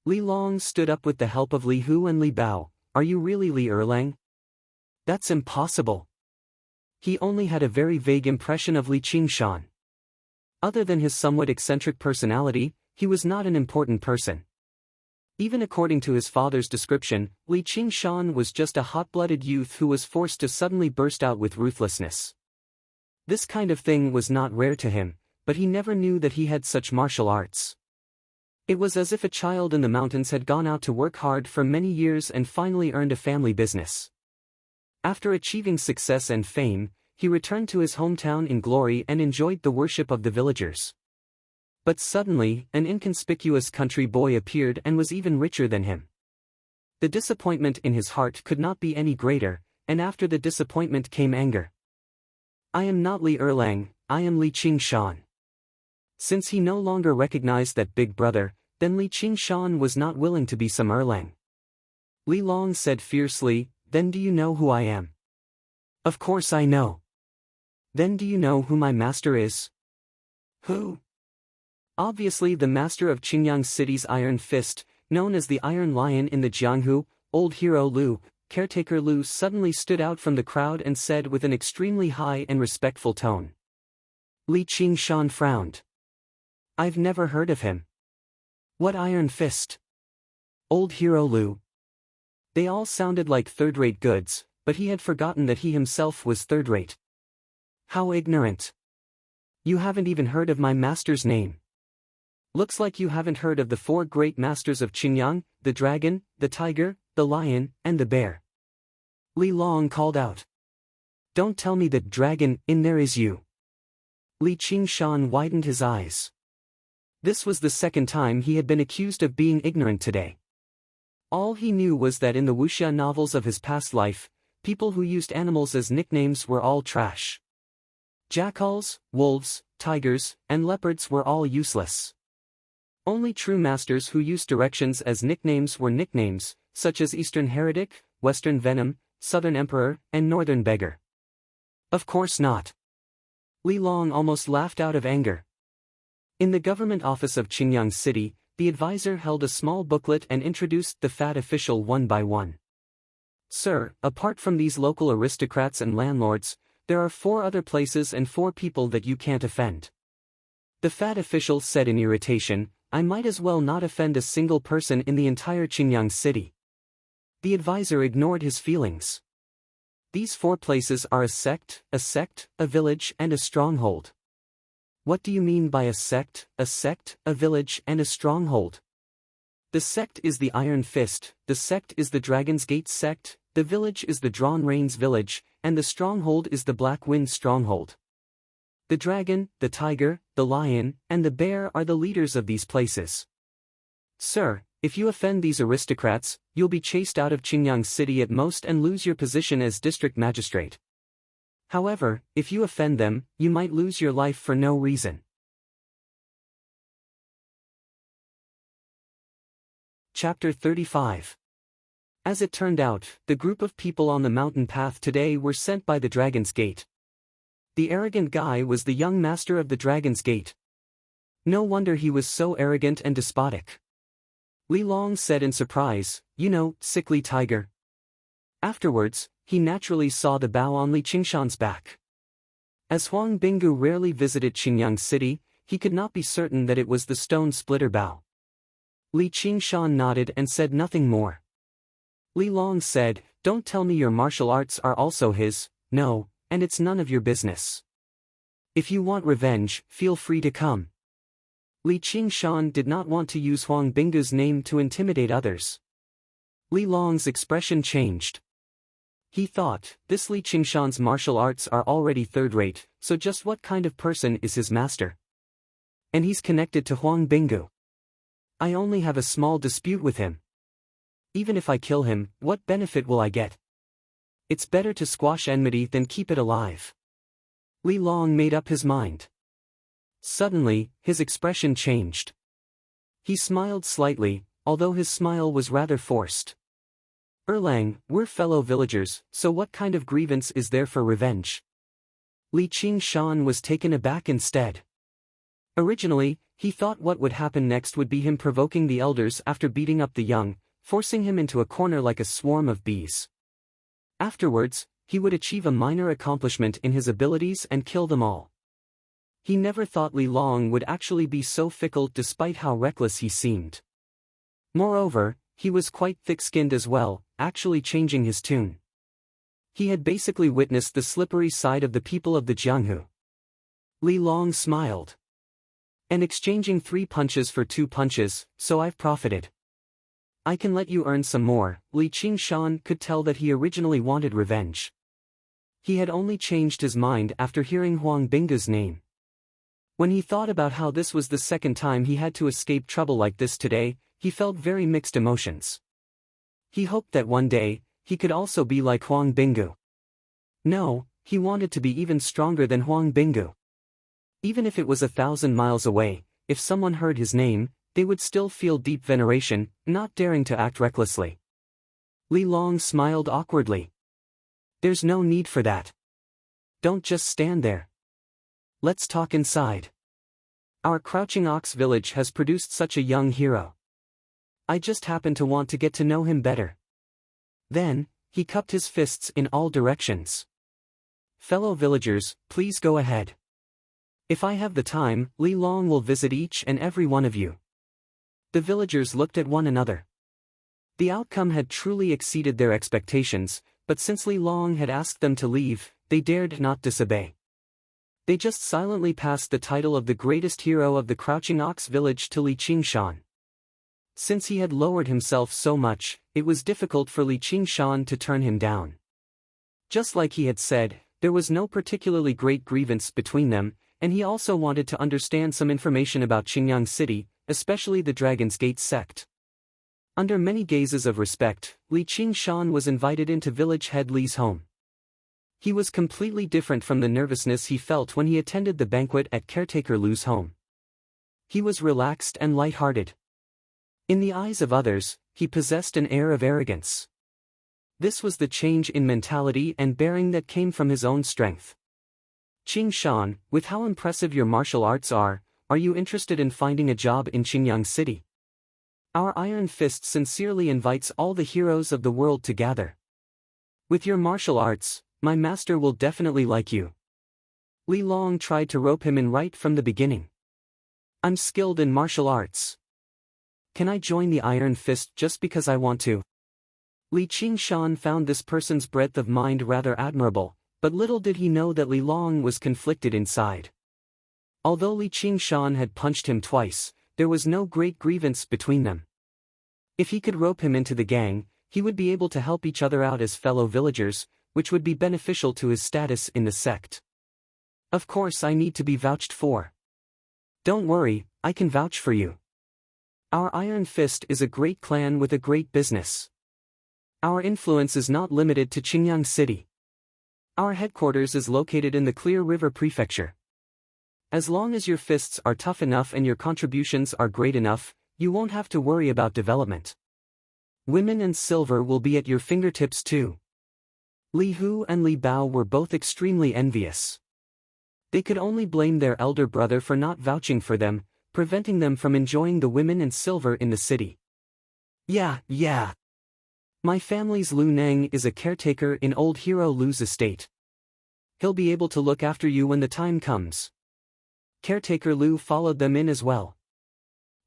Li Long stood up with the help of Li Hu and Li Bao. Are you really Li Erlang? That's impossible. He only had a very vague impression of Li Qingshan. Other than his somewhat eccentric personality, he was not an important person. Even according to his father's description, Li Qingshan was just a hot-blooded youth who was forced to suddenly burst out with ruthlessness. This kind of thing was not rare to him, but he never knew that he had such martial arts. It was as if a child in the mountains had gone out to work hard for many years and finally earned a family business. After achieving success and fame, he returned to his hometown in glory and enjoyed the worship of the villagers. But suddenly, an inconspicuous country boy appeared and was even richer than him. The disappointment in his heart could not be any greater, and after the disappointment came anger. I am not Li Erlang, I am Li Qingshan. Since he no longer recognized that big brother, then Li Qingshan was not willing to be some Erlang. Li Long said fiercely, then do you know who I am? Of course I know. Then do you know who my master is? Who? Obviously the master of Qingyang City's Iron Fist, known as the Iron Lion in the Jianghu, old hero Lu. Caretaker Lu suddenly stood out from the crowd and said with an extremely high and respectful tone. Li Qingshan frowned. I've never heard of him. What Iron Fist? Old hero Lu. They all sounded like third-rate goods, but he had forgotten that he himself was third-rate. How ignorant. You haven't even heard of my master's name. Looks like you haven't heard of the 4 great masters of Qingyang, the dragon, the tiger, the lion, and the bear. Li Long called out. Don't tell me that dragon in there is you. Li Qingshan widened his eyes. This was the second time he had been accused of being ignorant today. All he knew was that in the wuxia novels of his past life, people who used animals as nicknames were all trash. Jackals, wolves, tigers, and leopards were all useless. Only true masters who used directions as nicknames were nicknames, such as Eastern Heretic, Western Venom, Southern Emperor, and Northern Beggar. Of course not. Li Long almost laughed out of anger. In the government office of Qingyang City, the advisor held a small booklet and introduced the fat official one by one. Sir, apart from these local aristocrats and landlords, there are 4 other places and 4 people that you can't offend. The fat official said in irritation, I might as well not offend a single person in the entire Qingyang City. The advisor ignored his feelings. These 4 places are a sect, a village, and a stronghold. What do you mean by a sect, a village, and a stronghold? The sect is the Iron Fist, the sect is the Dragon's Gate sect, the village is the Drawn Reins village, and the stronghold is the Black Wind stronghold. The dragon, the tiger, the lion, and the bear are the leaders of these places. Sir, if you offend these aristocrats, you'll be chased out of Qingyang City at most and lose your position as district magistrate. However, if you offend them, you might lose your life for no reason. Chapter 35. As it turned out, the group of people on the mountain path today were sent by the Dragon's Gate. The arrogant guy was the young master of the Dragon's Gate. No wonder he was so arrogant and despotic. Li Long said in surprise, you know, sickly tiger. Afterwards, he naturally saw the bow on Li Qingshan's back. As Huang Binggu rarely visited Qingyang City, he could not be certain that it was the stone splitter bow. Li Qingshan nodded and said nothing more. Li Long said, don't tell me your martial arts are also his, no, and it's none of your business. If you want revenge, feel free to come. Li Qingshan did not want to use Huang Binggu's name to intimidate others. Li Long's expression changed. He thought, this Li Qingshan's martial arts are already third-rate, so just what kind of person is his master? And he's connected to Huang Binggu. I only have a small dispute with him. Even if I kill him, what benefit will I get? It's better to squash enmity than keep it alive. Li Long made up his mind. Suddenly, his expression changed. He smiled slightly, although his smile was rather forced. Erlang, we're fellow villagers, so what kind of grievance is there for revenge? Li Qingshan was taken aback instead. Originally, he thought what would happen next would be him provoking the elders after beating up the young, forcing him into a corner like a swarm of bees. Afterwards, he would achieve a minor accomplishment in his abilities and kill them all. He never thought Li Long would actually be so fickle despite how reckless he seemed. Moreover, he was quite thick-skinned as well, actually changing his tune. He had basically witnessed the slippery side of the people of the Jianghu. Li Long smiled. And exchanging 3 punches for 2 punches, so I've profited. I can let you earn some more. Li Qingshan could tell that he originally wanted revenge. He had only changed his mind after hearing Huang Binga's name. When he thought about how this was the second time he had to escape trouble like this today, he felt very mixed emotions. He hoped that one day, he could also be like Huang Bingu. No, he wanted to be even stronger than Huang Bingu. Even if it was 1,000 miles away, if someone heard his name, they would still feel deep veneration, not daring to act recklessly. Li Long smiled awkwardly. There's no need for that. Don't just stand there. Let's talk inside. Our Crouching Ox village has produced such a young hero. I just happen to want to get to know him better. Then, he cupped his fists in all directions. Fellow villagers, please go ahead. If I have the time, Li Long will visit each and every one of you. The villagers looked at one another. The outcome had truly exceeded their expectations, but since Li Long had asked them to leave, they dared not disobey. They just silently passed the title of the greatest hero of the Crouching Ox village to Li Qingshan. Since he had lowered himself so much, it was difficult for Li Qingshan to turn him down. Just like he had said, there was no particularly great grievance between them, and he also wanted to understand some information about Qingyang City, especially the Dragon's Gate sect. Under many gazes of respect, Li Qingshan was invited into village head Li's home. He was completely different from the nervousness he felt when he attended the banquet at caretaker Lu's home. He was relaxed and light-hearted. In the eyes of others, he possessed an air of arrogance. This was the change in mentality and bearing that came from his own strength. Qingshan, with how impressive your martial arts are you interested in finding a job in Qingyang City? Our Iron Fist sincerely invites all the heroes of the world to gather. With your martial arts, my master will definitely like you. Li Long tried to rope him in right from the beginning. I'm skilled in martial arts. Can I join the Iron Fist just because I want to? Li Qingshan found this person's breadth of mind rather admirable, but little did he know that Li Long was conflicted inside. Although Li Qingshan had punched him twice, there was no great grievance between them. If he could rope him into the gang, he would be able to help each other out as fellow villagers, which would be beneficial to his status in the sect. Of course I need to be vouched for. Don't worry, I can vouch for you. Our Iron Fist is a great clan with a great business. Our influence is not limited to Qingyang City. Our headquarters is located in the Clear River Prefecture. As long as your fists are tough enough and your contributions are great enough, you won't have to worry about development. Women and silver will be at your fingertips too. Li Hu and Li Bao were both extremely envious. They could only blame their elder brother for not vouching for them, preventing them from enjoying the women and silver in the city. Yeah. My family's Lu Neng is a caretaker in old hero Lu's estate. He'll be able to look after you when the time comes. Caretaker Lu followed them in as well.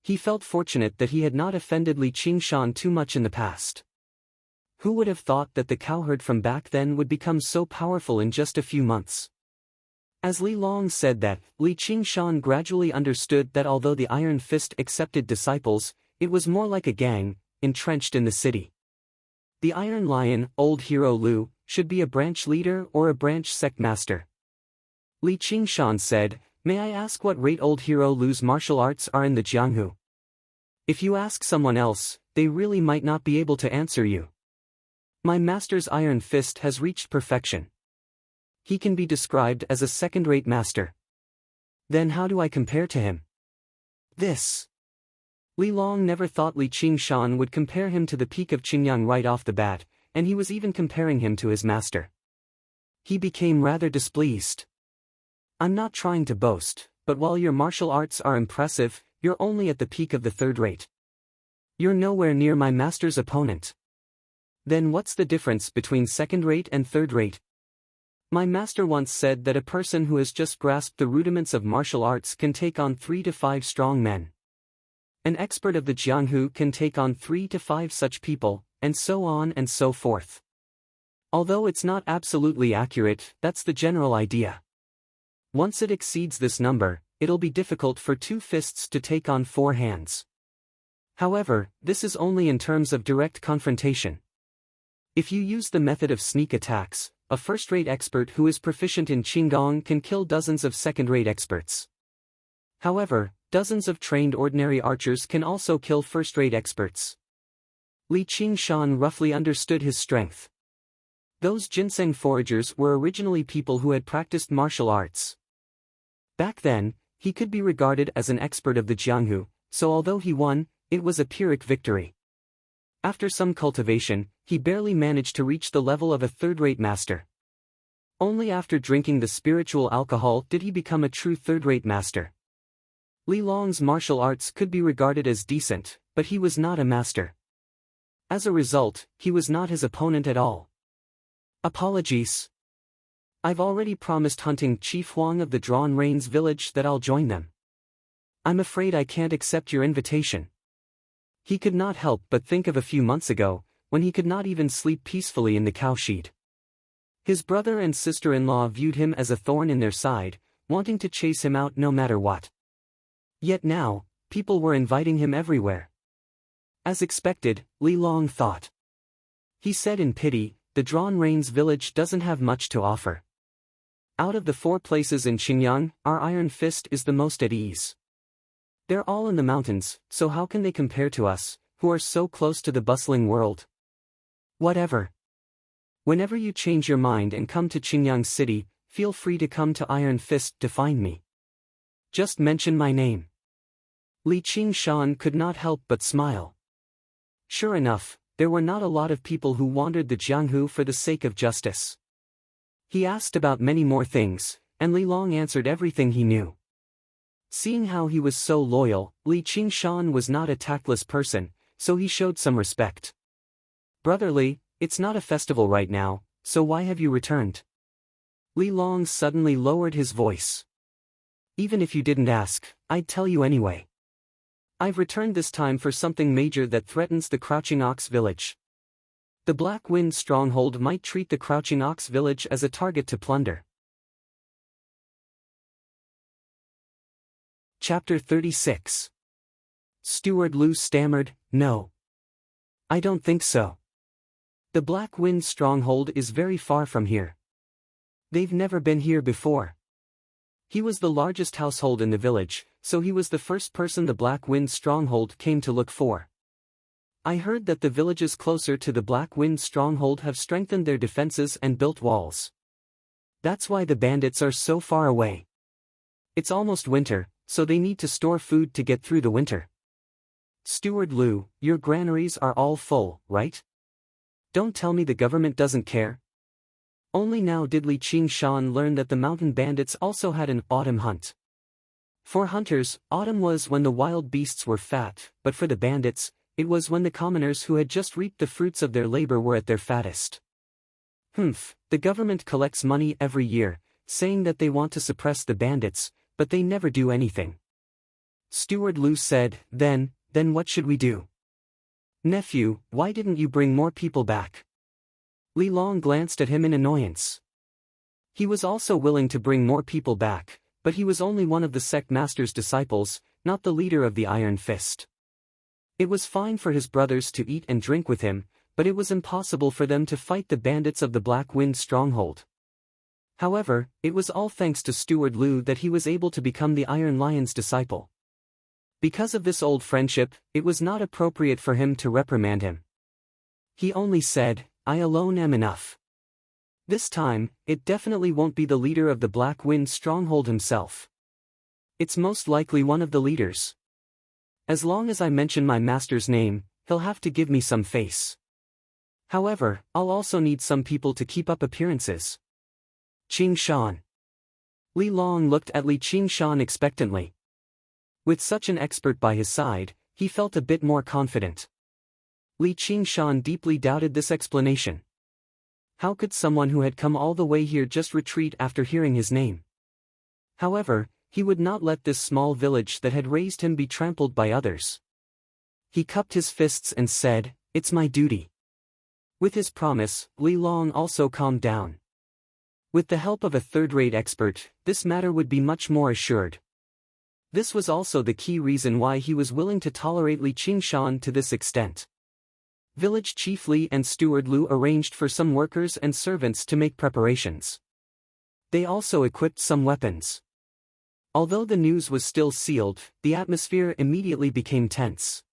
He felt fortunate that he had not offended Li Qingshan too much in the past. Who would have thought that the cowherd from back then would become so powerful in just a few months? As Li Long said that, Li Qingshan gradually understood that although the Iron Fist accepted disciples, it was more like a gang, entrenched in the city. The Iron Lion, old hero Lu, should be a branch leader or a branch sect master. Li Qingshan said, "May I ask what rate old hero Lu's martial arts are in the Jianghu? If you ask someone else, they really might not be able to answer you. My master's Iron Fist has reached perfection. He can be described as a second-rate master. Then how do I compare to him?" This. Li Long never thought Li Qingshan would compare him to the peak of Qingyang right off the bat, and he was even comparing him to his master. He became rather displeased. I'm not trying to boast, but while your martial arts are impressive, you're only at the peak of the third rate. You're nowhere near my master's opponent. Then what's the difference between second rate and third rate? My master once said that a person who has just grasped the rudiments of martial arts can take on 3 to 5 strong men. An expert of the Jianghu can take on 3 to 5 such people, and so on and so forth. Although it's not absolutely accurate, that's the general idea. Once it exceeds this number, it'll be difficult for 2 fists to take on 4 hands. However, this is only in terms of direct confrontation. If you use the method of sneak attacks, a first-rate expert who is proficient in Qinggong can kill dozens of second-rate experts. However, dozens of trained ordinary archers can also kill first-rate experts. Li Qingshan roughly understood his strength. Those ginseng foragers were originally people who had practiced martial arts. Back then, he could be regarded as an expert of the Jianghu, so although he won, it was a Pyrrhic victory. After some cultivation, he barely managed to reach the level of a third-rate master. Only after drinking the spiritual alcohol did he become a true third-rate master. Li Long's martial arts could be regarded as decent, but he was not a master. As a result, he was not his opponent at all. Apologies. I've already promised hunting Chief Huang of the Drawn Rains village that I'll join them. I'm afraid I can't accept your invitation. He could not help but think of a few months ago, when he could not even sleep peacefully in the cowshed. His brother and sister-in-law viewed him as a thorn in their side, wanting to chase him out no matter what. Yet now, people were inviting him everywhere. As expected, Li Long thought. He said in pity, the Drawn Rains village doesn't have much to offer. Out of the 4 places in Xinjiang, our Iron Fist is the most at ease. They're all in the mountains, so how can they compare to us, who are so close to the bustling world? Whatever. Whenever you change your mind and come to Qingyang City, feel free to come to Iron Fist to find me. Just mention my name. Li Qingshan could not help but smile. Sure enough, there were not a lot of people who wandered the Jianghu for the sake of justice. He asked about many more things, and Li Long answered everything he knew. Seeing how he was so loyal, Li Qingshan was not a tactless person, so he showed some respect. Brother Li, it's not a festival right now, so why have you returned? Li Long suddenly lowered his voice. Even if you didn't ask, I'd tell you anyway. I've returned this time for something major that threatens the Crouching Ox village. The Black Wind stronghold might treat the Crouching Ox village as a target to plunder. Chapter 36. Steward Lu stammered, "No. I don't think so. The Black Wind stronghold is very far from here. They've never been here before." He was the largest household in the village, so he was the first person the Black Wind stronghold came to look for. I heard that the villages closer to the Black Wind stronghold have strengthened their defenses and built walls. That's why the bandits are so far away. It's almost winter, so they need to store food to get through the winter. Steward Lu, your granaries are all full, right? Don't tell me the government doesn't care. Only now did Li Qingshan learn that the mountain bandits also had an autumn hunt. For hunters, autumn was when the wild beasts were fat, but for the bandits, it was when the commoners who had just reaped the fruits of their labor were at their fattest. The government collects money every year, saying that they want to suppress the bandits, but they never do anything. Steward Lu said, Then what should we do? Nephew, why didn't you bring more people back? Li Long glanced at him in annoyance. He was also willing to bring more people back, but he was only one of the sect master's disciples, not the leader of the Iron Fist. It was fine for his brothers to eat and drink with him, but it was impossible for them to fight the bandits of the Black Wind stronghold. However, it was all thanks to Steward Lu that he was able to become the Iron Lion's disciple. Because of this old friendship, it was not appropriate for him to reprimand him. He only said, I alone am enough. This time, it definitely won't be the leader of the Black Wind stronghold himself. It's most likely one of the leaders. As long as I mention my master's name, he'll have to give me some face. However, I'll also need some people to keep up appearances. Qing Shan. Li Long looked at Li Qing Shan expectantly. With such an expert by his side, he felt a bit more confident. Li Qing Shan deeply doubted this explanation. How could someone who had come all the way here just retreat after hearing his name? However, he would not let this small village that had raised him be trampled by others. He cupped his fists and said, "It's my duty." With his promise, Li Long also calmed down. With the help of a third-rate expert, this matter would be much more assured. This was also the key reason why he was willing to tolerate Li Qingshan to this extent. Village Chief Li and Steward Lu arranged for some workers and servants to make preparations. They also equipped some weapons. Although the news was still sealed, the atmosphere immediately became tense.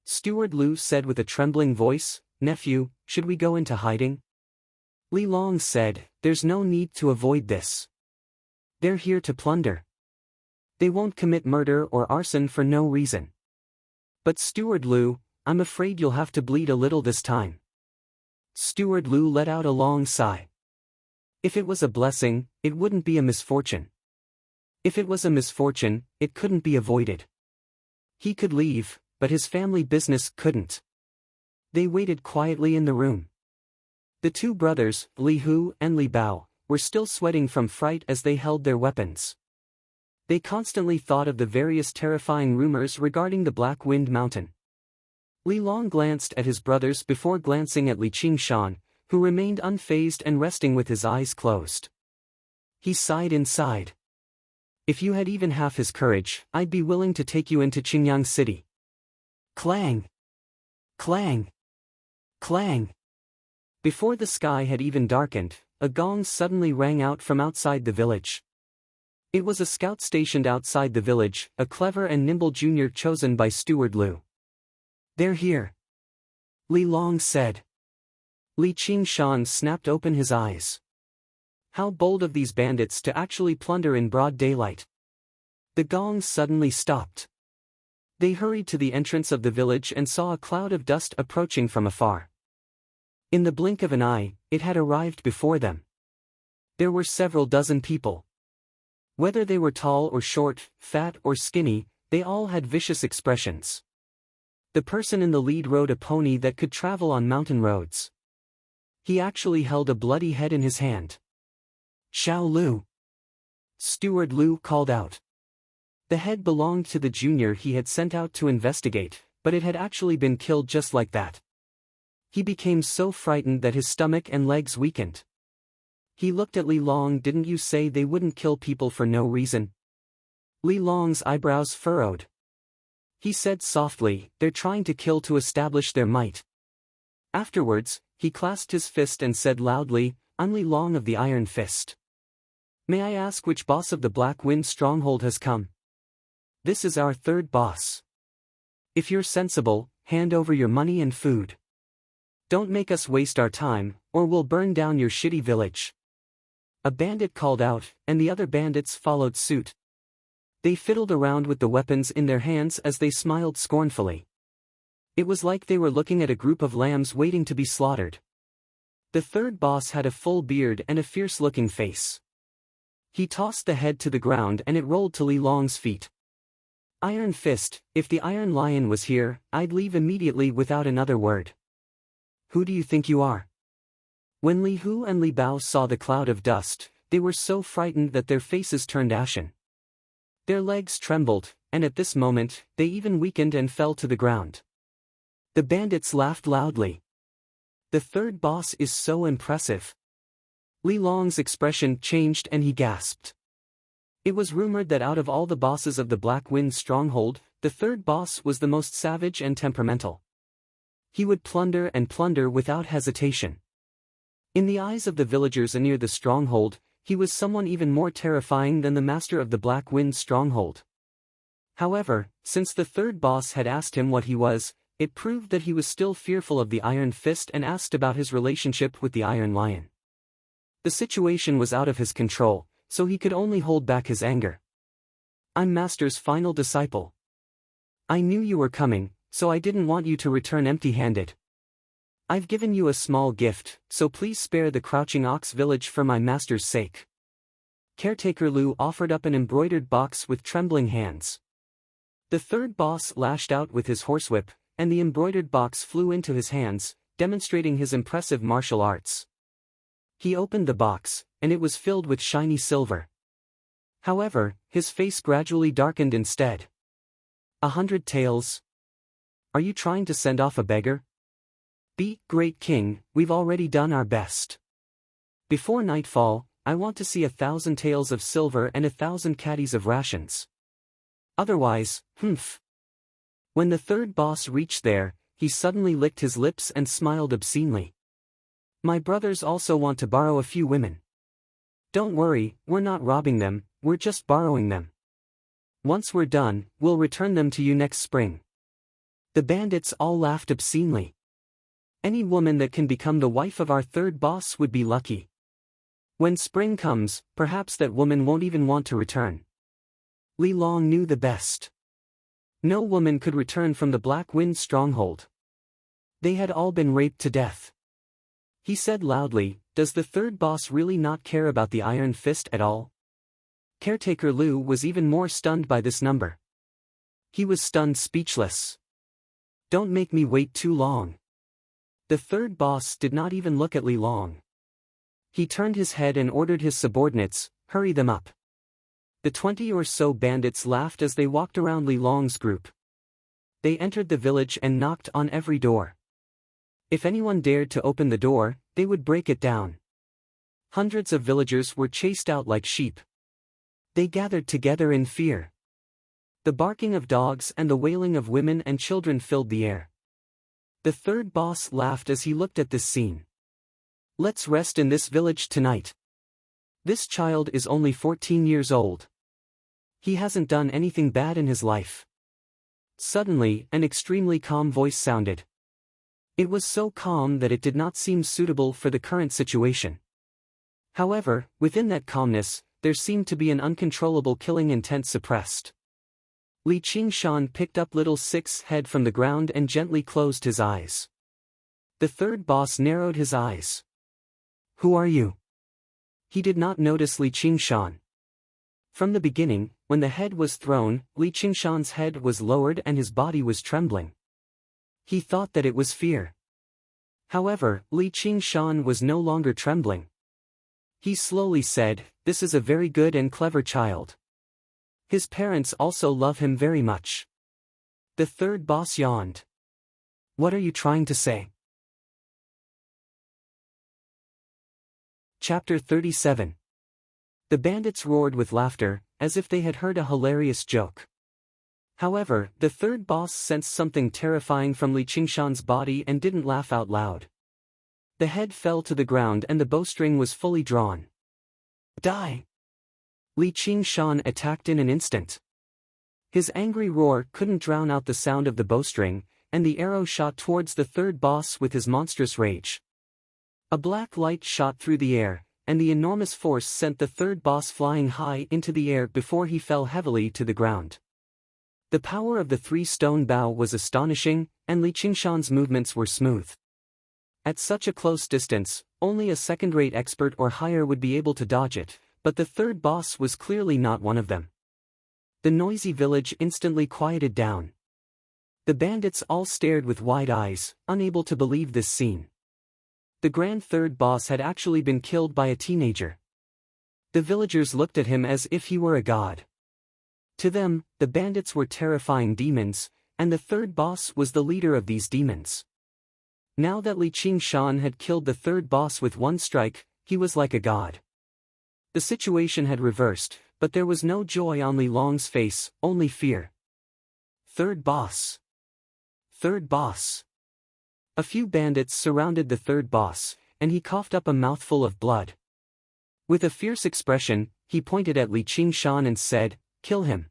Steward Lu said with a trembling voice, "Nephew, should we go into hiding?" Li Long said, "There's no need to avoid this. They're here to plunder. They won't commit murder or arson for no reason." "But Steward Lu, I'm afraid you'll have to bleed a little this time." Steward Lu let out a long sigh. If it was a blessing, it wouldn't be a misfortune. If it was a misfortune, it couldn't be avoided. He could leave, but his family business couldn't. They waited quietly in the room. The two brothers, Li Hu and Li Bao, were still sweating from fright as they held their weapons. They constantly thought of the various terrifying rumors regarding the Black Wind Mountain. Li Long glanced at his brothers before glancing at Li Qingshan, who remained unfazed and resting with his eyes closed. He sighed inside. "If you had even half his courage, I'd be willing to take you into Qingyang City." Clang! Clang! Clang! Before the sky had even darkened, a gong suddenly rang out from outside the village. It was a scout stationed outside the village, a clever and nimble junior chosen by Steward Lu. "They're here," Li Long said. Li Qingshan snapped open his eyes. How bold of these bandits to actually plunder in broad daylight. The gong suddenly stopped. They hurried to the entrance of the village and saw a cloud of dust approaching from afar. In the blink of an eye, it had arrived before them. There were several dozen people. Whether they were tall or short, fat or skinny, they all had vicious expressions. The person in the lead rode a pony that could travel on mountain roads. He actually held a bloody head in his hand. "Xiao Lu!" Steward Lu called out. The head belonged to the junior he had sent out to investigate, but it had actually been killed just like that. He became so frightened that his stomach and legs weakened. He looked at Li Long. "Didn't you say they wouldn't kill people for no reason?" Li Long's eyebrows furrowed. He said softly, "They're trying to kill to establish their might." Afterwards, he clasped his fist and said loudly, "I'm Li Long of the Iron Fist. May I ask which boss of the Black Wind Stronghold has come? This is our third boss. If you're sensible, hand over your money and food. Don't make us waste our time, or we'll burn down your shitty village." A bandit called out, and the other bandits followed suit. They fiddled around with the weapons in their hands as they smiled scornfully. It was like they were looking at a group of lambs waiting to be slaughtered. The third boss had a full beard and a fierce-looking face. He tossed the head to the ground and it rolled to Li Long's feet. "Iron Fist, if the Iron Lion was here, I'd leave immediately without another word. Who do you think you are?" When Li Hu and Li Bao saw the cloud of dust, they were so frightened that their faces turned ashen. Their legs trembled, and at this moment, they even weakened and fell to the ground. The bandits laughed loudly. "The third boss is so impressive." Li Long's expression changed and he gasped. It was rumored that out of all the bosses of the Black Wind Stronghold, the third boss was the most savage and temperamental. He would plunder and plunder without hesitation. In the eyes of the villagers near the stronghold, he was someone even more terrifying than the master of the Black Wind Stronghold. However, since the third boss had asked him what he was, it proved that he was still fearful of the Iron Fist and asked about his relationship with the Iron Lion. The situation was out of his control, so he could only hold back his anger. "I'm Master's final disciple. I knew you were coming, so I didn't want you to return empty-handed. I've given you a small gift, so please spare the Crouching Ox village for my master's sake. Caretaker Lu offered up an embroidered box with trembling hands. The third boss lashed out with his horsewhip, and the embroidered box flew into his hands, demonstrating his impressive martial arts. He opened the box, and it was filled with shiny silver. However, his face gradually darkened instead. 100 taels? Are you trying to send off a beggar? Great king, we've already done our best. Before nightfall, I want to see 1,000 taels of silver and 1,000 caddies of rations. Otherwise, humph. When the third boss reached there, he suddenly licked his lips and smiled obscenely. My brothers also want to borrow a few women. Don't worry, we're not robbing them, we're just borrowing them. Once we're done, we'll return them to you next spring. The bandits all laughed obscenely. Any woman that can become the wife of our third boss would be lucky. When spring comes, perhaps that woman won't even want to return. Li Long knew the best. No woman could return from the Black Wind stronghold. They had all been raped to death. He said loudly, "Does the third boss really not care about the Iron Fist at all?" Caretaker Lu was even more stunned by this number. He was stunned speechless. Don't make me wait too long. The third boss did not even look at Li Long. He turned his head and ordered his subordinates, "Hurry them up." The 20 or so bandits laughed as they walked around Li Long's group. They entered the village and knocked on every door. If anyone dared to open the door, they would break it down. Hundreds of villagers were chased out like sheep. They gathered together in fear. The barking of dogs and the wailing of women and children filled the air. The third boss laughed as he looked at this scene. Let's rest in this village tonight. This child is only 14 years old. He hasn't done anything bad in his life. Suddenly, an extremely calm voice sounded. It was so calm that it did not seem suitable for the current situation. However, within that calmness, there seemed to be an uncontrollable killing intent suppressed. Li Qingshan picked up Little Six's head from the ground and gently closed his eyes. The third boss narrowed his eyes. Who are you? He did not notice Li Qingshan. From the beginning, when the head was thrown, Li Qingshan's head was lowered and his body was trembling. He thought that it was fear. However, Li Qingshan was no longer trembling. He slowly said, "This is a very good and clever child. His parents also love him very much." The third boss yawned. What are you trying to say? Chapter 37. The bandits roared with laughter, as if they had heard a hilarious joke. However, the third boss sensed something terrifying from Li Qingshan's body and didn't laugh out loud. The head fell to the ground and the bowstring was fully drawn. Die! Li Qingshan attacked in an instant. His angry roar couldn't drown out the sound of the bowstring, and the arrow shot towards the third boss with his monstrous rage. A black light shot through the air, and the enormous force sent the third boss flying high into the air before he fell heavily to the ground. The power of the three-stone bow was astonishing, and Li Qingshan's movements were smooth. At such a close distance, only a second-rate expert or higher would be able to dodge it, but the third boss was clearly not one of them. The noisy village instantly quieted down. The bandits all stared with wide eyes, unable to believe this scene. The grand third boss had actually been killed by a teenager. The villagers looked at him as if he were a god. To them, the bandits were terrifying demons, and the third boss was the leader of these demons. Now that Li Qingshan had killed the third boss with one strike, he was like a god. The situation had reversed, but there was no joy on Li Long's face, only fear. Third boss. Third boss. A few bandits surrounded the third boss, and he coughed up a mouthful of blood. With a fierce expression, he pointed at Li Qingshan and said, "Kill him."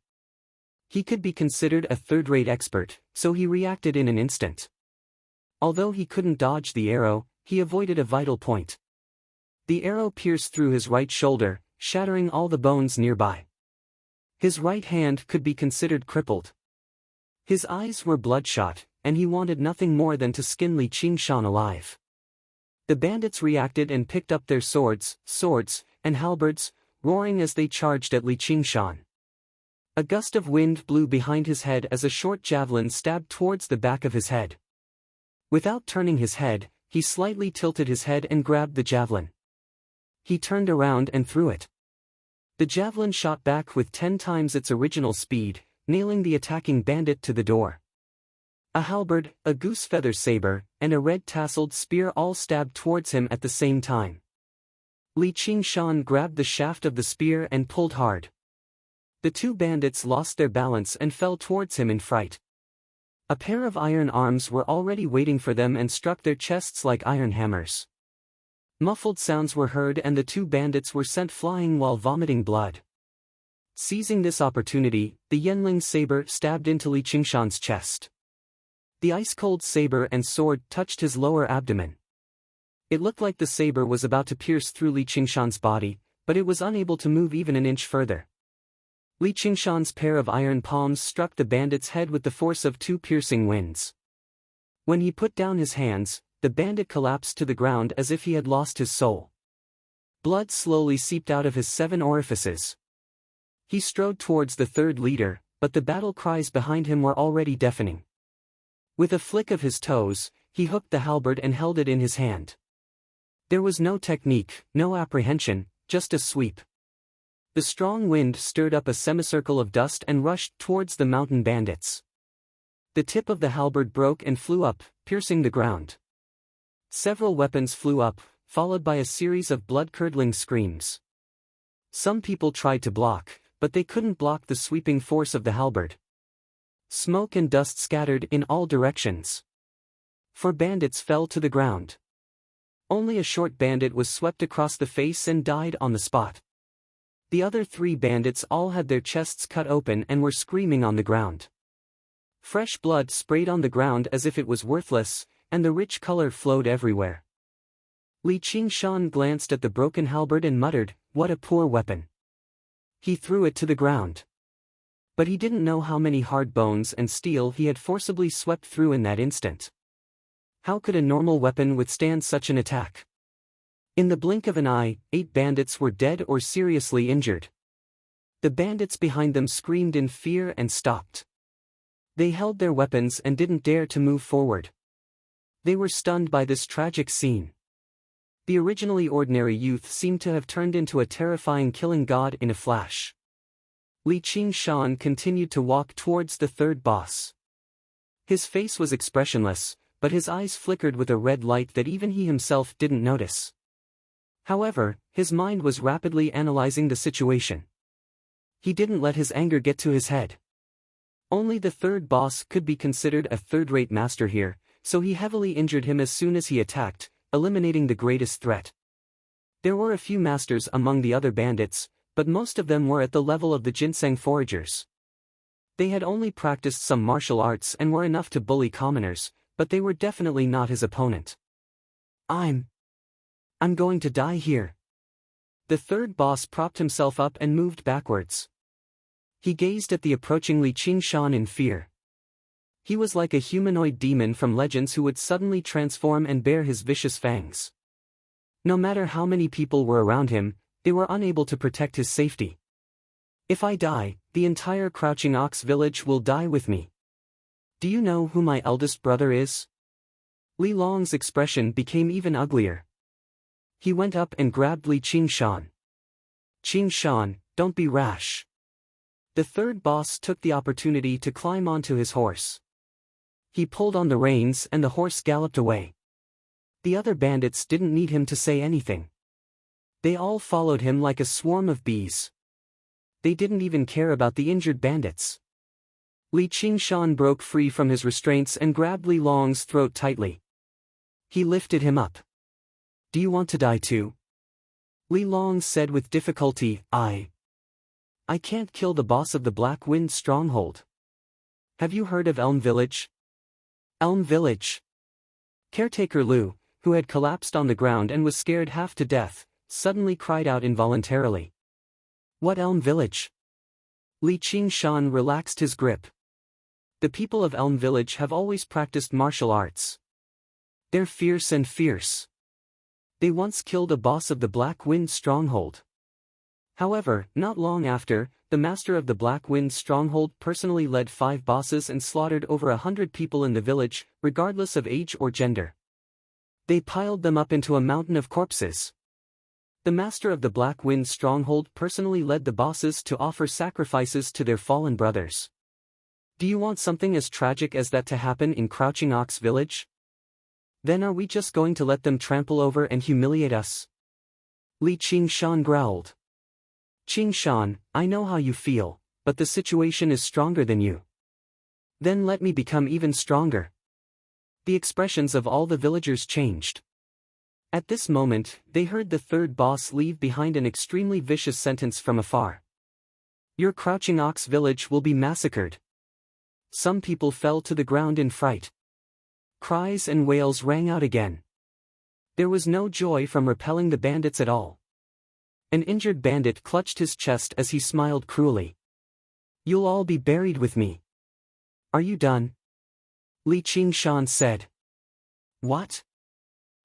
He could be considered a third-rate expert, so he reacted in an instant. Although he couldn't dodge the arrow, he avoided a vital point. The arrow pierced through his right shoulder, shattering all the bones nearby. His right hand could be considered crippled. His eyes were bloodshot, and he wanted nothing more than to skin Li Qingshan alive. The bandits reacted and picked up their swords, and halberds, roaring as they charged at Li Qingshan. A gust of wind blew behind his head as a short javelin stabbed towards the back of his head. Without turning his head, he slightly tilted his head and grabbed the javelin. He turned around and threw it. The javelin shot back with 10 times its original speed, nailing the attacking bandit to the door. A halberd, a goose-feather saber, and a red-tasseled spear all stabbed towards him at the same time. Li Qingshan grabbed the shaft of the spear and pulled hard. The two bandits lost their balance and fell towards him in fright. A pair of iron arms were already waiting for them and struck their chests like iron hammers. Muffled sounds were heard and the two bandits were sent flying while vomiting blood. Seizing this opportunity, the Yenling saber stabbed into Li Qingshan's chest. The ice-cold saber and sword touched his lower abdomen. It looked like the saber was about to pierce through Li Qingshan's body, but it was unable to move even an inch further. Li Qingshan's pair of iron palms struck the bandit's head with the force of 2 piercing winds. When he put down his hands, the bandit collapsed to the ground as if he had lost his soul. Blood slowly seeped out of his 7 orifices. He strode towards the third leader, but the battle cries behind him were already deafening. With a flick of his toes, he hooked the halberd and held it in his hand. There was no technique, no apprehension, just a sweep. The strong wind stirred up a semicircle of dust and rushed towards the mountain bandits. The tip of the halberd broke and flew up, piercing the ground. Several weapons flew up, followed by a series of blood-curdling screams. Some people tried to block, but they couldn't block the sweeping force of the halberd. Smoke and dust scattered in all directions. 4 bandits fell to the ground. Only a short bandit was swept across the face and died on the spot. The other 3 bandits all had their chests cut open and were screaming on the ground. Fresh blood sprayed on the ground as if it was worthless, and the rich color flowed everywhere. Li Qingshan glanced at the broken halberd and muttered, "What a poor weapon." He threw it to the ground. But he didn't know how many hard bones and steel he had forcibly swept through in that instant. How could a normal weapon withstand such an attack? In the blink of an eye, 8 bandits were dead or seriously injured. The bandits behind them screamed in fear and stopped. They held their weapons and didn't dare to move forward. They were stunned by this tragic scene. The originally ordinary youth seemed to have turned into a terrifying killing god in a flash. Li Qingshan continued to walk towards the third boss. His face was expressionless, but his eyes flickered with a red light that even he himself didn't notice. However, his mind was rapidly analyzing the situation. He didn't let his anger get to his head. Only the third boss could be considered a third-rate master here, so he heavily injured him as soon as he attacked, eliminating the greatest threat. There were a few masters among the other bandits, but most of them were at the level of the ginseng foragers. They had only practiced some martial arts and were enough to bully commoners, but they were definitely not his opponent. I'm going to die here. The third boss propped himself up and moved backwards. He gazed at the approaching Li Qingshan in fear. He was like a humanoid demon from legends who would suddenly transform and bare his vicious fangs. No matter how many people were around him, they were unable to protect his safety. If I die, the entire Crouching Ox village will die with me. Do you know who my eldest brother is? Li Long's expression became even uglier. He went up and grabbed Li Qingshan. "Qingshan, don't be rash." The third boss took the opportunity to climb onto his horse. He pulled on the reins and the horse galloped away. The other bandits didn't need him to say anything. They all followed him like a swarm of bees. They didn't even care about the injured bandits. Li Qingshan broke free from his restraints and grabbed Li Long's throat tightly. He lifted him up. "Do you want to die too?" Li Long said with difficulty, I can't kill the boss of the Black Wind stronghold. Have you heard of Elm Village? Elm Village. Caretaker Lu, who had collapsed on the ground and was scared half to death, suddenly cried out involuntarily. "What Elm Village?" Li Qingshan relaxed his grip. The people of Elm Village have always practiced martial arts. They're fierce and fierce. They once killed a boss of the Black Wind Stronghold. However, not long after, the master of the Black Wind Stronghold personally led 5 bosses and slaughtered over 100 people in the village, regardless of age or gender. They piled them up into a mountain of corpses. The master of the Black Wind Stronghold personally led the bosses to offer sacrifices to their fallen brothers. Do you want something as tragic as that to happen in Crouching Ox Village? Then are we just going to let them trample over and humiliate us? Li Qingshan growled. Qingshan, I know how you feel, but the situation is stronger than you. Then let me become even stronger. The expressions of all the villagers changed. At this moment, they heard the third boss leave behind an extremely vicious sentence from afar. Your Crouching Ox Village will be massacred. Some people fell to the ground in fright. Cries and wails rang out again. There was no joy from repelling the bandits at all. An injured bandit clutched his chest as he smiled cruelly. You'll all be buried with me. Are you done? Li Qingshan said. What?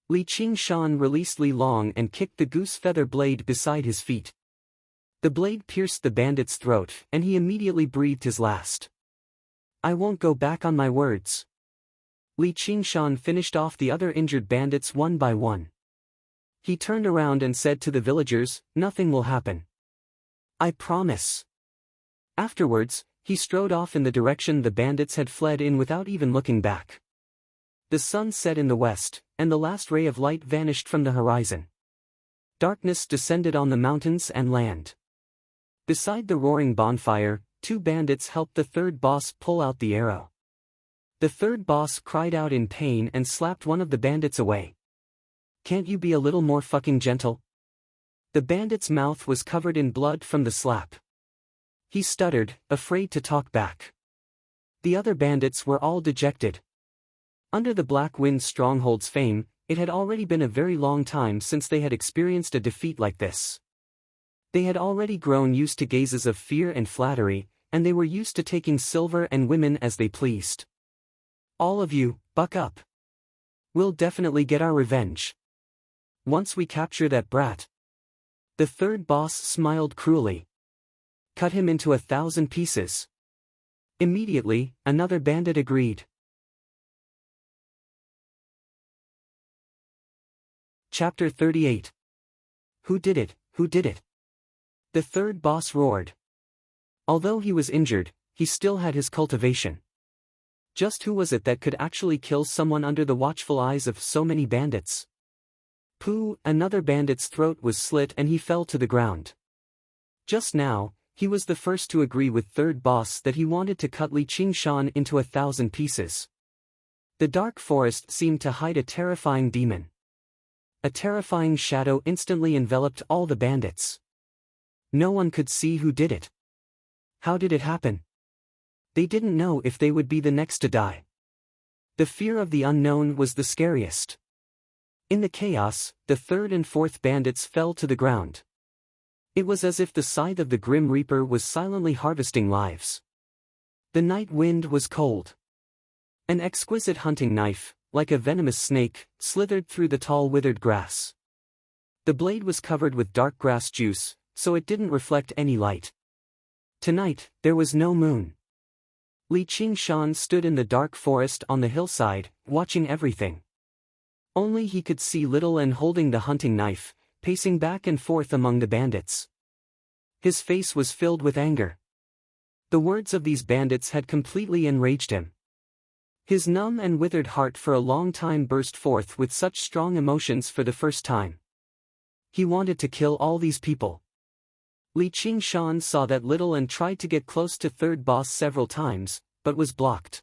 Li Qingshan released Li Long and kicked the goose feather blade beside his feet. The blade pierced the bandit's throat, and he immediately breathed his last. I won't go back on my words. Li Qingshan finished off the other injured bandits one by one. He turned around and said to the villagers, nothing will happen. I promise. Afterwards, he strode off in the direction the bandits had fled in without even looking back. The sun set in the west, and the last ray of light vanished from the horizon. Darkness descended on the mountains and land. Beside the roaring bonfire, 2 bandits helped the third boss pull out the arrow. The third boss cried out in pain and slapped one of the bandits away. Can't you be a little more fucking gentle? The bandit's mouth was covered in blood from the slap. He stuttered, afraid to talk back. The other bandits were all dejected. Under the Black Wind Stronghold's fame, it had already been a very long time since they had experienced a defeat like this. They had already grown used to gazes of fear and flattery, and they were used to taking silver and women as they pleased. All of you, buck up. We'll definitely get our revenge. Once we capture that brat. The third boss smiled cruelly. Cut him into 1,000 pieces. Immediately, another bandit agreed. Chapter 38. Who did it? Who did it? The third boss roared. Although he was injured, he still had his cultivation. Just who was it that could actually kill someone under the watchful eyes of so many bandits? Pooh, another bandit's throat was slit and he fell to the ground. Just now, he was the first to agree with third boss that he wanted to cut Li Qingshan into 1,000 pieces. The dark forest seemed to hide a terrifying demon. A terrifying shadow instantly enveloped all the bandits. No one could see who did it. How did it happen? They didn't know if they would be the next to die. The fear of the unknown was the scariest. In the chaos, the third and fourth bandits fell to the ground. It was as if the scythe of the Grim Reaper was silently harvesting lives. The night wind was cold. An exquisite hunting knife, like a venomous snake, slithered through the tall withered grass. The blade was covered with dark grass juice, so it didn't reflect any light. Tonight, there was no moon. Li Qingshan stood in the dark forest on the hillside, watching everything. Only he could see Little and holding the hunting knife, pacing back and forth among the bandits. His face was filled with anger. The words of these bandits had completely enraged him. His numb and withered heart for a long time burst forth with such strong emotions for the first time. He wanted to kill all these people. Li Qingshan saw that Little and tried to get close to third boss several times, but was blocked.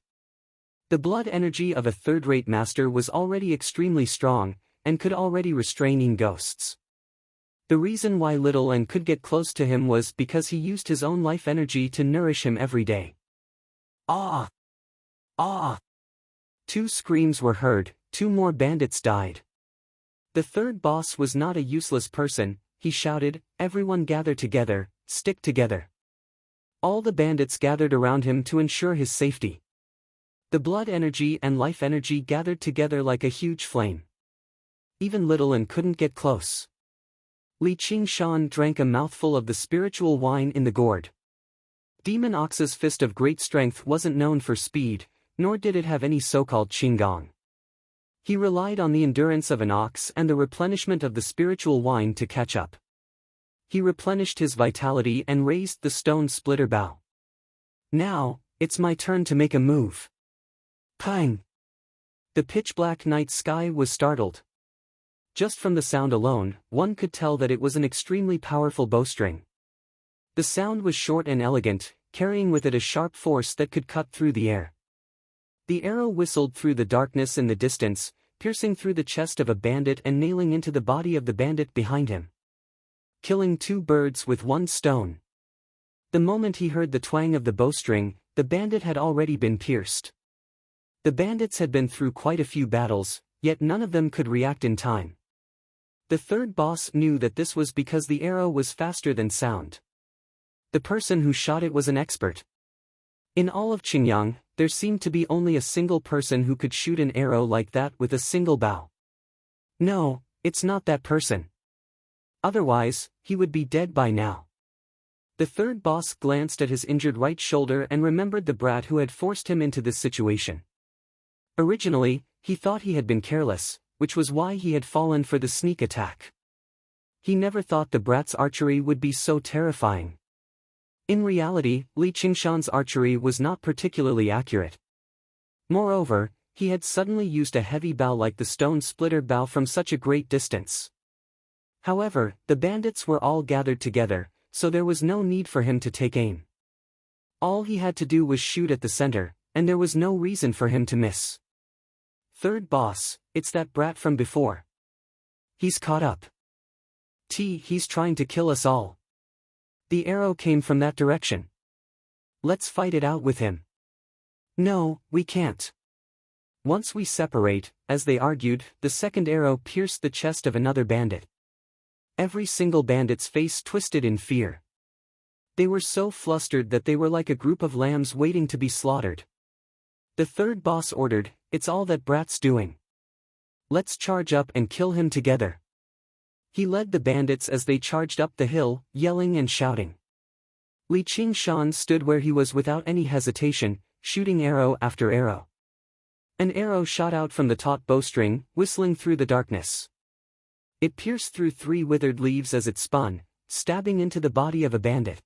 The blood energy of a third-rate master was already extremely strong, and could already restrain ghosts. The reason why Little and could get close to him was because he used his own life energy to nourish him every day. Ah! Ah! 2 screams were heard, 2 more bandits died. The third boss was not a useless person, he shouted, everyone gather together, stick together. All the bandits gathered around him to ensure his safety. The blood energy and life energy gathered together like a huge flame. Even Little An couldn't get close. Li Qingshan drank a mouthful of the spiritual wine in the gourd. Demon Ox's fist of great strength wasn't known for speed, nor did it have any so-called qinggong. He relied on the endurance of an ox and the replenishment of the spiritual wine to catch up. He replenished his vitality and raised the stone splitter bow. Now, it's my turn to make a move. Pang! The pitch-black night sky was startled. Just from the sound alone, one could tell that it was an extremely powerful bowstring. The sound was short and elegant, carrying with it a sharp force that could cut through the air. The arrow whistled through the darkness in the distance, piercing through the chest of a bandit and nailing into the body of the bandit behind him. Killing two birds with one stone. The moment he heard the twang of the bowstring, the bandit had already been pierced. The bandits had been through quite a few battles, yet none of them could react in time. The third boss knew that this was because the arrow was faster than sound. The person who shot it was an expert. In all of Qingyang, there seemed to be only a single person who could shoot an arrow like that with a single bow. No, it's not that person. Otherwise, he would be dead by now. The third boss glanced at his injured right shoulder and remembered the brat who had forced him into this situation. Originally, he thought he had been careless, which was why he had fallen for the sneak attack. He never thought the brat's archery would be so terrifying. In reality, Li Qingshan's archery was not particularly accurate. Moreover, he had suddenly used a heavy bow like the stone splitter bow from such a great distance. However, the bandits were all gathered together, so there was no need for him to take aim. All he had to do was shoot at the center, and there was no reason for him to miss. Third boss, it's that brat from before. He's caught up. He's trying to kill us all. The arrow came from that direction. Let's fight it out with him. No, we can't. Once we separate, as they argued, the second arrow pierced the chest of another bandit. Every single bandit's face twisted in fear. They were so flustered that they were like a group of lambs waiting to be slaughtered. The third boss ordered, "It's all that brat's doing. Let's charge up and kill him together." He led the bandits as they charged up the hill, yelling and shouting. Li Qingshan stood where he was without any hesitation, shooting arrow after arrow. An arrow shot out from the taut bowstring, whistling through the darkness. It pierced through 3 withered leaves as it spun, stabbing into the body of a bandit.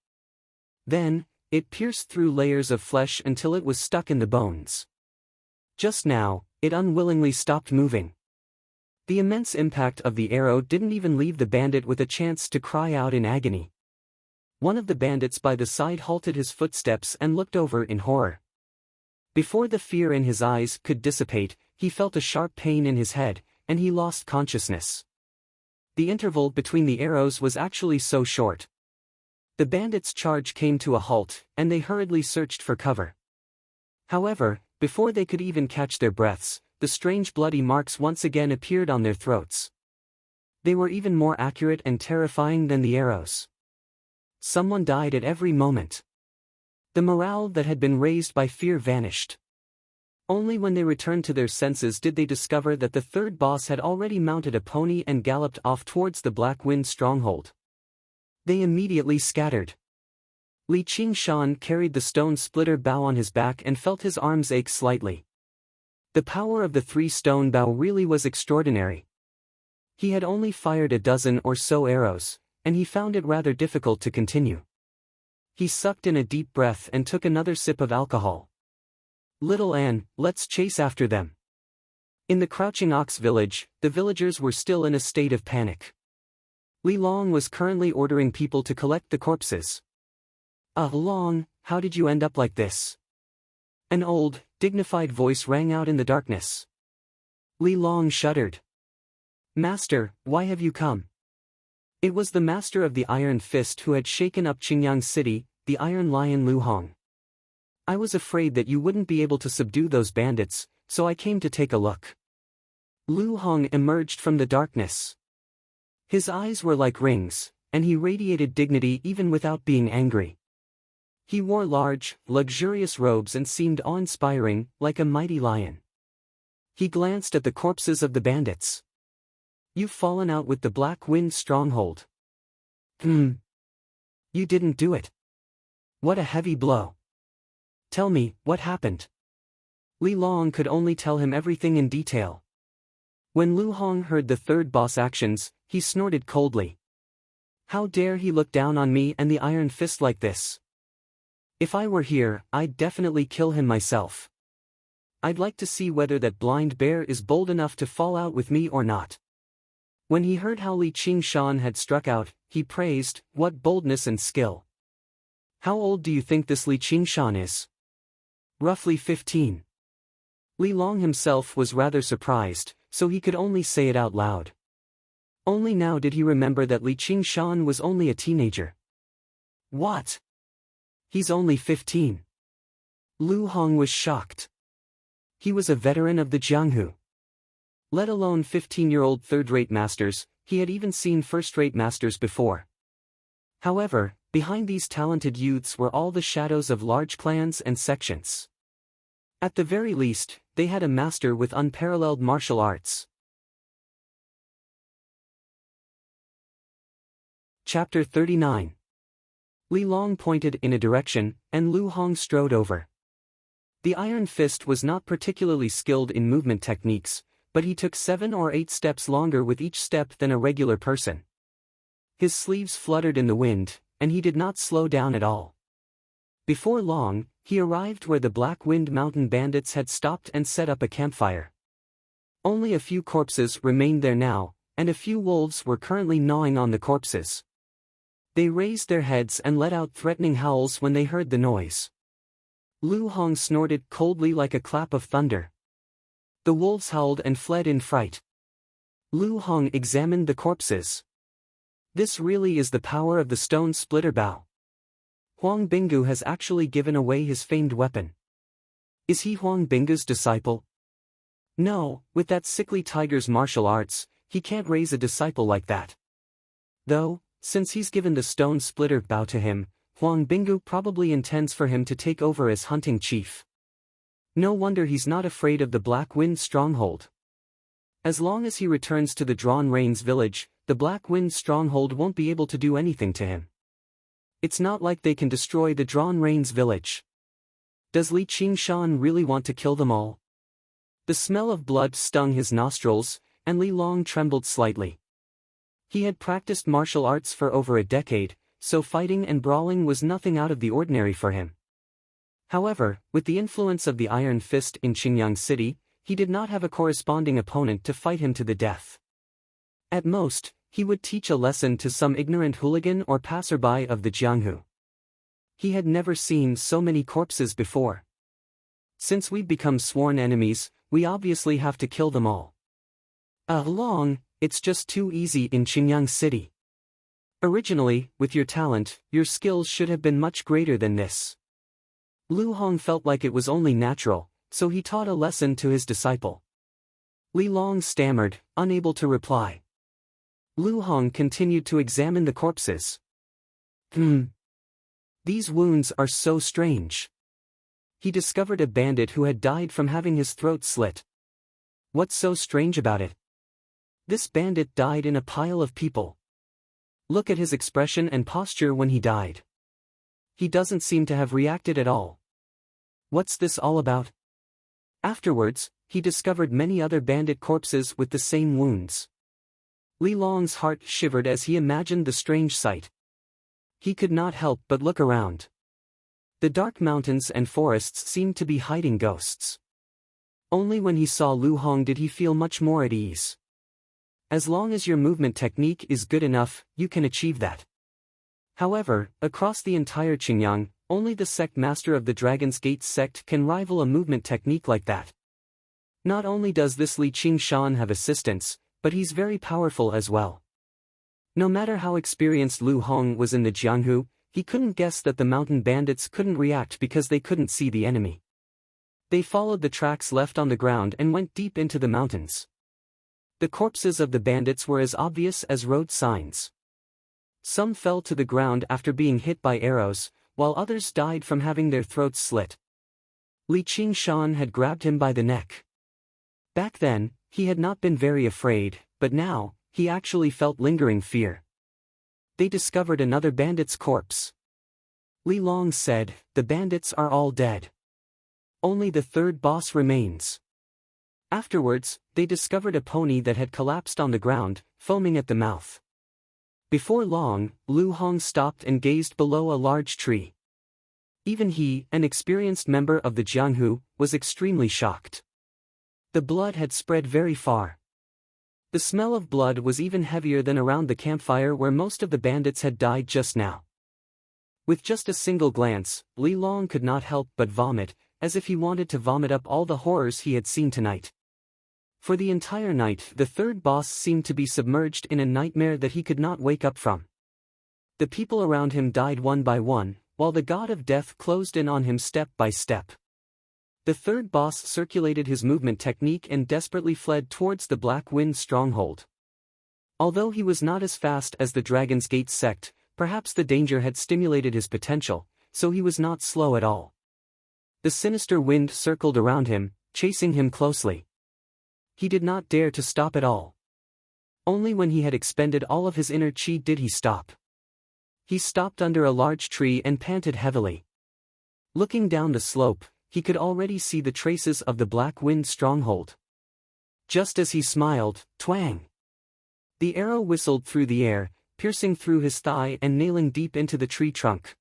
Then, it pierced through layers of flesh until it was stuck in the bones. Just now, it unwillingly stopped moving. The immense impact of the arrow didn't even leave the bandit with a chance to cry out in agony. One of the bandits by the side halted his footsteps and looked over in horror. Before the fear in his eyes could dissipate, he felt a sharp pain in his head, and he lost consciousness. The interval between the arrows was actually so short. The bandits' charge came to a halt, and they hurriedly searched for cover. However, before they could even catch their breaths, the strange bloody marks once again appeared on their throats. They were even more accurate and terrifying than the arrows. Someone died at every moment. The morale that had been raised by fear vanished. Only when they returned to their senses did they discover that the third boss had already mounted a pony and galloped off towards the Black Wind stronghold. They immediately scattered. Li Qingshan carried the stone splitter bow on his back and felt his arms ache slightly. The power of the 3-stone bow really was extraordinary. He had only fired a dozen or so arrows, and he found it rather difficult to continue. He sucked in a deep breath and took another sip of alcohol. "Little An, let's chase after them." In the Crouching Ox village, the villagers were still in a state of panic. Li Long was currently ordering people to collect the corpses. Long, how did you end up like this?" An old, dignified voice rang out in the darkness. Li Long shuddered. "Master, why have you come?" It was the master of the Iron Fist who had shaken up Qingyang City, the Iron Lion Lu Hong. "I was afraid that you wouldn't be able to subdue those bandits, so I came to take a look." Lu Hong emerged from the darkness. His eyes were like rings, and he radiated dignity even without being angry. He wore large, luxurious robes and seemed awe-inspiring, like a mighty lion. He glanced at the corpses of the bandits. "You've fallen out with the Black Wind stronghold." You didn't do it. What a heavy blow. Tell me, what happened?" Li Long could only tell him everything in detail. When Lu Hong heard the third boss actions, he snorted coldly. "How dare he look down on me and the Iron Fist like this? If I were here, I'd definitely kill him myself. I'd like to see whether that blind bear is bold enough to fall out with me or not." When he heard how Li Qingshan had struck out, he praised, "What boldness and skill. How old do you think this Li Qingshan is?" "Roughly 15. Li Long himself was rather surprised, so he could only say it out loud. Only now did he remember that Li Qingshan was only a teenager. "What? He's only 15. Lu Hong was shocked. He was a veteran of the Jianghu. Let alone 15-year-old third-rate masters, he had even seen first-rate masters before. However, behind these talented youths were all the shadows of large clans and sections. At the very least, they had a master with unparalleled martial arts. Chapter 39. Li Long pointed in a direction, and Lu Hong strode over. The Iron Fist was not particularly skilled in movement techniques, but he took 7 or 8 steps longer with each step than a regular person. His sleeves fluttered in the wind, and he did not slow down at all. Before long, he arrived where the Black Wind Mountain bandits had stopped and set up a campfire. Only a few corpses remained there now, and a few wolves were currently gnawing on the corpses. They raised their heads and let out threatening howls when they heard the noise. Lu Hong snorted coldly like a clap of thunder. The wolves howled and fled in fright. Lu Hong examined the corpses. This really is the power of the stone splitter bow. Huang Binggu has actually given away his famed weapon. Is he Huang Bingu's disciple? No, with that sickly tiger's martial arts, he can't raise a disciple like that. Though, since he's given the stone splitter bow to him, Huang Binggu probably intends for him to take over as hunting chief. No wonder he's not afraid of the Black Wind stronghold. As long as he returns to the Drawn Rains village, the Black Wind stronghold won't be able to do anything to him. It's not like they can destroy the Drawn Rains village. Does Li Qingshan really want to kill them all? The smell of blood stung his nostrils, and Li Long trembled slightly. He had practiced martial arts for over a decade, so fighting and brawling was nothing out of the ordinary for him. However, with the influence of the Iron Fist in Qingyang City, he did not have a corresponding opponent to fight him to the death. At most, he would teach a lesson to some ignorant hooligan or passerby of the Jianghu. He had never seen so many corpses before. Since we've become sworn enemies, we obviously have to kill them all. Long, it's just too easy in Qingyang City. Originally, with your talent, your skills should have been much greater than this. Lu Hong felt like it was only natural, so he taught a lesson to his disciple. Li Long stammered, unable to reply. Lu Hong continued to examine the corpses. These wounds are so strange. He discovered a bandit who had died from having his throat slit. What's so strange about it? This bandit died in a pile of people. Look at his expression and posture when he died. He doesn't seem to have reacted at all. What's this all about? Afterwards, he discovered many other bandit corpses with the same wounds. Li Long's heart shivered as he imagined the strange sight. He could not help but look around. The dark mountains and forests seemed to be hiding ghosts. Only when he saw Lu Hong did he feel much more at ease. As long as your movement technique is good enough, you can achieve that. However, across the entire Qingyang, only the sect master of the Dragon's Gate sect can rival a movement technique like that. Not only does this Li Qingshan have assistants, but he's very powerful as well. No matter how experienced Lu Hong was in the Jianghu, he couldn't guess that the mountain bandits couldn't react because they couldn't see the enemy. They followed the tracks left on the ground and went deep into the mountains. The corpses of the bandits were as obvious as road signs. Some fell to the ground after being hit by arrows, while others died from having their throats slit. Li Qingshan had grabbed him by the neck. Back then, he had not been very afraid, but now, he actually felt lingering fear. They discovered another bandit's corpse. Li Long said, "The bandits are all dead. Only the third boss remains." Afterwards, they discovered a pony that had collapsed on the ground, foaming at the mouth. Before long, Lu Hong stopped and gazed below a large tree. Even he, an experienced member of the Jianghu, was extremely shocked. The blood had spread very far. The smell of blood was even heavier than around the campfire where most of the bandits had died just now. With just a single glance, Li Long could not help but vomit, as if he wanted to vomit up all the horrors he had seen tonight. For the entire night, the third boss seemed to be submerged in a nightmare that he could not wake up from. The people around him died one by one, while the god of death closed in on him step by step. The third boss circulated his movement technique and desperately fled towards the Black Wind stronghold. Although he was not as fast as the Dragon's Gate sect, perhaps the danger had stimulated his potential, so he was not slow at all. The sinister wind circled around him, chasing him closely. He did not dare to stop at all. Only when he had expended all of his inner chi did he stop. He stopped under a large tree and panted heavily. Looking down the slope, he could already see the traces of the Black Wind stronghold. Just as he smiled, twang! The arrow whistled through the air, piercing through his thigh and nailing deep into the tree trunk.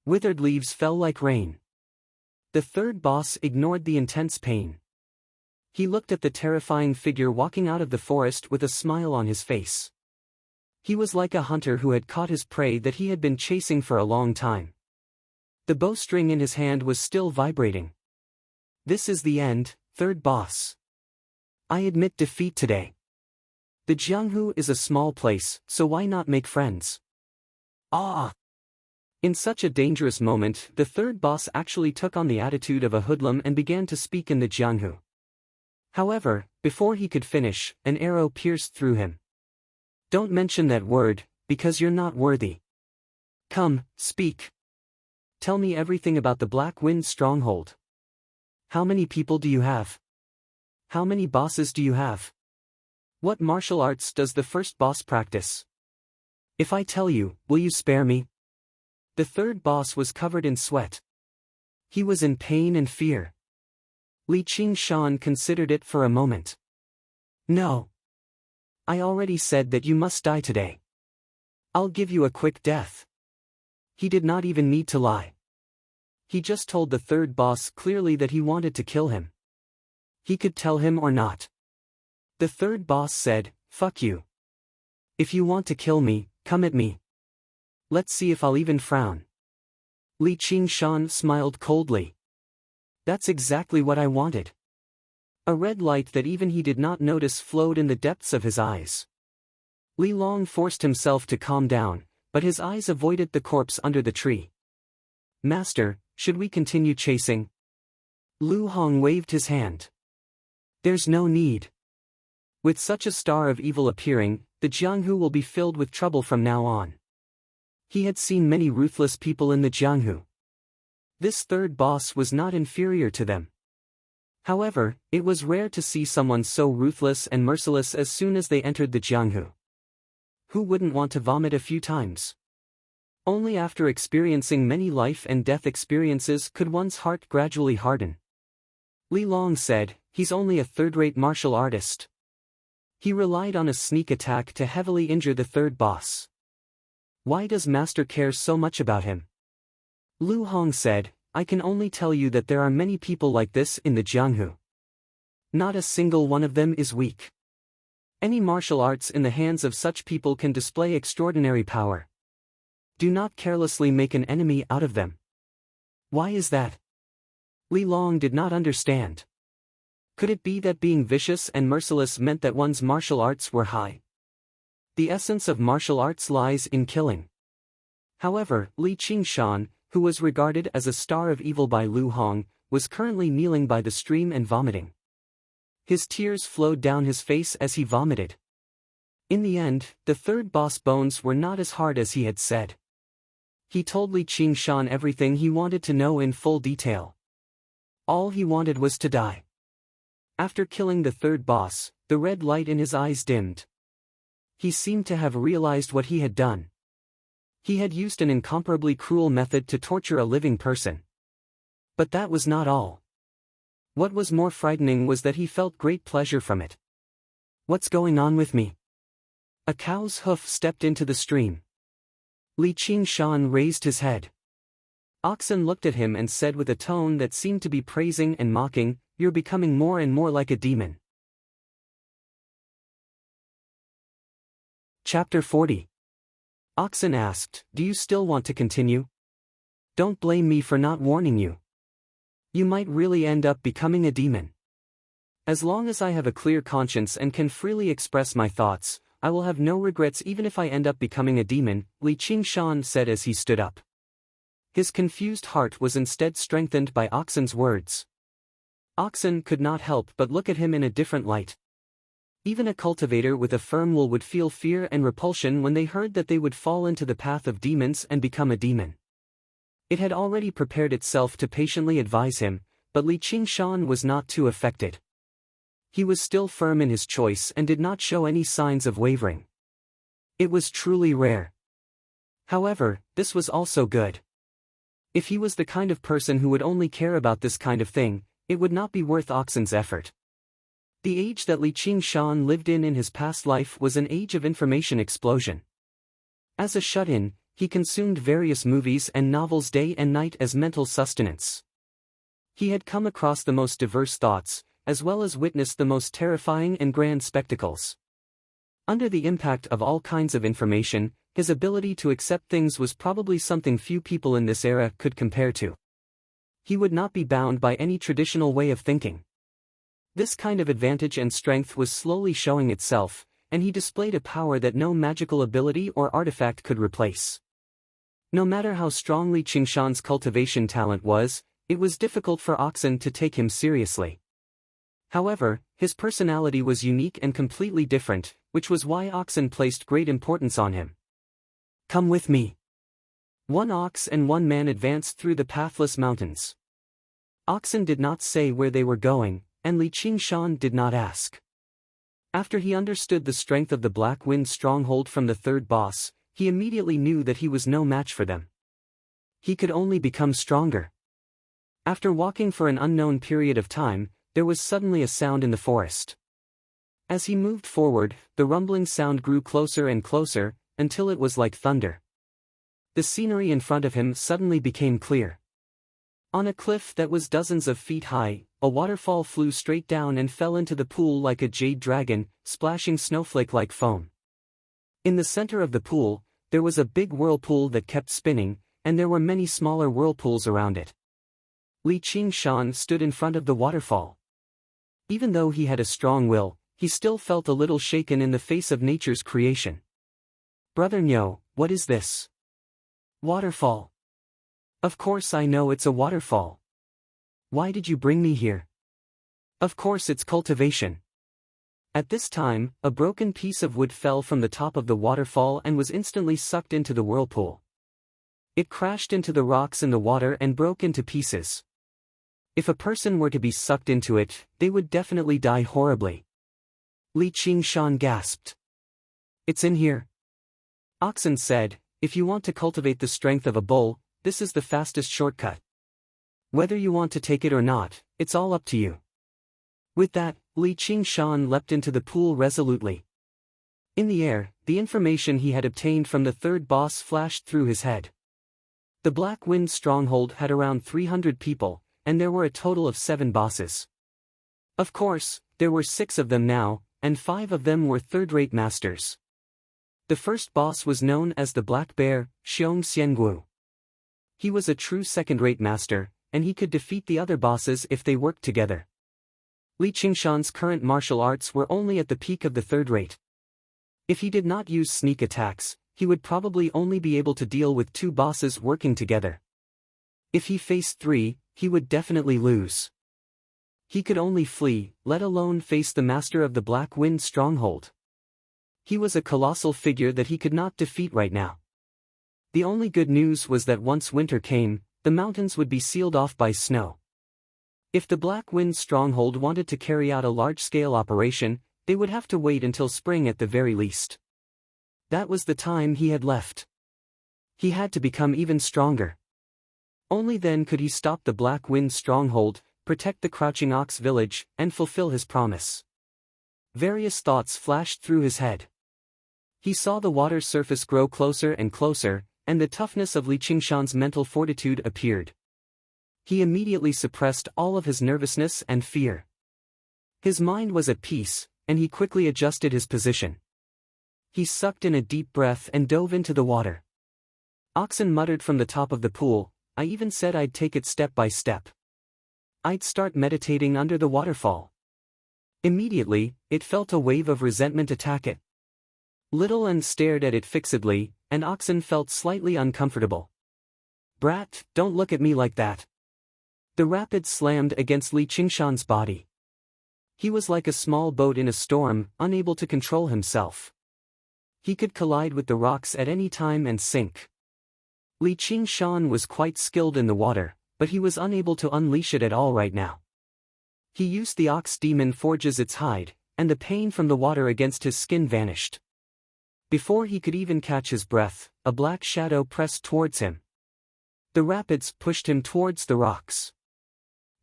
Withered leaves fell like rain. The third boss ignored the intense pain. He looked at the terrifying figure walking out of the forest with a smile on his face. He was like a hunter who had caught his prey that he had been chasing for a long time. The bowstring in his hand was still vibrating. "This is the end, third boss. I admit defeat today. The Jianghu is a small place, so why not make friends?" Ah! In such a dangerous moment, the third boss actually took on the attitude of a hoodlum and began to speak in the Jianghu. However, before he could finish, an arrow pierced through him. "Don't mention that word, because you're not worthy. Come, speak. Tell me everything about the Black Wind stronghold. How many people do you have? How many bosses do you have? What martial arts does the first boss practice? If I tell you, will you spare me?" The third boss was covered in sweat. He was in pain and fear. Li Qingshan considered it for a moment. "No. I already said that you must die today. I'll give you a quick death." He did not even need to lie. He just told the third boss clearly that he wanted to kill him. He could tell him or not. The third boss said, "Fuck you. If you want to kill me, come at me. Let's see if I'll even frown." Li Qingshan smiled coldly. "That's exactly what I wanted." A red light that even he did not notice flowed in the depths of his eyes. Li Long forced himself to calm down, but his eyes avoided the corpse under the tree. "Master, should we continue chasing?" Lu Hong waved his hand. "There's no need. With such a star of evil appearing, the Jianghu will be filled with trouble from now on." He had seen many ruthless people in the Jianghu. This third boss was not inferior to them. However, it was rare to see someone so ruthless and merciless as soon as they entered the Jianghu. Who wouldn't want to vomit a few times? Only after experiencing many life and death experiences could one's heart gradually harden. Li Long said, "He's only a third-rate martial artist. He relied on a sneak attack to heavily injure the third boss. Why does Master care so much about him?" Lu Hong said, "I can only tell you that there are many people like this in the Jianghu. Not a single one of them is weak. Any martial arts in the hands of such people can display extraordinary power. Do not carelessly make an enemy out of them." "Why is that?" Li Long did not understand. Could it be that being vicious and merciless meant that one's martial arts were high? The essence of martial arts lies in killing. However, Li Qingshan, who was regarded as a star of evil by Lu Hong, was currently kneeling by the stream and vomiting. His tears flowed down his face as he vomited. In the end, the third boss bones were not as hard as he had said. He told Li Qingshan everything he wanted to know in full detail. All he wanted was to die. After killing the third boss, the red light in his eyes dimmed. He seemed to have realized what he had done. He had used an incomparably cruel method to torture a living person. But that was not all. What was more frightening was that he felt great pleasure from it. What's going on with me? A cow's hoof stepped into the stream. Li Qingshan raised his head. Oxen looked at him and said with a tone that seemed to be praising and mocking, "You're becoming more and more like a demon." Chapter 40. Oxen asked, "Do you still want to continue? Don't blame me for not warning you. You might really end up becoming a demon. As long as I have a clear conscience and can freely express my thoughts, I will have no regrets even if I end up becoming a demon," Li Qingshan said as he stood up. His confused heart was instead strengthened by Oxen's words. Oxen could not help but look at him in a different light. Even a cultivator with a firm will would feel fear and repulsion when they heard that they would fall into the path of demons and become a demon. It had already prepared itself to patiently advise him, but Li Qingshan was not too affected. He was still firm in his choice and did not show any signs of wavering. It was truly rare. However, this was also good. If he was the kind of person who would only care about this kind of thing, it would not be worth Oxen's effort. The age that Li Qingshan lived in his past life was an age of information explosion. As a shut-in, he consumed various movies and novels day and night as mental sustenance. He had come across the most diverse thoughts, as well as witnessed the most terrifying and grand spectacles. Under the impact of all kinds of information, his ability to accept things was probably something few people in this era could compare to. He would not be bound by any traditional way of thinking. This kind of advantage and strength was slowly showing itself, and he displayed a power that no magical ability or artifact could replace. No matter how strong Li Qingshan's cultivation talent was, it was difficult for Oxen to take him seriously. However, his personality was unique and completely different, which was why Oxen placed great importance on him. "Come with me." One ox and one man advanced through the pathless mountains. Oxen did not say where they were going, and Li Qingshan did not ask. After he understood the strength of the Black Wind stronghold from the third boss, he immediately knew that he was no match for them. He could only become stronger. After walking for an unknown period of time, there was suddenly a sound in the forest. As he moved forward, the rumbling sound grew closer and closer, until it was like thunder. The scenery in front of him suddenly became clear. On a cliff that was dozens of feet high, a waterfall flew straight down and fell into the pool like a jade dragon, splashing snowflake-like foam. In the center of the pool, there was a big whirlpool that kept spinning, and there were many smaller whirlpools around it. Li Qingshan stood in front of the waterfall. Even though he had a strong will, he still felt a little shaken in the face of nature's creation. "Brother Nyo, what is this?" "Waterfall. Of course I know it's a waterfall. Why did you bring me here?" "Of course it's cultivation." At this time, a broken piece of wood fell from the top of the waterfall and was instantly sucked into the whirlpool. It crashed into the rocks in the water and broke into pieces. If a person were to be sucked into it, they would definitely die horribly. Li Qingshan gasped. "It's in here." Oxen said, "If you want to cultivate the strength of a bull, this is the fastest shortcut. Whether you want to take it or not, it's all up to you." With that, Li Qingshan leapt into the pool resolutely. In the air, the information he had obtained from the third boss flashed through his head. The Black Wind stronghold had around 300 people, and there were a total of 7 bosses. Of course, there were 6 of them now, and 5 of them were third-rate masters. The first boss was known as the Black Bear, Xiong Xianguo. He was a true second-rate master, and he could defeat the other bosses if they worked together. Li Qingshan's current martial arts were only at the peak of the third rate. If he did not use sneak attacks, he would probably only be able to deal with 2 bosses working together. If he faced 3, he would definitely lose. He could only flee, let alone face the master of the Black Wind stronghold. He was a colossal figure that he could not defeat right now. The only good news was that once winter came, the mountains would be sealed off by snow. If the Black Wind stronghold wanted to carry out a large-scale operation, they would have to wait until spring at the very least. That was the time he had left. He had to become even stronger. Only then could he stop the Black Wind stronghold, protect the Crouching Ox village, and fulfill his promise. Various thoughts flashed through his head. He saw the water's surface grow closer and closer, and the toughness of Li Qingshan's mental fortitude appeared. He immediately suppressed all of his nervousness and fear. His mind was at peace, and he quickly adjusted his position. He sucked in a deep breath and dove into the water. Oxen muttered from the top of the pool, "I even said I'd take it step by step. I'd start meditating under the waterfall." Immediately, it felt a wave of resentment attack it. Little and stared at it fixedly, and Oxen felt slightly uncomfortable. "Brat, don't look at me like that." The rapids slammed against Li Qingshan's body. He was like a small boat in a storm, unable to control himself. He could collide with the rocks at any time and sink. Li Qingshan was quite skilled in the water, but he was unable to unleash it at all right now. He used the ox demon forges its hide, and the pain from the water against his skin vanished. Before he could even catch his breath, a black shadow pressed towards him. The rapids pushed him towards the rocks.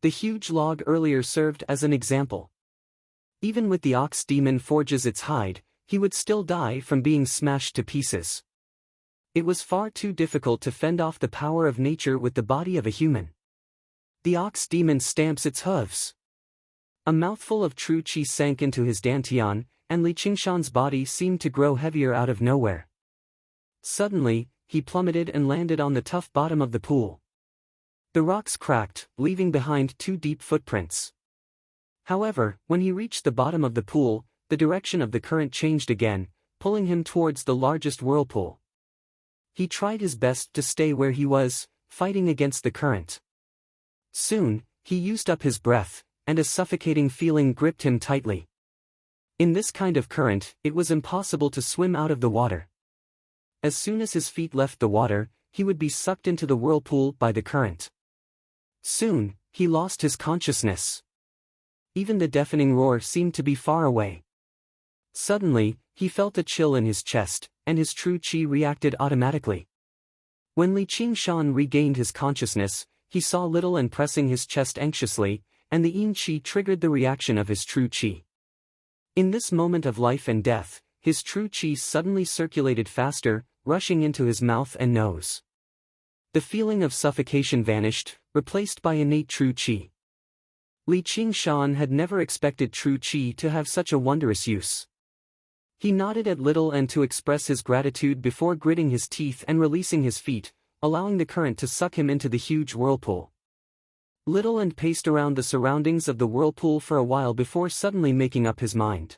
The huge log earlier served as an example. Even with the ox demon forges its hide, he would still die from being smashed to pieces. It was far too difficult to fend off the power of nature with the body of a human. The ox demon stamps its hooves. A mouthful of true qi sank into his dantian, and Li Qingshan's body seemed to grow heavier out of nowhere. Suddenly, he plummeted and landed on the tough bottom of the pool. The rocks cracked, leaving behind 2 deep footprints. However, when he reached the bottom of the pool, the direction of the current changed again, pulling him towards the largest whirlpool. He tried his best to stay where he was, fighting against the current. Soon, he used up his breath, and a suffocating feeling gripped him tightly. In this kind of current, it was impossible to swim out of the water. As soon as his feet left the water, he would be sucked into the whirlpool by the current. Soon, he lost his consciousness. Even the deafening roar seemed to be far away. Suddenly, he felt a chill in his chest, and his true qi reacted automatically. When Li Qingshan regained his consciousness, he saw Little and pressing his chest anxiously, and the yin qi triggered the reaction of his true qi. In this moment of life and death, his true qi suddenly circulated faster, rushing into his mouth and nose. The feeling of suffocation vanished, replaced by innate true qi. Li Qingshan had never expected true qi to have such a wondrous use. He nodded at Little and to express his gratitude before gritting his teeth and releasing his feet, allowing the current to suck him into the huge whirlpool. Little and paced around the surroundings of the whirlpool for a while before suddenly making up his mind.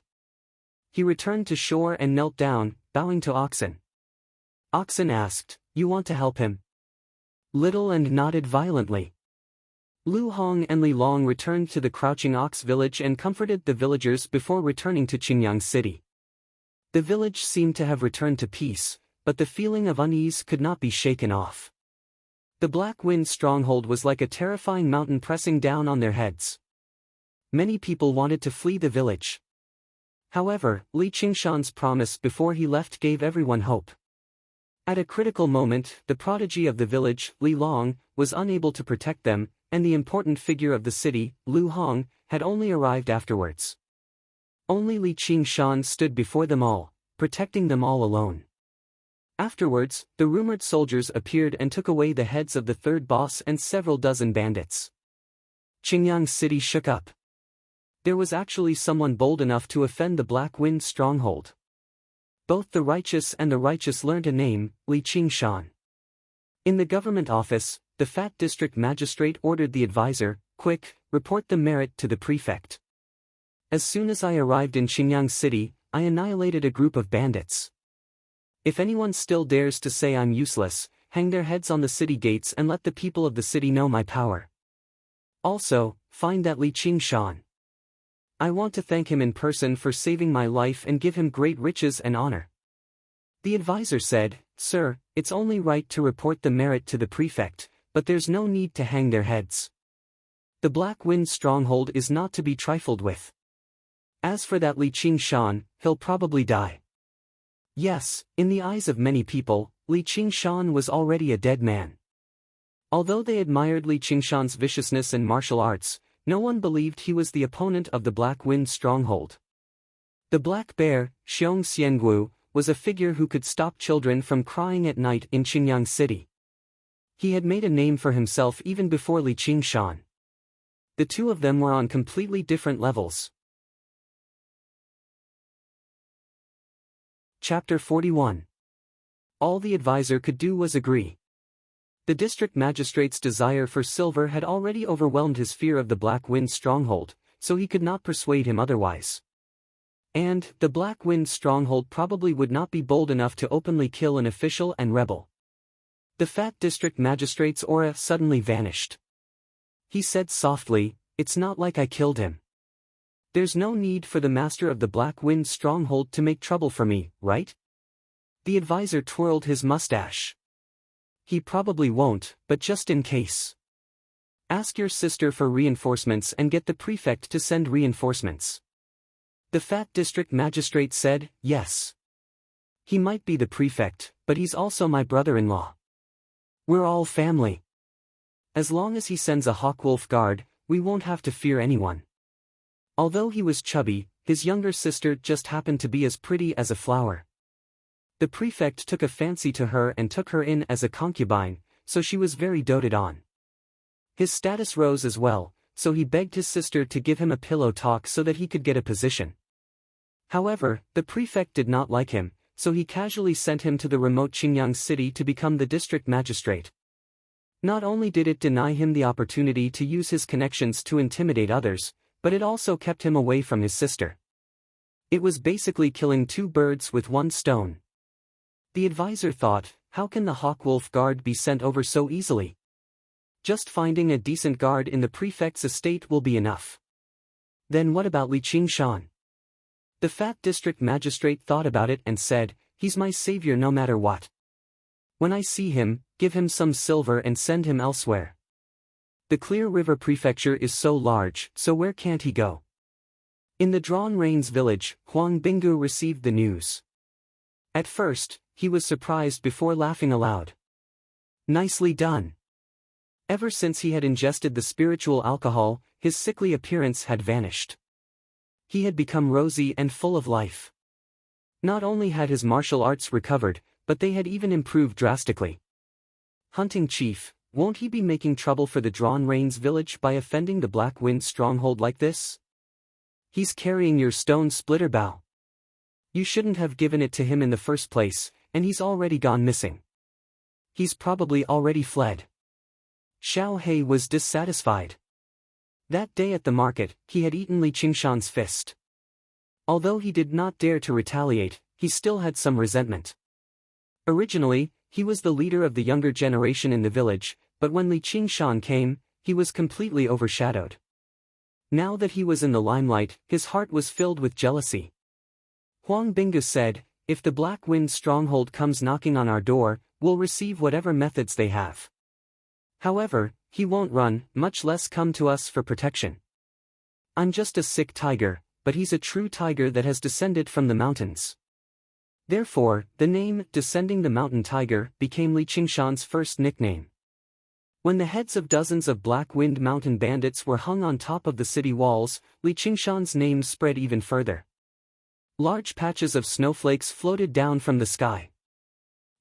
He returned to shore and knelt down, bowing to Oxen. Oxen asked, "You want to help him?" Little and nodded violently. Lu Hong and Li Long returned to the Crouching Ox village and comforted the villagers before returning to Qingyang City. The village seemed to have returned to peace, but the feeling of unease could not be shaken off. The Black Wind stronghold was like a terrifying mountain pressing down on their heads. Many people wanted to flee the village. However, Li Qingshan's promise before he left gave everyone hope. At a critical moment, the prodigy of the village, Li Long, was unable to protect them, and the important figure of the city, Lu Hong, had only arrived afterwards. Only Li Qingshan stood before them all, protecting them all alone. Afterwards, the rumored soldiers appeared and took away the heads of the third boss and several dozen bandits. Qingyang City shook up. There was actually someone bold enough to offend the Black Wind stronghold. Both the righteous and the righteous learned a name, Li Qingshan. In the government office, the fat district magistrate ordered the advisor, "Quick, report the merit to the prefect." As soon as I arrived in Qingyang City, I annihilated a group of bandits. If anyone still dares to say I'm useless, hang their heads on the city gates and let the people of the city know my power. Also, find that Li Qingshan. I want to thank him in person for saving my life and give him great riches and honor. The advisor said, Sir, it's only right to report the merit to the prefect, but there's no need to hang their heads. The Black Wind stronghold is not to be trifled with. As for that Li Qingshan, he'll probably die. Yes, in the eyes of many people, Li Qingshan was already a dead man. Although they admired Li Qingshan's viciousness and martial arts, no one believed he was the opponent of the Black Wind stronghold. The Black Bear, Xiong Xiangu, was a figure who could stop children from crying at night in Qingyang City. He had made a name for himself even before Li Qingshan. The two of them were on completely different levels. Chapter 41. All the advisor could do was agree. The district magistrate's desire for silver had already overwhelmed his fear of the Black Wind stronghold, so he could not persuade him otherwise. And, the Black Wind stronghold probably would not be bold enough to openly kill an official and rebel. The fat district magistrate's aura suddenly vanished. He said softly, "It's not like I killed him. There's no need for the master of the Black Wind stronghold to make trouble for me, right?" The advisor twirled his mustache. "He probably won't, but just in case. Ask your sister for reinforcements and get the prefect to send reinforcements." The fat district magistrate said, "Yes. He might be the prefect, but he's also my brother-in-law. We're all family. As long as he sends a Hawkwolf guard, we won't have to fear anyone." Although he was chubby, his younger sister just happened to be as pretty as a flower. The prefect took a fancy to her and took her in as a concubine, so she was very doted on. His status rose as well, so he begged his sister to give him a pillow talk so that he could get a position. However, the prefect did not like him, so he casually sent him to the remote Qingyang city to become the district magistrate. Not only did it deny him the opportunity to use his connections to intimidate others, but it also kept him away from his sister. It was basically killing two birds with one stone. The advisor thought, how can the Hawkwolf guard be sent over so easily? Just finding a decent guard in the prefect's estate will be enough. Then what about Li Qingshan? The fat district magistrate thought about it and said, "He's my savior no matter what. When I see him, give him some silver and send him elsewhere. The Clear River Prefecture is so large, so where can't he go?" In the Drawn Rains village, Huang Binggu received the news. At first, he was surprised before laughing aloud. Nicely done. Ever since he had ingested the spiritual alcohol, his sickly appearance had vanished. He had become rosy and full of life. Not only had his martial arts recovered, but they had even improved drastically. Hunting Chief, won't he be making trouble for the Drawn Rains village by offending the Black Wind stronghold like this? He's carrying your stone splitter bow. You shouldn't have given it to him in the first place, and he's already gone missing. He's probably already fled. Xiao He was dissatisfied. That day at the market, he had eaten Li Qingshan's fist. Although he did not dare to retaliate, he still had some resentment. Originally, he was the leader of the younger generation in the village, but when Li Qingshan came, he was completely overshadowed. Now that he was in the limelight, his heart was filled with jealousy. Huang Binggu said, "If the Black Wind stronghold comes knocking on our door, we'll receive whatever methods they have. However, he won't run, much less come to us for protection. I'm just a sick tiger, but he's a true tiger that has descended from the mountains." Therefore, the name, Descending the Mountain Tiger, became Li Qingshan's first nickname. When the heads of dozens of Black Wind mountain bandits were hung on top of the city walls, Li Qingshan's name spread even further. Large patches of snowflakes floated down from the sky.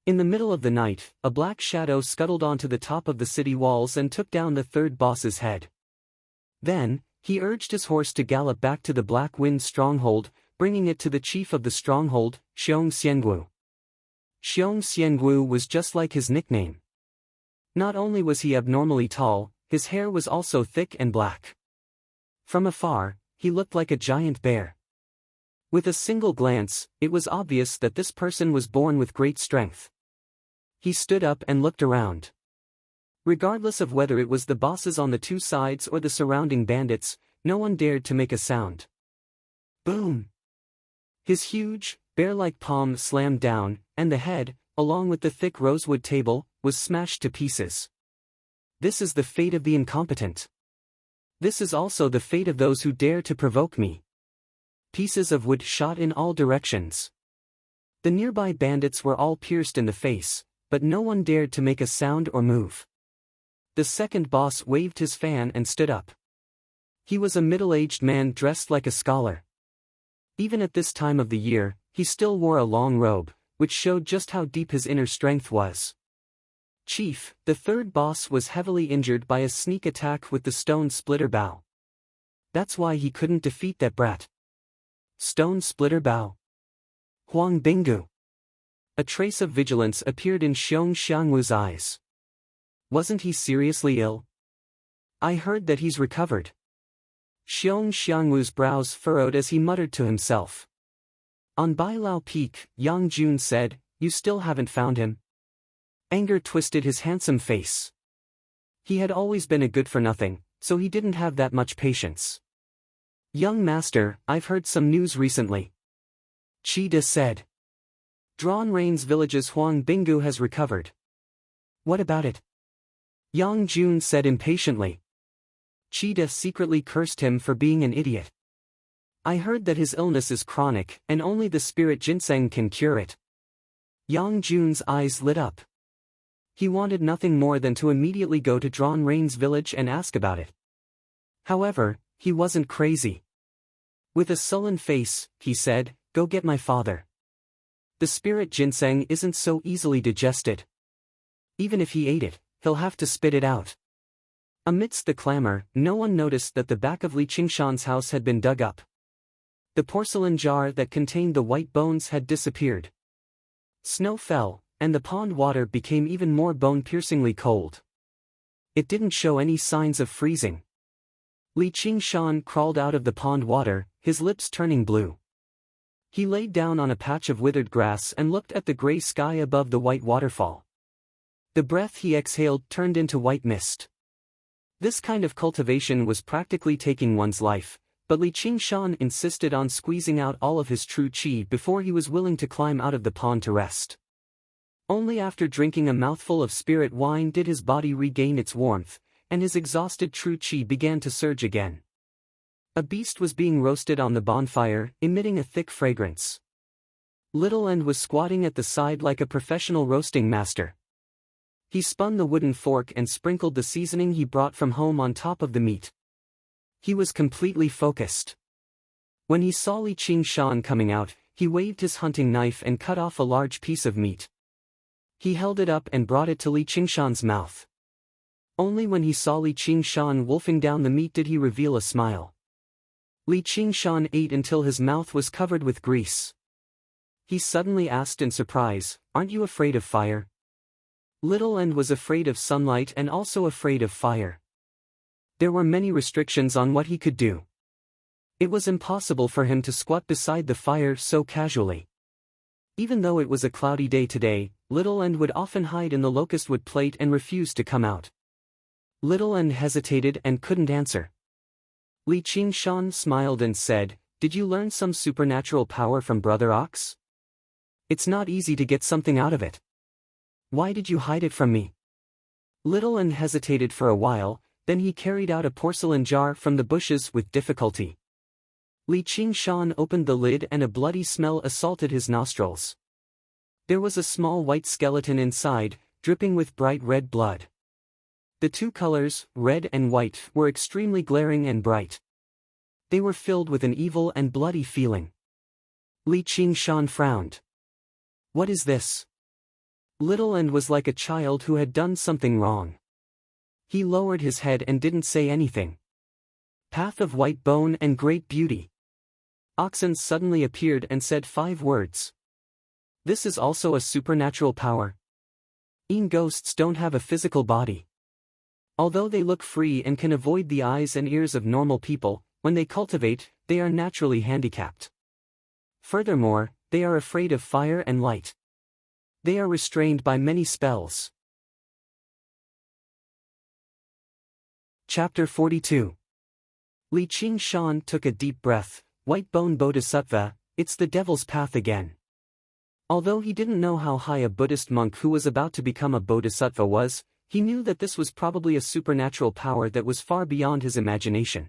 In the middle of the night, a black shadow scuttled onto the top of the city walls and took down the third boss's head. Then, he urged his horse to gallop back to the Black Wind stronghold, bringing it to the chief of the stronghold, Xiong Xiangu. Xiong Xiangu was just like his nickname. Not only was he abnormally tall, his hair was also thick and black. From afar, he looked like a giant bear. With a single glance, it was obvious that this person was born with great strength. He stood up and looked around. Regardless of whether it was the bosses on the two sides or the surrounding bandits, no one dared to make a sound. Boom! His huge, bear-like palm slammed down, and the head, along with the thick rosewood table, was smashed to pieces. This is the fate of the incompetent. This is also the fate of those who dare to provoke me. Pieces of wood shot in all directions. The nearby bandits were all pierced in the face, but no one dared to make a sound or move. The second boss waved his fan and stood up. He was a middle-aged man dressed like a scholar. Even at this time of the year, he still wore a long robe, which showed just how deep his inner strength was. Chief, the third boss was heavily injured by a sneak attack with the stone splitter bow. That's why he couldn't defeat that brat. Stone splitter bow. Huang Binggu. A trace of vigilance appeared in Xiong Xiangwu's eyes. Wasn't he seriously ill? I heard that he's recovered. Xiong Xiangwu's brows furrowed as he muttered to himself. On Bailao Peak, Yang Jun said, "You still haven't found him?" Anger twisted his handsome face. He had always been a good-for-nothing, so he didn't have that much patience. "Young master, I've heard some news recently." Chida said. Drawn Rain's village's Huang Binggu has recovered. What about it? Yang Jun said impatiently. Chida secretly cursed him for being an idiot. I heard that his illness is chronic, and only the spirit ginseng can cure it. Yang Jun's eyes lit up. He wanted nothing more than to immediately go to Drawn Rain's village and ask about it. However, he wasn't crazy. With a sullen face, he said, "Go get my father. The spirit ginseng isn't so easily digested. Even if he ate it, he'll have to spit it out." Amidst the clamor, no one noticed that the back of Li Qingshan's house had been dug up. The porcelain jar that contained the white bones had disappeared. Snow fell, and the pond water became even more bone-piercingly cold. It didn't show any signs of freezing. Li Qingshan crawled out of the pond water, his lips turning blue. He laid down on a patch of withered grass and looked at the gray sky above the white waterfall. The breath he exhaled turned into white mist. This kind of cultivation was practically taking one's life, but Li Qingshan insisted on squeezing out all of his true qi before he was willing to climb out of the pond to rest. Only after drinking a mouthful of spirit wine did his body regain its warmth, and his exhausted true qi began to surge again. A beast was being roasted on the bonfire, emitting a thick fragrance. Little End was squatting at the side like a professional roasting master. He spun the wooden fork and sprinkled the seasoning he brought from home on top of the meat. He was completely focused. When he saw Li Qingshan coming out, he waved his hunting knife and cut off a large piece of meat. He held it up and brought it to Li Qingshan's mouth. Only when he saw Li Qingshan wolfing down the meat did he reveal a smile. Li Qingshan ate until his mouth was covered with grease. He suddenly asked in surprise, "Aren't you afraid of fire?" Little End was afraid of sunlight and also afraid of fire. There were many restrictions on what he could do. It was impossible for him to squat beside the fire so casually. Even though it was a cloudy day today, Little End would often hide in the locust wood plate and refuse to come out. Little End hesitated and couldn't answer. Li Qingshan smiled and said, "Did you learn some supernatural power from Brother Ox? It's not easy to get something out of it. Why did you hide it from me?" Little End hesitated for a while, then he carried out a porcelain jar from the bushes with difficulty. Li Qingshan opened the lid and a bloody smell assaulted his nostrils. There was a small white skeleton inside, dripping with bright red blood. The two colors, red and white, were extremely glaring and bright. They were filled with an evil and bloody feeling. Li Qingshan frowned. "What is this?" Little End was like a child who had done something wrong. He lowered his head and didn't say anything. "Path of white bone and great beauty." Oxen suddenly appeared and said 5 words. This is also a supernatural power. Ghosts don't have a physical body. Although they look free and can avoid the eyes and ears of normal people, when they cultivate, they are naturally handicapped. Furthermore, they are afraid of fire and light. They are restrained by many spells. Chapter 42. Li Qingshan took a deep breath. "White bone bodhisattva, it's the devil's path again. Although he didn't know how high a Buddhist monk who was about to become a bodhisattva was, he knew that this was probably a supernatural power that was far beyond his imagination.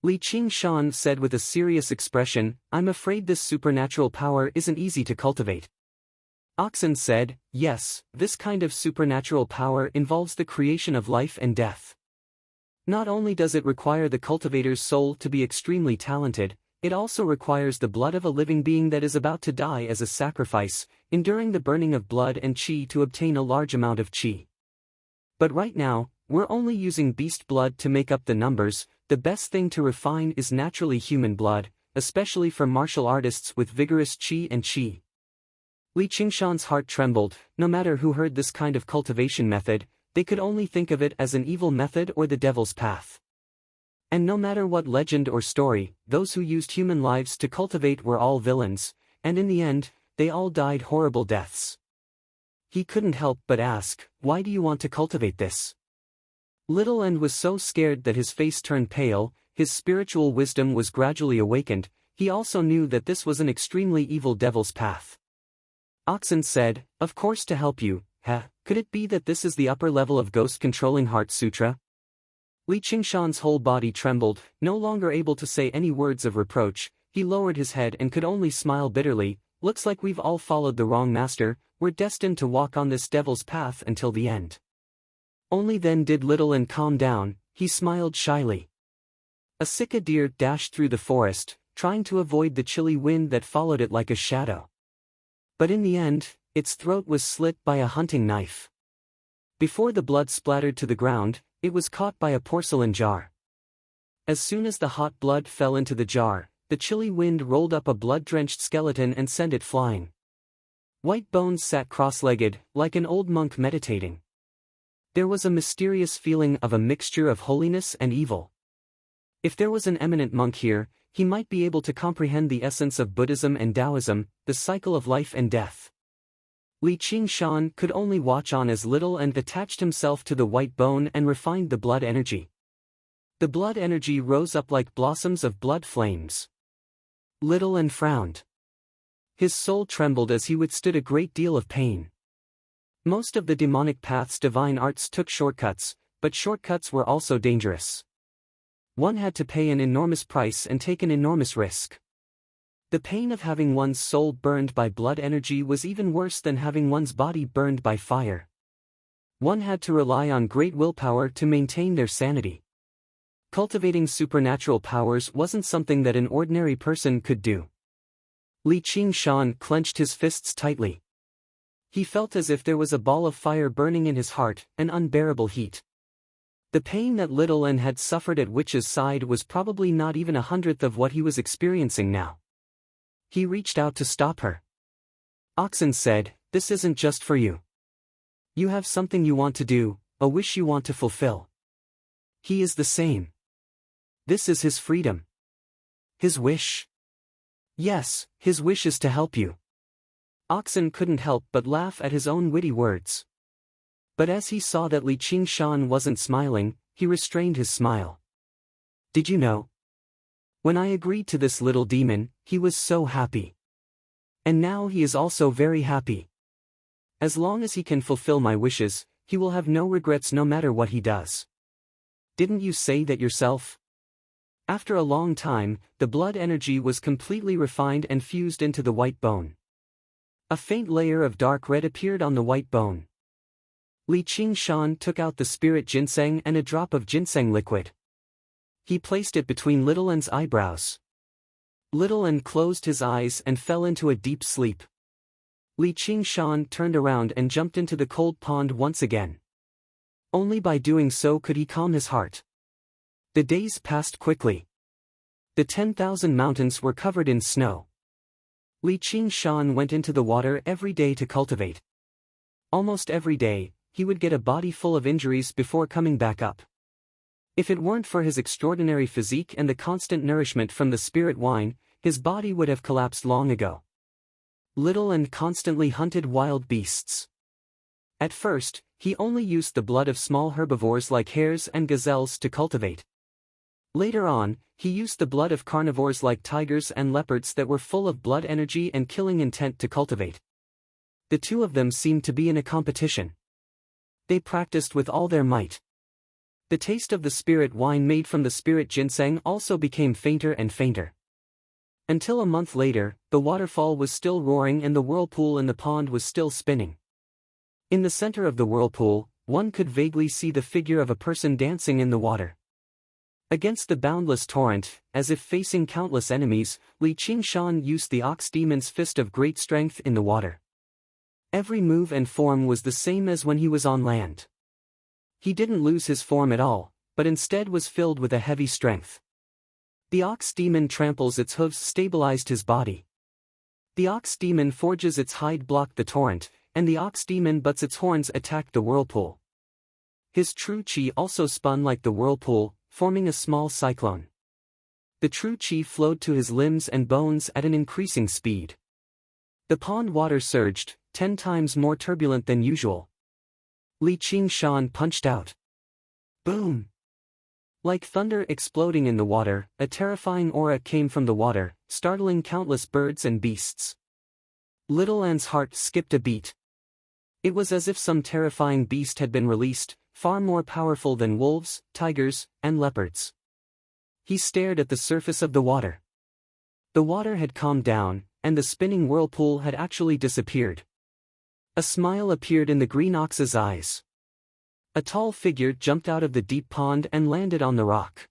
Li Qingshan said with a serious expression, "I'm afraid this supernatural power isn't easy to cultivate." Oxen said, "Yes, this kind of supernatural power involves the creation of life and death. Not only does it require the cultivator's soul to be extremely talented, it also requires the blood of a living being that is about to die as a sacrifice, enduring the burning of blood and qi to obtain a large amount of qi. But right now, we're only using beast blood to make up the numbers. The best thing to refine is naturally human blood, especially for martial artists with vigorous qi and qi." Li Qingshan's heart trembled. No matter who heard this kind of cultivation method, they could only think of it as an evil method or the devil's path. And no matter what legend or story, those who used human lives to cultivate were all villains, and in the end, they all died horrible deaths. He couldn't help but ask, "Why do you want to cultivate this?" Little End was so scared that his face turned pale. His spiritual wisdom was gradually awakened. He also knew that this was an extremely evil devil's path. Oxen said, "Of course, to help you. Could it be that this is the upper level of ghost-controlling heart sutra?" Li Qingshan's whole body trembled. No longer able to say any words of reproach, he lowered his head and could only smile bitterly. "Looks like we've all followed the wrong master. We're destined to walk on this devil's path until the end." Only then did Little End calm down. He smiled shyly. A sika deer dashed through the forest, trying to avoid the chilly wind that followed it like a shadow. But in the end, its throat was slit by a hunting knife. Before the blood splattered to the ground, it was caught by a porcelain jar. As soon as the hot blood fell into the jar, the chilly wind rolled up a blood-drenched skeleton and sent it flying. White Bones sat cross-legged, like an old monk meditating. There was a mysterious feeling of a mixture of holiness and evil. If there was an eminent monk here, he might be able to comprehend the essence of Buddhism and Taoism, the cycle of life and death. Li Qingshan could only watch on as Little End attached himself to the white bone and refined the blood energy. The blood energy rose up like blossoms of blood flames. Little End frowned. His soul trembled as he withstood a great deal of pain. Most of the demonic path's divine arts took shortcuts, but shortcuts were also dangerous. One had to pay an enormous price and take an enormous risk. The pain of having one's soul burned by blood energy was even worse than having one's body burned by fire. One had to rely on great willpower to maintain their sanity. Cultivating supernatural powers wasn't something that an ordinary person could do. Li Qingshan clenched his fists tightly. He felt as if there was a ball of fire burning in his heart, an unbearable heat. The pain that Little End had suffered at Witch's side was probably not even 1/100th of what he was experiencing now. He reached out to stop her. Oxen said, "This isn't just for you. You have something you want to do, a wish you want to fulfill." He is the same. This is his freedom. His wish. Yes, his wish is to help you. Oxen couldn't help but laugh at his own witty words. But as he saw that Li Qingshan wasn't smiling, he restrained his smile. "Did you know? When I agreed to this little demon, he was so happy. And now he is also very happy. As long as he can fulfill my wishes, he will have no regrets no matter what he does. Didn't you say that yourself?" After a long time, the blood energy was completely refined and fused into the white bone. A faint layer of dark red appeared on the white bone. Li Qingshan took out the spirit ginseng and a drop of ginseng liquid. He placed it between Little End's eyebrows. Little End closed his eyes and fell into a deep sleep. Li Qingshan turned around and jumped into the cold pond once again. Only by doing so could he calm his heart. The days passed quickly. The 10,000 mountains were covered in snow. Li Qingshan went into the water every day to cultivate. Almost every day, he would get a body full of injuries before coming back up. If it weren't for his extraordinary physique and the constant nourishment from the spirit wine, his body would have collapsed long ago. Little End constantly hunted wild beasts. At first, he only used the blood of small herbivores like hares and gazelles to cultivate. Later on, he used the blood of carnivores like tigers and leopards that were full of blood energy and killing intent to cultivate. The two of them seemed to be in a competition. They practiced with all their might. The taste of the spirit wine made from the spirit ginseng also became fainter and fainter. Until a month later, the waterfall was still roaring and the whirlpool in the pond was still spinning. In the center of the whirlpool, one could vaguely see the figure of a person dancing in the water. Against the boundless torrent, as if facing countless enemies, Li Qingshan used the ox demon's fist of great strength in the water. Every move and form was the same as when he was on land. He didn't lose his form at all, but instead was filled with a heavy strength. The ox demon tramples its hooves stabilized his body. The ox demon forges its hide blocked the torrent, and the ox demon butts its horns attacked the whirlpool. His true chi also spun like the whirlpool, forming a small cyclone. The true chi flowed to his limbs and bones at an increasing speed. The pond water surged, 10 times more turbulent than usual. Li Qingshan punched out. Boom! Like thunder exploding in the water, a terrifying aura came from the water, startling countless birds and beasts. Little An's heart skipped a beat. It was as if some terrifying beast had been released, far more powerful than wolves, tigers, and leopards. He stared at the surface of the water. The water had calmed down, and the spinning whirlpool had actually disappeared. A smile appeared in the green ox's eyes. A tall figure jumped out of the deep pond and landed on the rock.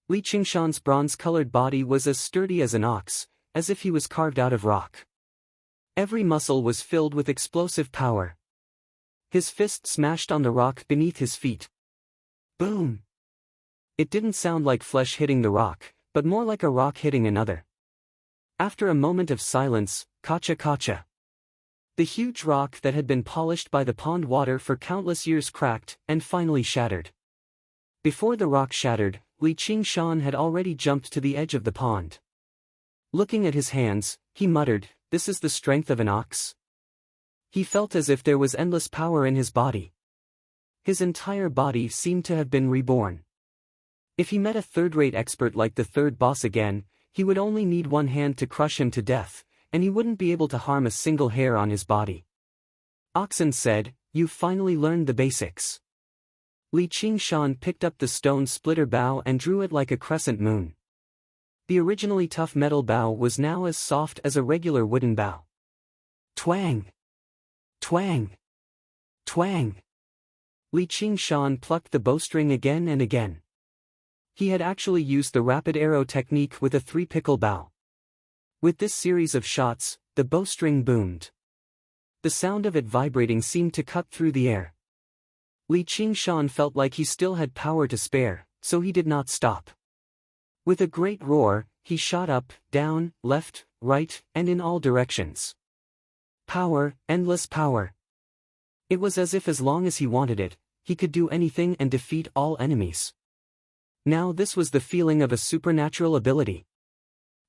Li Qingshan's bronze-colored body was as sturdy as an ox, as if he was carved out of rock. Every muscle was filled with explosive power. His fist smashed on the rock beneath his feet. Boom! It didn't sound like flesh hitting the rock, but more like a rock hitting another. After a moment of silence, kacha-kacha. The huge rock that had been polished by the pond water for countless years cracked, and finally shattered. Before the rock shattered, Li Qingshan had already jumped to the edge of the pond. Looking at his hands, he muttered, "This is the strength of an ox?" He felt as if there was endless power in his body. His entire body seemed to have been reborn. If he met a third-rate expert like the third boss again, he would only need one hand to crush him to death, and he wouldn't be able to harm a single hair on his body. Oxen said, "You've finally learned the basics." Li Qingshan picked up the stone splitter bow and drew it like a crescent moon. The originally tough metal bow was now as soft as a regular wooden bow. Twang! Twang! Twang! Li Qingshan plucked the bowstring again and again. He had actually used the rapid arrow technique with a 3-pickle bow. With this series of shots, the bowstring boomed. The sound of it vibrating seemed to cut through the air. Li Qingshan felt like he still had power to spare, so he did not stop. With a great roar, he shot up, down, left, right, and in all directions. Power, endless power. It was as if as long as he wanted it, he could do anything and defeat all enemies. Now this was the feeling of a supernatural ability.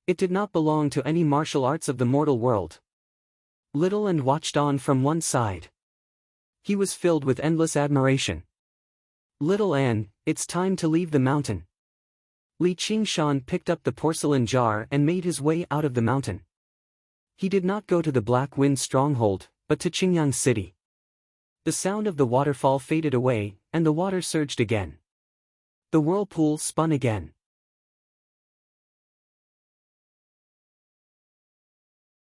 It did not belong to any martial arts of the mortal world. Little An watched on from one side. He was filled with endless admiration. "Little An, it's time to leave the mountain." Li Qingshan picked up the porcelain jar and made his way out of the mountain. He did not go to the Black Wind stronghold, but to Qingyang City. The sound of the waterfall faded away, and the water surged again. The whirlpool spun again.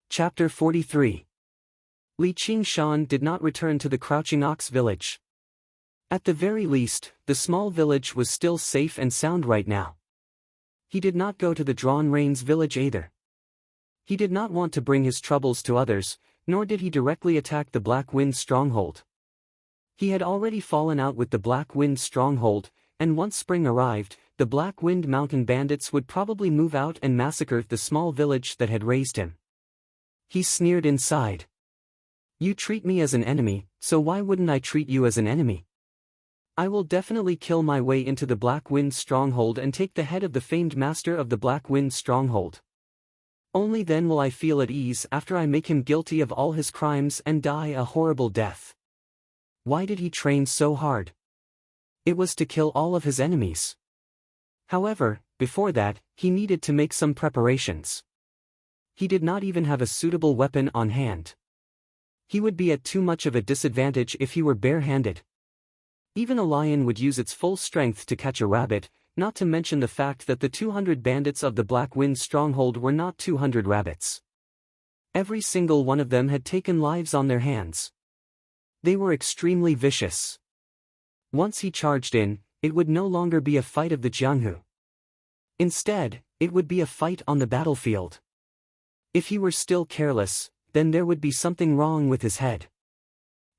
Chapter 43. Li Qingshan did not return to the Crouching Ox village. At the very least, the small village was still safe and sound right now. He did not go to the Drawn Reins village either. He did not want to bring his troubles to others, nor did he directly attack the Black Wind stronghold. He had already fallen out with the Black Wind stronghold, and once spring arrived, the Black Wind mountain bandits would probably move out and massacre the small village that had raised him. He sneered inside. "You treat me as an enemy, so why wouldn't I treat you as an enemy? I will definitely kill my way into the Black Wind stronghold and take the head of the famed master of the Black Wind stronghold. Only then will I feel at ease after I make him guilty of all his crimes and die a horrible death." Why did he train so hard? It was to kill all of his enemies. However, before that, he needed to make some preparations. He did not even have a suitable weapon on hand. He would be at too much of a disadvantage if he were bare-handed. Even a lion would use its full strength to catch a rabbit, not to mention the fact that the 200 bandits of the Black Wind stronghold were not 200 rabbits. Every single one of them had taken lives on their hands. They were extremely vicious. Once he charged in, it would no longer be a fight of the Jianghu. Instead, it would be a fight on the battlefield. If he were still careless, then there would be something wrong with his head.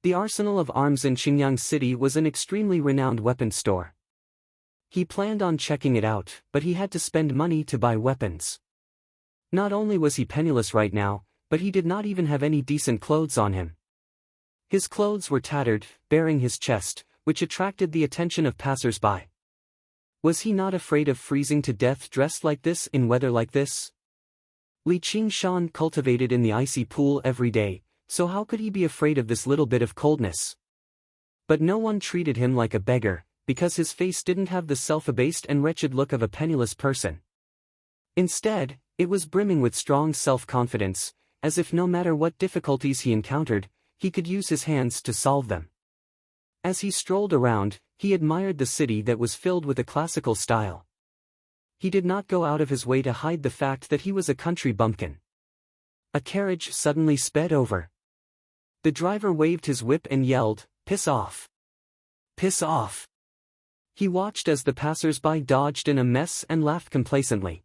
The arsenal of arms in Qingyang City was an extremely renowned weapons store. He planned on checking it out, but he had to spend money to buy weapons. Not only was he penniless right now, but he did not even have any decent clothes on him. His clothes were tattered, baring his chest, which attracted the attention of passers-by. Was he not afraid of freezing to death dressed like this in weather like this? Li Qingshan cultivated in the icy pool every day, so how could he be afraid of this little bit of coldness? But no one treated him like a beggar, because his face didn't have the self-abased and wretched look of a penniless person. Instead, it was brimming with strong self-confidence, as if no matter what difficulties he encountered, he could use his hands to solve them. As he strolled around, he admired the city that was filled with a classical style. He did not go out of his way to hide the fact that he was a country bumpkin. A carriage suddenly sped over. The driver waved his whip and yelled, "Piss off! Piss off!" He watched as the passers-by dodged in a mess and laughed complacently.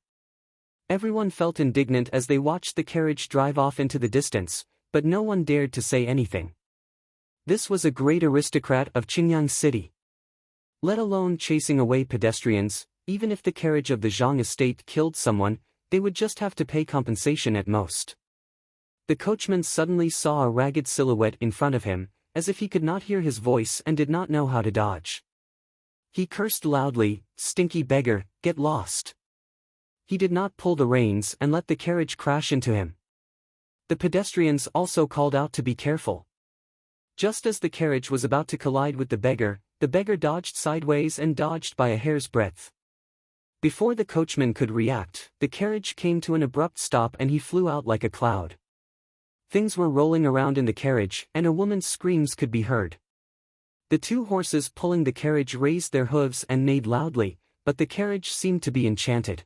Everyone felt indignant as they watched the carriage drive off into the distance, but no one dared to say anything. This was a great aristocrat of Qingyang City. Let alone chasing away pedestrians, even if the carriage of the Zhang estate killed someone, they would just have to pay compensation at most. The coachman suddenly saw a ragged silhouette in front of him, as if he could not hear his voice and did not know how to dodge. He cursed loudly, "Stinky beggar, get lost." He did not pull the reins and let the carriage crash into him. The pedestrians also called out to be careful. Just as the carriage was about to collide with the beggar dodged sideways and dodged by a hair's breadth. Before the coachman could react, the carriage came to an abrupt stop and he flew out like a cloud. Things were rolling around in the carriage, and a woman's screams could be heard. The two horses pulling the carriage raised their hooves and neighed loudly, but the carriage seemed to be enchanted.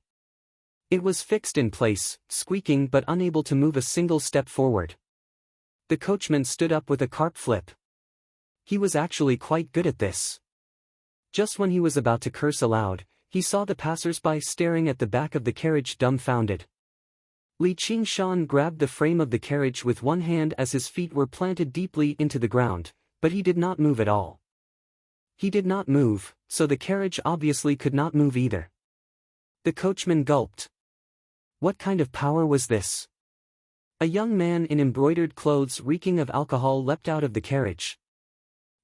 It was fixed in place, squeaking but unable to move a single step forward. The coachman stood up with a carp flip. He was actually quite good at this. Just when he was about to curse aloud, he saw the passers-by staring at the back of the carriage dumbfounded. Li Qingshan grabbed the frame of the carriage with one hand as his feet were planted deeply into the ground, but he did not move at all. He did not move, so the carriage obviously could not move either. The coachman gulped. What kind of power was this? A young man in embroidered clothes reeking of alcohol leapt out of the carriage.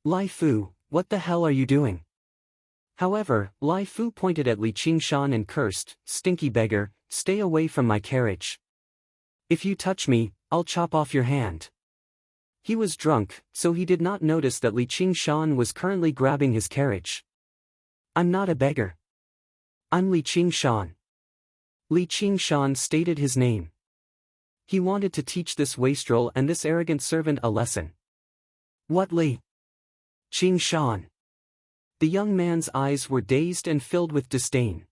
"Lai Fu, what the hell are you doing?" However, Lai Fu pointed at Li Qingshan and cursed, "Stinky beggar, stay away from my carriage. If you touch me, I'll chop off your hand." He was drunk, so he did not notice that Li Qingshan was currently grabbing his carriage. "I'm not a beggar. I'm Li Qingshan." Li Qingshan stated his name. He wanted to teach this wastrel and this arrogant servant a lesson. "What Li Qingshan?" The young man's eyes were dazed and filled with disdain.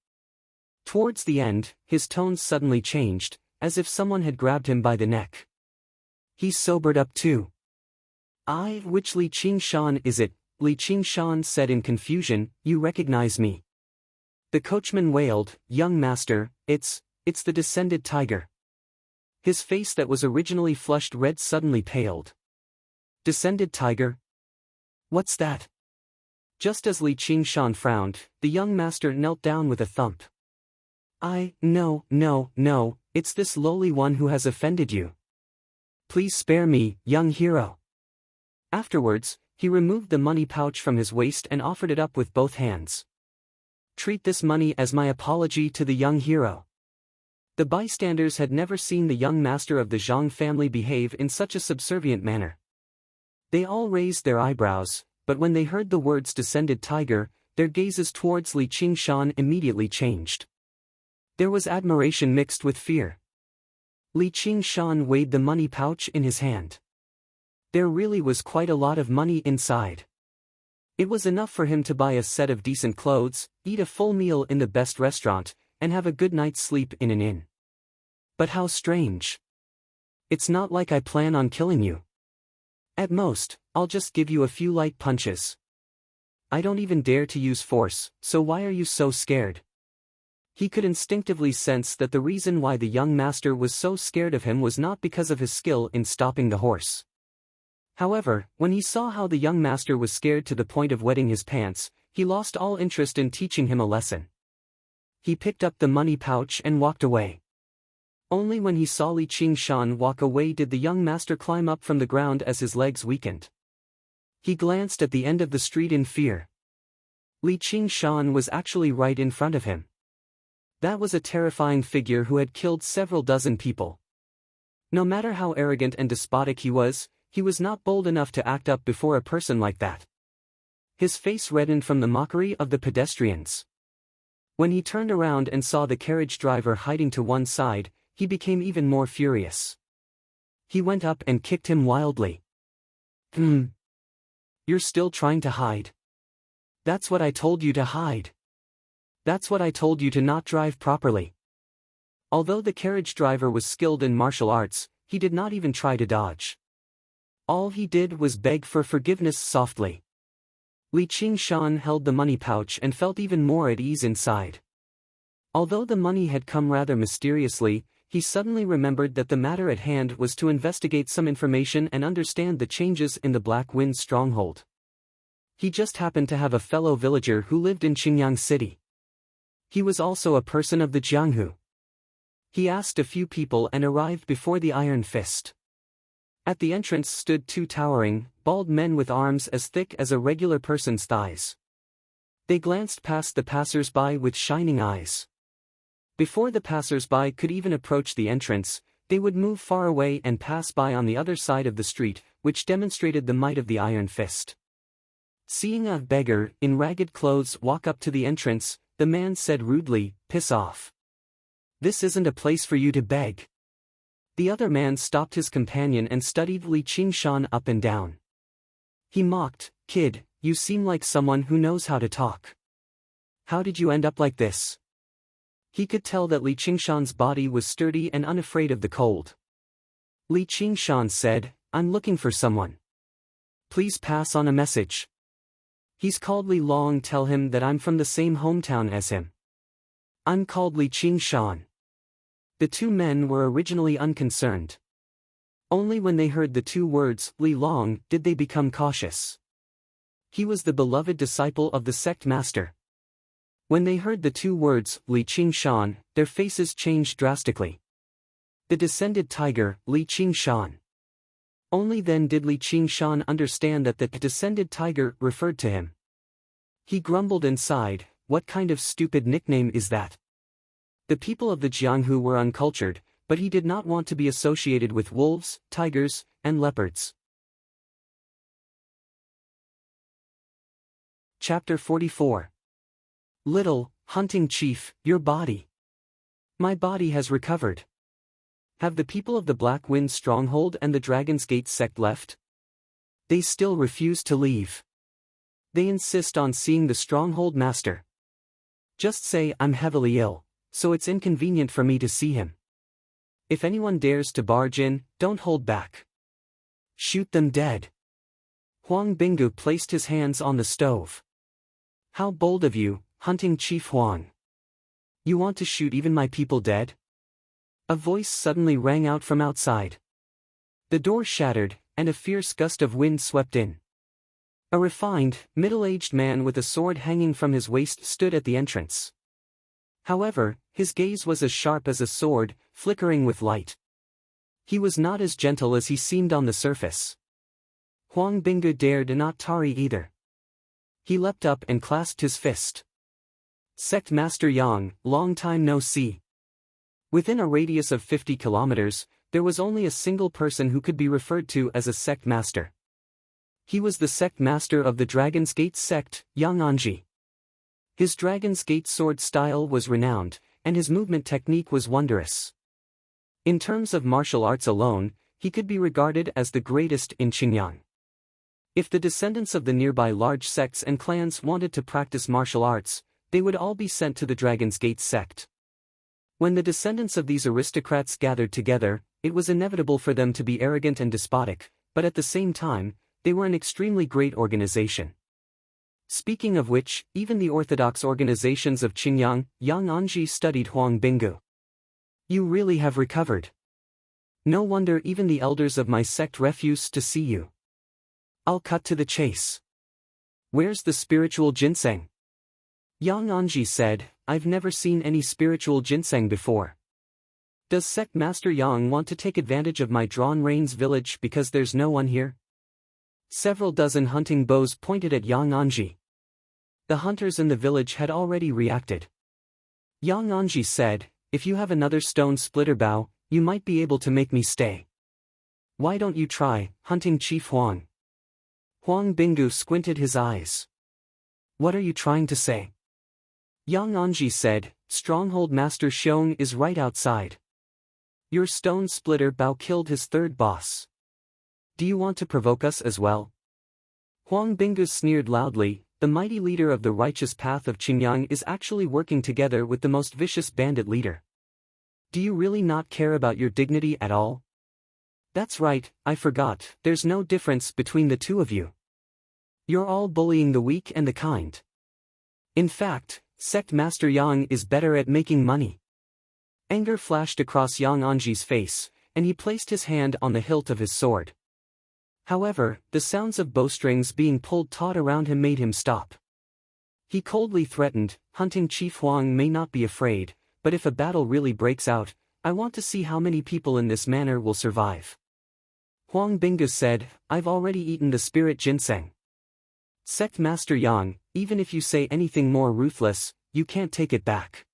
Towards the end, his tones suddenly changed, as if someone had grabbed him by the neck. He sobered up too. Which Li Qingshan is it?" Li Qingshan said in confusion, "You recognize me?" The coachman wailed, "Young master, it's the descended tiger." His face that was originally flushed red suddenly paled. "Descended tiger? What's that?" Just as Li Qingshan frowned, the young master knelt down with a thump. No, it's this lowly one who has offended you. Please spare me, young hero." Afterwards, he removed the money pouch from his waist and offered it up with both hands. "Treat this money as my apology to the young hero." The bystanders had never seen the young master of the Zhang family behave in such a subservient manner. They all raised their eyebrows, but when they heard the words "descended tiger," their gazes towards Li Qingshan immediately changed. There was admiration mixed with fear. Li Qingshan weighed the money pouch in his hand. There really was quite a lot of money inside. It was enough for him to buy a set of decent clothes, eat a full meal in the best restaurant, and have a good night's sleep in an inn. But how strange. It's not like I plan on killing you. At most, I'll just give you a few light punches. I don't even dare to use force, so why are you so scared? He could instinctively sense that the reason why the young master was so scared of him was not because of his skill in stopping the horse. However, when he saw how the young master was scared to the point of wetting his pants, he lost all interest in teaching him a lesson. He picked up the money pouch and walked away. Only when he saw Li Qingshan walk away did the young master climb up from the ground as his legs weakened. He glanced at the end of the street in fear. Li Qingshan was actually right in front of him. That was a terrifying figure who had killed several dozen people. No matter how arrogant and despotic he was not bold enough to act up before a person like that. His face reddened from the mockery of the pedestrians. When he turned around and saw the carriage driver hiding to one side, he became even more furious. He went up and kicked him wildly. You're still trying to hide. That's what I told you to hide. That's what I told you to not drive properly. Although the carriage driver was skilled in martial arts, he did not even try to dodge. All he did was beg for forgiveness softly. Li Qingshan held the money pouch and felt even more at ease inside. Although the money had come rather mysteriously, he suddenly remembered that the matter at hand was to investigate some information and understand the changes in the Black Wind stronghold. He just happened to have a fellow villager who lived in Qingyang City. He was also a person of the Jianghu. He asked a few people and arrived before the Iron Fist. At the entrance stood two towering, bald men with arms as thick as a regular person's thighs. They glanced past the passers-by with shining eyes. Before the passers-by could even approach the entrance, they would move far away and pass by on the other side of the street, which demonstrated the might of the Iron Fist. Seeing a beggar in ragged clothes walk up to the entrance, the man said rudely, "Piss off. This isn't a place for you to beg." The other man stopped his companion and studied Li Qingshan up and down. He mocked, "Kid, you seem like someone who knows how to talk. How did you end up like this?" He could tell that Li Qingshan's body was sturdy and unafraid of the cold. Li Qingshan said, "I'm looking for someone. Please pass on a message. He's called Li Long, tell him that I'm from the same hometown as him. I'm called Li Qingshan." The two men were originally unconcerned. Only when they heard the two words, Li Long, did they become cautious. He was the beloved disciple of the sect master. When they heard the two words, Li Qingshan, their faces changed drastically. The descended tiger, Li Qingshan. Only then did Li Qingshan understand that the descended tiger referred to him. He grumbled and sighed, "What kind of stupid nickname is that?" The people of the Jianghu were uncultured, but he did not want to be associated with wolves, tigers, and leopards. Chapter 44. Little, hunting chief, your body. My body has recovered. Have the people of the Black Wind stronghold and the Dragon's Gate sect left? They still refuse to leave. They insist on seeing the stronghold master. Just say I'm heavily ill, so it's inconvenient for me to see him. If anyone dares to barge in, don't hold back. Shoot them dead. Huang Binggu placed his hands on the stove. How bold of you, hunting chief Huang. You want to shoot even my people dead? A voice suddenly rang out from outside. The door shattered, and a fierce gust of wind swept in. A refined, middle-aged man with a sword hanging from his waist stood at the entrance. However, his gaze was as sharp as a sword, flickering with light. He was not as gentle as he seemed on the surface. Huang Binggu dared not tarry either. He leapt up and clasped his fist. Sect Master Yang, long time no see. Within a radius of 50 kilometers, there was only a single person who could be referred to as a sect master. He was the sect master of the Dragon's Gate sect, Yang Anji. His Dragon's Gate sword style was renowned, and his movement technique was wondrous. In terms of martial arts alone, he could be regarded as the greatest in Qingyang. If the descendants of the nearby large sects and clans wanted to practice martial arts, they would all be sent to the Dragon's Gate sect. When the descendants of these aristocrats gathered together, it was inevitable for them to be arrogant and despotic, but at the same time, they were an extremely great organization. Speaking of which, even the orthodox organizations of Qingyang, Yang Anji studied Huang Binggu. You really have recovered. No wonder even the elders of my sect refuse to see you. I'll cut to the chase. Where's the spiritual ginseng? Yang Anji said, I've never seen any spiritual ginseng before. Does Sect Master Yang want to take advantage of my drawn reins village because there's no one here? Several dozen hunting bows pointed at Yang Anji. The hunters in the village had already reacted. Yang Anji said, if you have another stone splitter bow, you might be able to make me stay. Why don't you try, hunting Chief Huang? Huang Binggu squinted his eyes. What are you trying to say? Yang Anji said, Stronghold Master Xiong is right outside. Your stone splitter bow killed his third boss. Do you want to provoke us as well? Huang Binggu sneered loudly, the mighty leader of the righteous path of Qingyang is actually working together with the most vicious bandit leader. Do you really not care about your dignity at all? That's right, I forgot, there's no difference between the two of you. You're all bullying the weak and the kind. In fact, Sect Master Yang is better at making money. Anger flashed across Yang Anji's face, and he placed his hand on the hilt of his sword. However, the sounds of bowstrings being pulled taut around him made him stop. He coldly threatened, hunting Chief Huang may not be afraid, but if a battle really breaks out, I want to see how many people in this manner will survive. Huang Binggu said, I've already eaten the spirit ginseng. Sect Master Yang, even if you say anything more ruthless, you can't take it back.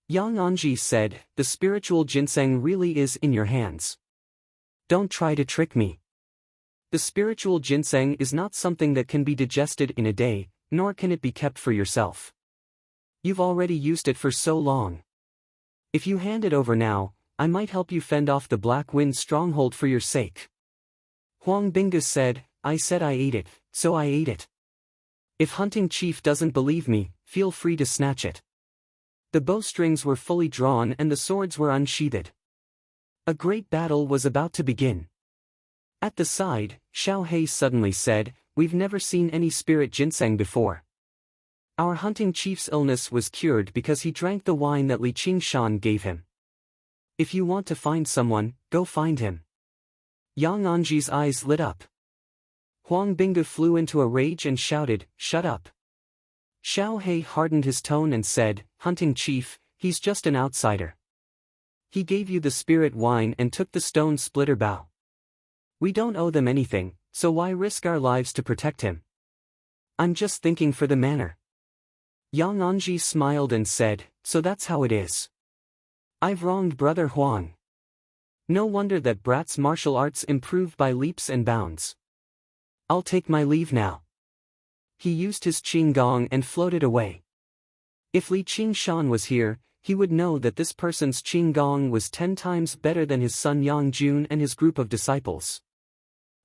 Yang Anji said, the spiritual ginseng really is in your hands. Don't try to trick me. The spiritual ginseng is not something that can be digested in a day, nor can it be kept for yourself. You've already used it for so long. If you hand it over now, I might help you fend off the Black Wind stronghold for your sake. Huang Binggu said I ate it, so I ate it. If Hunting Chief doesn't believe me, feel free to snatch it. The bowstrings were fully drawn and the swords were unsheathed. A great battle was about to begin. At the side, Xiao Hei suddenly said, we've never seen any spirit ginseng before. Our Hunting Chief's illness was cured because he drank the wine that Li Qingshan gave him. If you want to find someone, go find him. Yang Anji's eyes lit up. Huang Binggu flew into a rage and shouted, shut up. Xiao Hei hardened his tone and said, Hunting Chief, he's just an outsider. He gave you the spirit wine and took the stone splitter bow. We don't owe them anything, so why risk our lives to protect him? I'm just thinking for the manner. Yang Anji smiled and said, so that's how it is. I've wronged Brother Huang. No wonder that Brat's martial arts improved by leaps and bounds. I'll take my leave now. He used his Qinggong and floated away. If Li Qingshan was here, he would know that this person's Qinggong was 10 times better than his son Yang Jun and his group of disciples.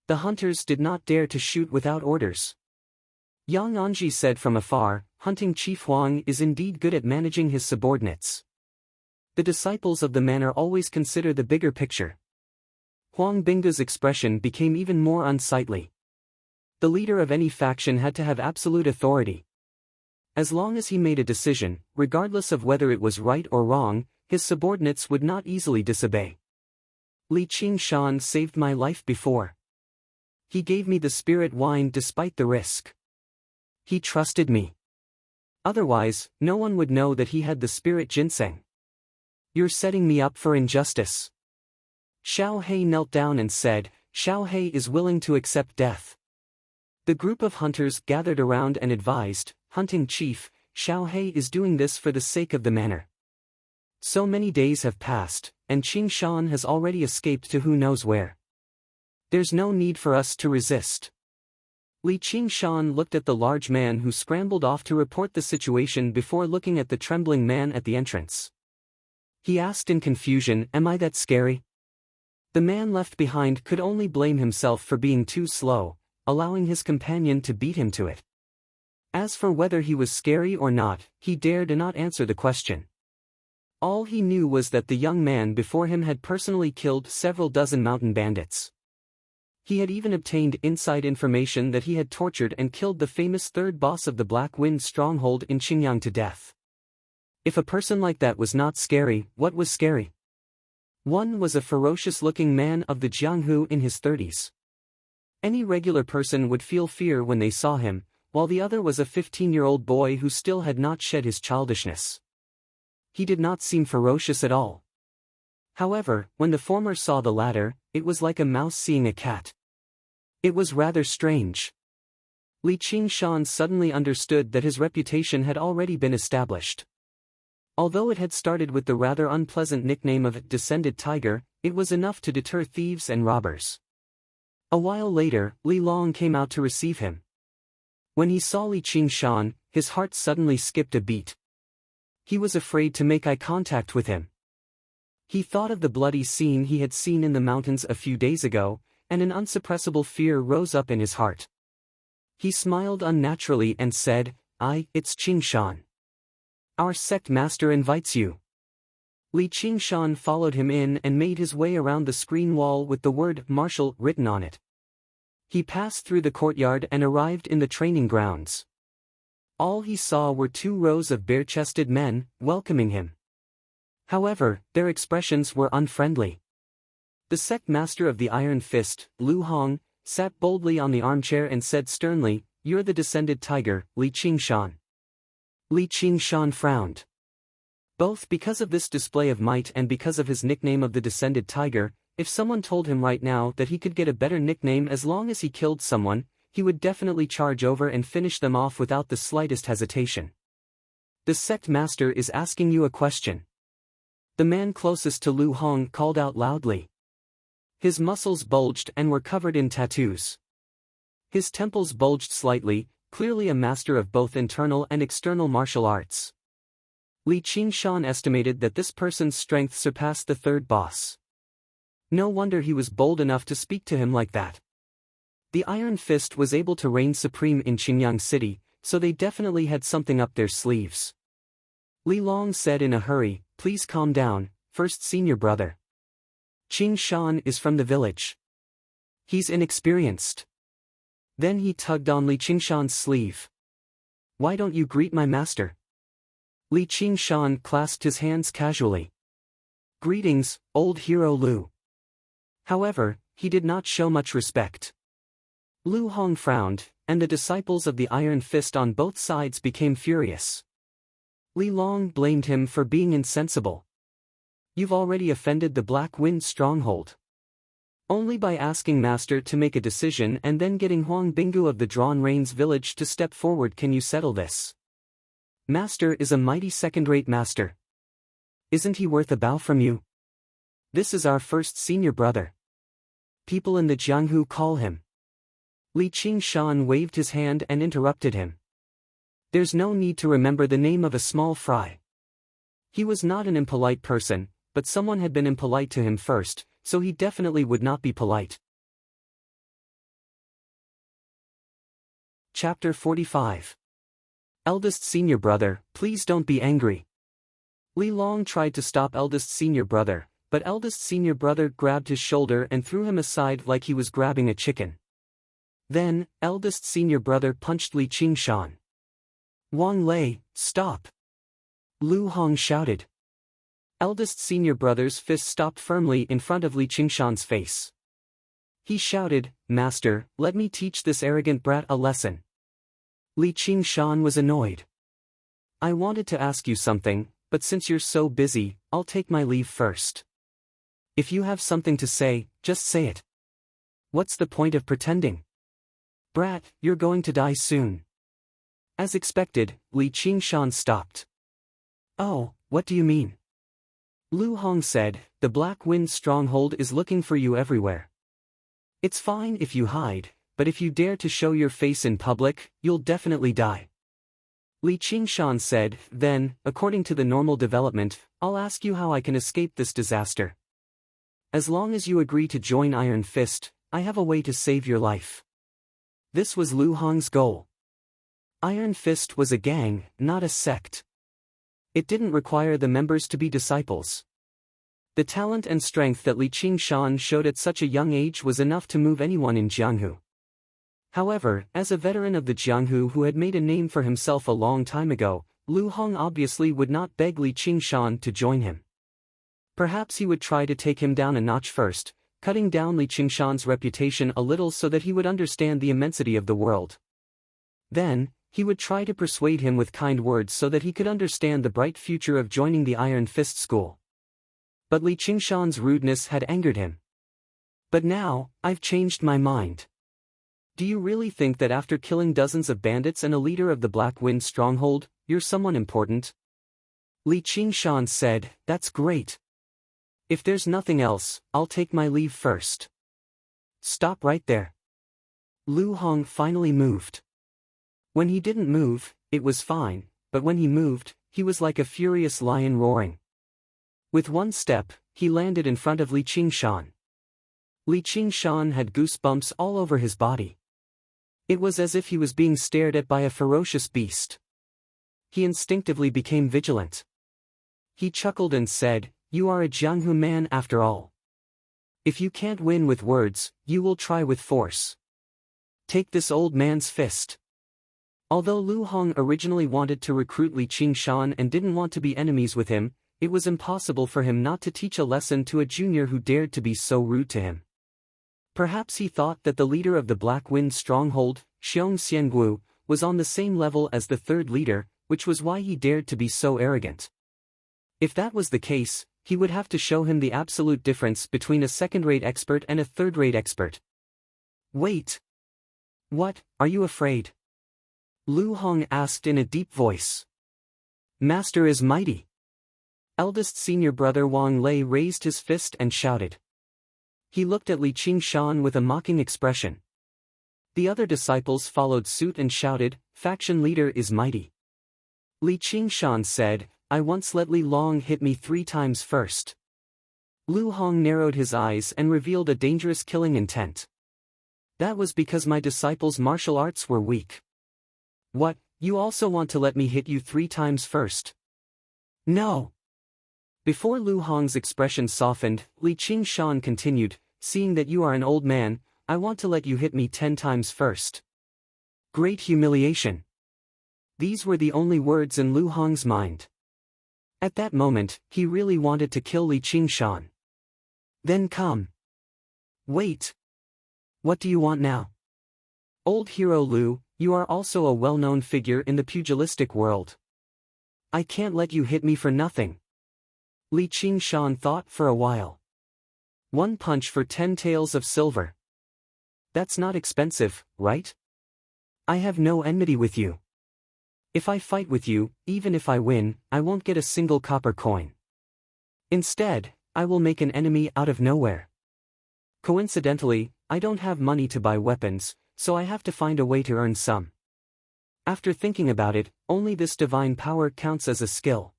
The hunters did not dare to shoot without orders. Yang Anji said from afar, Hunting Chief Huang is indeed good at managing his subordinates. The disciples of the manor always consider the bigger picture. Huang Binggu's expression became even more unsightly. The leader of any faction had to have absolute authority. As long as he made a decision, regardless of whether it was right or wrong, his subordinates would not easily disobey. Li Qingshan saved my life before. He gave me the spirit wine despite the risk. He trusted me. Otherwise, no one would know that he had the spirit ginseng. You're setting me up for injustice. Xiao Hei knelt down and said, Xiao Hei is willing to accept death. The group of hunters gathered around and advised, Hunting Chief, Xiao Hei is doing this for the sake of the manor. So many days have passed, and Qingshan has already escaped to who knows where. There's no need for us to resist. Li Qingshan looked at the large man who scrambled off to report the situation before looking at the trembling man at the entrance. He asked in confusion, "Am I that scary?" The man left behind could only blame himself for being too slow, allowing his companion to beat him to it. As for whether he was scary or not, he dared not answer the question. All he knew was that the young man before him had personally killed several dozen mountain bandits. He had even obtained inside information that he had tortured and killed the famous third boss of the Black Wind stronghold in Qingyang to death. If a person like that was not scary, what was scary? One was a ferocious-looking man of the Jianghu in his 30s. Any regular person would feel fear when they saw him, while the other was a 15-year-old boy who still had not shed his childishness. He did not seem ferocious at all. However, when the former saw the latter, it was like a mouse seeing a cat. It was rather strange. Li Qingshan suddenly understood that his reputation had already been established. Although it had started with the rather unpleasant nickname of Descended Tiger, it was enough to deter thieves and robbers. A while later, Li Long came out to receive him. When he saw Li Qingshan, his heart suddenly skipped a beat. He was afraid to make eye contact with him. He thought of the bloody scene he had seen in the mountains a few days ago, and an unsuppressible fear rose up in his heart. He smiled unnaturally and said, "It's Qingshan. Our sect master invites you." Li Qingshan followed him in and made his way around the screen wall with the word "Marshal" written on it. He passed through the courtyard and arrived in the training grounds. All he saw were 2 rows of bare-chested men, welcoming him. However, their expressions were unfriendly. The sect master of the Iron Fist, Lu Hong, sat boldly on the armchair and said sternly, "You're the Descended Tiger, Li Qingshan." Li Qingshan frowned. Both because of this display of might and because of his nickname of the Descended Tiger, if someone told him right now that he could get a better nickname as long as he killed someone, he would definitely charge over and finish them off without the slightest hesitation. "The sect master is asking you a question." The man closest to Lu Hong called out loudly. His muscles bulged and were covered in tattoos. His temples bulged slightly, clearly a master of both internal and external martial arts. Li Qingshan estimated that this person's strength surpassed the third boss. No wonder he was bold enough to speak to him like that. The Iron Fist was able to reign supreme in Qingyang City, so they definitely had something up their sleeves. Li Long said in a hurry, "Please calm down, first senior brother. Qingshan is from the village. He's inexperienced." Then he tugged on Li Qingshan's sleeve. "Why don't you greet my master?" Li Qingshan clasped his hands casually. "Greetings, old hero Lu." However, he did not show much respect. Lu Hong frowned, and the disciples of the Iron Fist on both sides became furious. Li Long blamed him for being insensible. "You've already offended the Black Wind stronghold. Only by asking Master to make a decision and then getting Huang Bingu of the Drawn Reins village to step forward can you settle this. Master is a mighty second-rate master. Isn't he worth a bow from you? This is our first senior brother. People in the Jianghu call him." Li Qingshan waved his hand and interrupted him. "There's no need to remember the name of a small fry." He was not an impolite person, but someone had been impolite to him first, so he definitely would not be polite. Chapter 45. Eldest senior brother, please don't be angry. Li Long tried to stop eldest senior brother, but eldest senior brother grabbed his shoulder and threw him aside like he was grabbing a chicken. Then, eldest senior brother punched Li Qingshan. "Wang Lei, stop!" Lu Hong shouted. Eldest senior brother's fist stopped firmly in front of Li Qingshan's face. He shouted, "Master, let me teach this arrogant brat a lesson." Li Qingshan was annoyed. "I wanted to ask you something, but since you're so busy, I'll take my leave first. If you have something to say, just say it. What's the point of pretending? Brat, you're going to die soon." As expected, Li Qingshan stopped. "Oh, what do you mean?" Lu Hong said, "The Black Wind stronghold is looking for you everywhere. It's fine if you hide, but if you dare to show your face in public, you'll definitely die. Li Qingshan said, then, according to the normal development, I'll ask you how I can escape this disaster. As long as you agree to join Iron Fist, I have a way to save your life. This was Lu Hong's goal. Iron Fist was a gang, not a sect. It didn't require the members to be disciples. The talent and strength that Li Qingshan showed at such a young age was enough to move anyone in Jianghu. However, as a veteran of the Jianghu who had made a name for himself a long time ago, Lu Hong obviously would not beg Li Qingshan to join him. Perhaps he would try to take him down a notch first, cutting down Li Qingshan's reputation a little so that he would understand the immensity of the world. Then, he would try to persuade him with kind words so that he could understand the bright future of joining the Iron Fist school. But Li Qingshan's rudeness had angered him. But now, I've changed my mind. Do you really think that after killing dozens of bandits and a leader of the Black Wind stronghold, you're someone important? Li Qingshan said, that's great. If there's nothing else, I'll take my leave first. Stop right there. Lu Hong finally moved. When he didn't move, it was fine, but when he moved, he was like a furious lion roaring. With one step, he landed in front of Li Qingshan. Li Qingshan had goosebumps all over his body. It was as if he was being stared at by a ferocious beast. He instinctively became vigilant. He chuckled and said, you are a Jianghu man after all. If you can't win with words, you will try with force. Take this old man's fist. Although Lu Hong originally wanted to recruit Li Qingshan and didn't want to be enemies with him, it was impossible for him not to teach a lesson to a junior who dared to be so rude to him. Perhaps he thought that the leader of the Black Wind stronghold, Xiong Xianguo, was on the same level as the third leader, which was why he dared to be so arrogant. If that was the case, he would have to show him the absolute difference between a second-rate expert and a third-rate expert. Wait. What, are you afraid? Lu Hong asked in a deep voice. Master is mighty. Eldest senior brother Wang Lei raised his fist and shouted. He looked at Li Qingshan with a mocking expression. The other disciples followed suit and shouted, faction leader is mighty. Li Qingshan said, I once let Li Long hit me 3 times first. Lu Hong narrowed his eyes and revealed a dangerous killing intent. That was because my disciples' martial arts were weak. What, you also want to let me hit you 3 times first? No. Before Lu Hong's expression softened, Li Qingshan continued, seeing that you are an old man, I want to let you hit me 10 times first. Great humiliation. These were the only words in Lu Hong's mind. At that moment, he really wanted to kill Li Qingshan. Then come. Wait. What do you want now? Old hero Lu, you are also a well-known figure in the pugilistic world. I can't let you hit me for nothing. Li Qingshan thought for a while. 1 punch for 10 taels of silver. That's not expensive, right? I have no enmity with you. If I fight with you, even if I win, I won't get a single copper coin. Instead, I will make an enemy out of nowhere. Coincidentally, I don't have money to buy weapons, so I have to find a way to earn some. After thinking about it, only this divine power counts as a skill.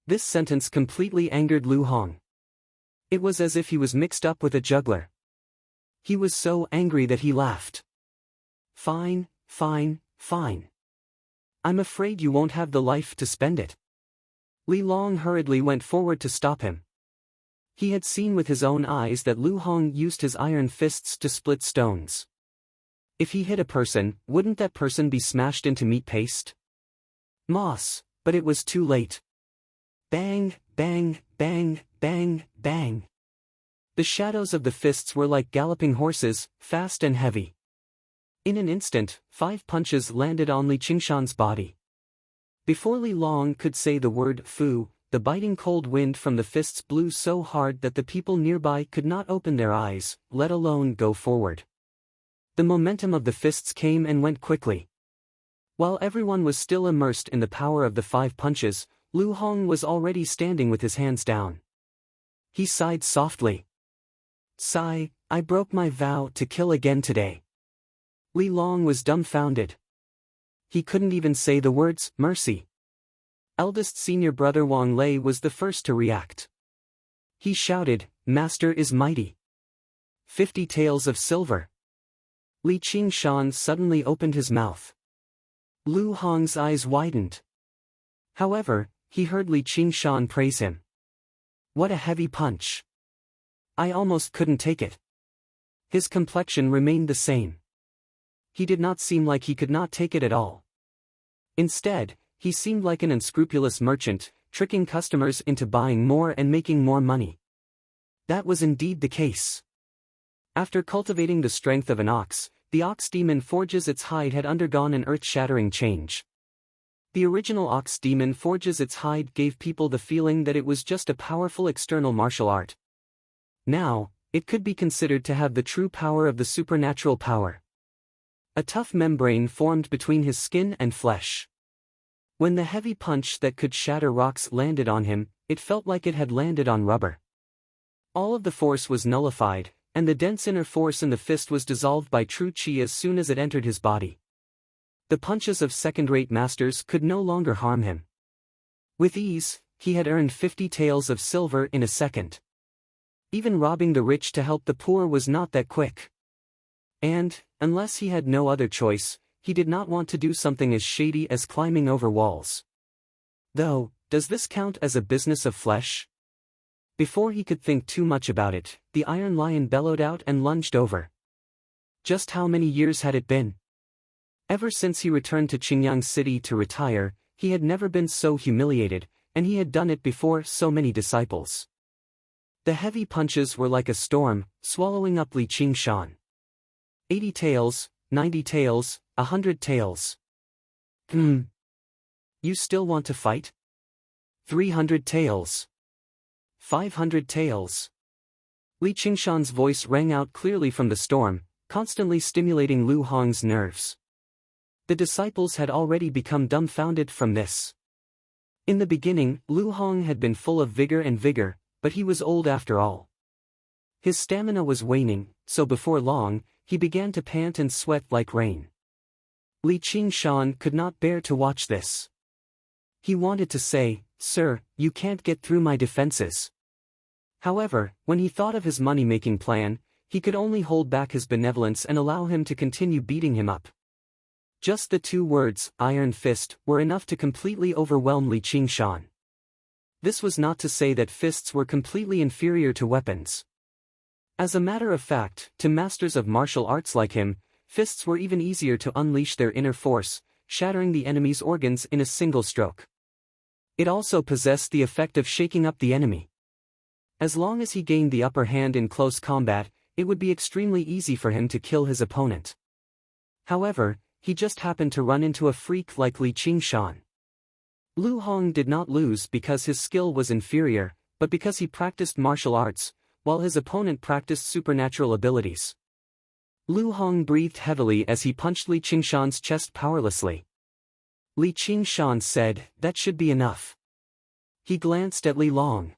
This sentence completely angered Lu Hong. It was as if he was mixed up with a juggler. He was so angry that he laughed. Fine, fine, fine. I'm afraid you won't have the life to spend it. Li Long hurriedly went forward to stop him. He had seen with his own eyes that Lu Hong used his iron fists to split stones. If he hit a person, wouldn't that person be smashed into meat paste? Moss, but it was too late. Bang, bang, bang, bang, bang. The shadows of the fists were like galloping horses, fast and heavy. In an instant, 5 punches landed on Li Qingshan's body. Before Li Long could say the word fu, the biting cold wind from the fists blew so hard that the people nearby could not open their eyes, let alone go forward. The momentum of the fists came and went quickly. While everyone was still immersed in the power of the 5 punches, Lu Hong was already standing with his hands down. He sighed softly. Sigh, I broke my vow to kill again today. Li Long was dumbfounded. He couldn't even say the words, mercy. Eldest senior brother Wang Lei was the first to react. He shouted, Master is mighty. 50 taels of silver. Li Qingshan suddenly opened his mouth. Lu Hong's eyes widened. However, he heard Li Qingshan praise him. What a heavy punch. I almost couldn't take it. His complexion remained the same. He did not seem like he could not take it at all. Instead, he seemed like an unscrupulous merchant, tricking customers into buying more and making more money. That was indeed the case. After cultivating the strength of an ox, the ox demon Forge's its hide had undergone an earth-shattering change. The original ox demon Forge's its hide gave people the feeling that it was just a powerful external martial art. Now, it could be considered to have the true power of the supernatural power. A tough membrane formed between his skin and flesh. When the heavy punch that could shatter rocks landed on him, it felt like it had landed on rubber. All of the force was nullified, and the dense inner force in the fist was dissolved by true qi as soon as it entered his body. The punches of second-rate masters could no longer harm him. With ease, he had earned 50 taels of silver in a second. Even robbing the rich to help the poor was not that quick. And, unless he had no other choice, he did not want to do something as shady as climbing over walls. Though, does this count as a business of flesh? Before he could think too much about it, the Iron Lion bellowed out and lunged over. Just how many years had it been? Ever since he returned to Qingyang City to retire, he had never been so humiliated, and he had done it before so many disciples. The heavy punches were like a storm, swallowing up Li Qingshan. 80 taels, 90 taels, 100 taels. You still want to fight? 300 taels. 500 taels. Li Qingshan's voice rang out clearly from the storm, constantly stimulating Lu Hong's nerves. The disciples had already become dumbfounded from this. In the beginning, Lu Hong had been full of vigor, but he was old after all. His stamina was waning, so before long, he began to pant and sweat like rain. Li Qingshan could not bear to watch this. He wanted to say, Sir, you can't get through my defenses. However, when he thought of his money-making plan, he could only hold back his benevolence and allow him to continue beating him up. Just the two words, Iron Fist, were enough to completely overwhelm Li Qingshan. This was not to say that fists were completely inferior to weapons. As a matter of fact, to masters of martial arts like him, fists were even easier to unleash their inner force, shattering the enemy's organs in a single stroke. It also possessed the effect of shaking up the enemy. As long as he gained the upper hand in close combat, it would be extremely easy for him to kill his opponent. However, he just happened to run into a freak like Li Qingshan. Lu Hong did not lose because his skill was inferior, but because he practiced martial arts, while his opponent practiced supernatural abilities. Lu Hong breathed heavily as he punched Li Qingshan's chest powerlessly. Li Qingshan said, that should be enough. He glanced at Li Long.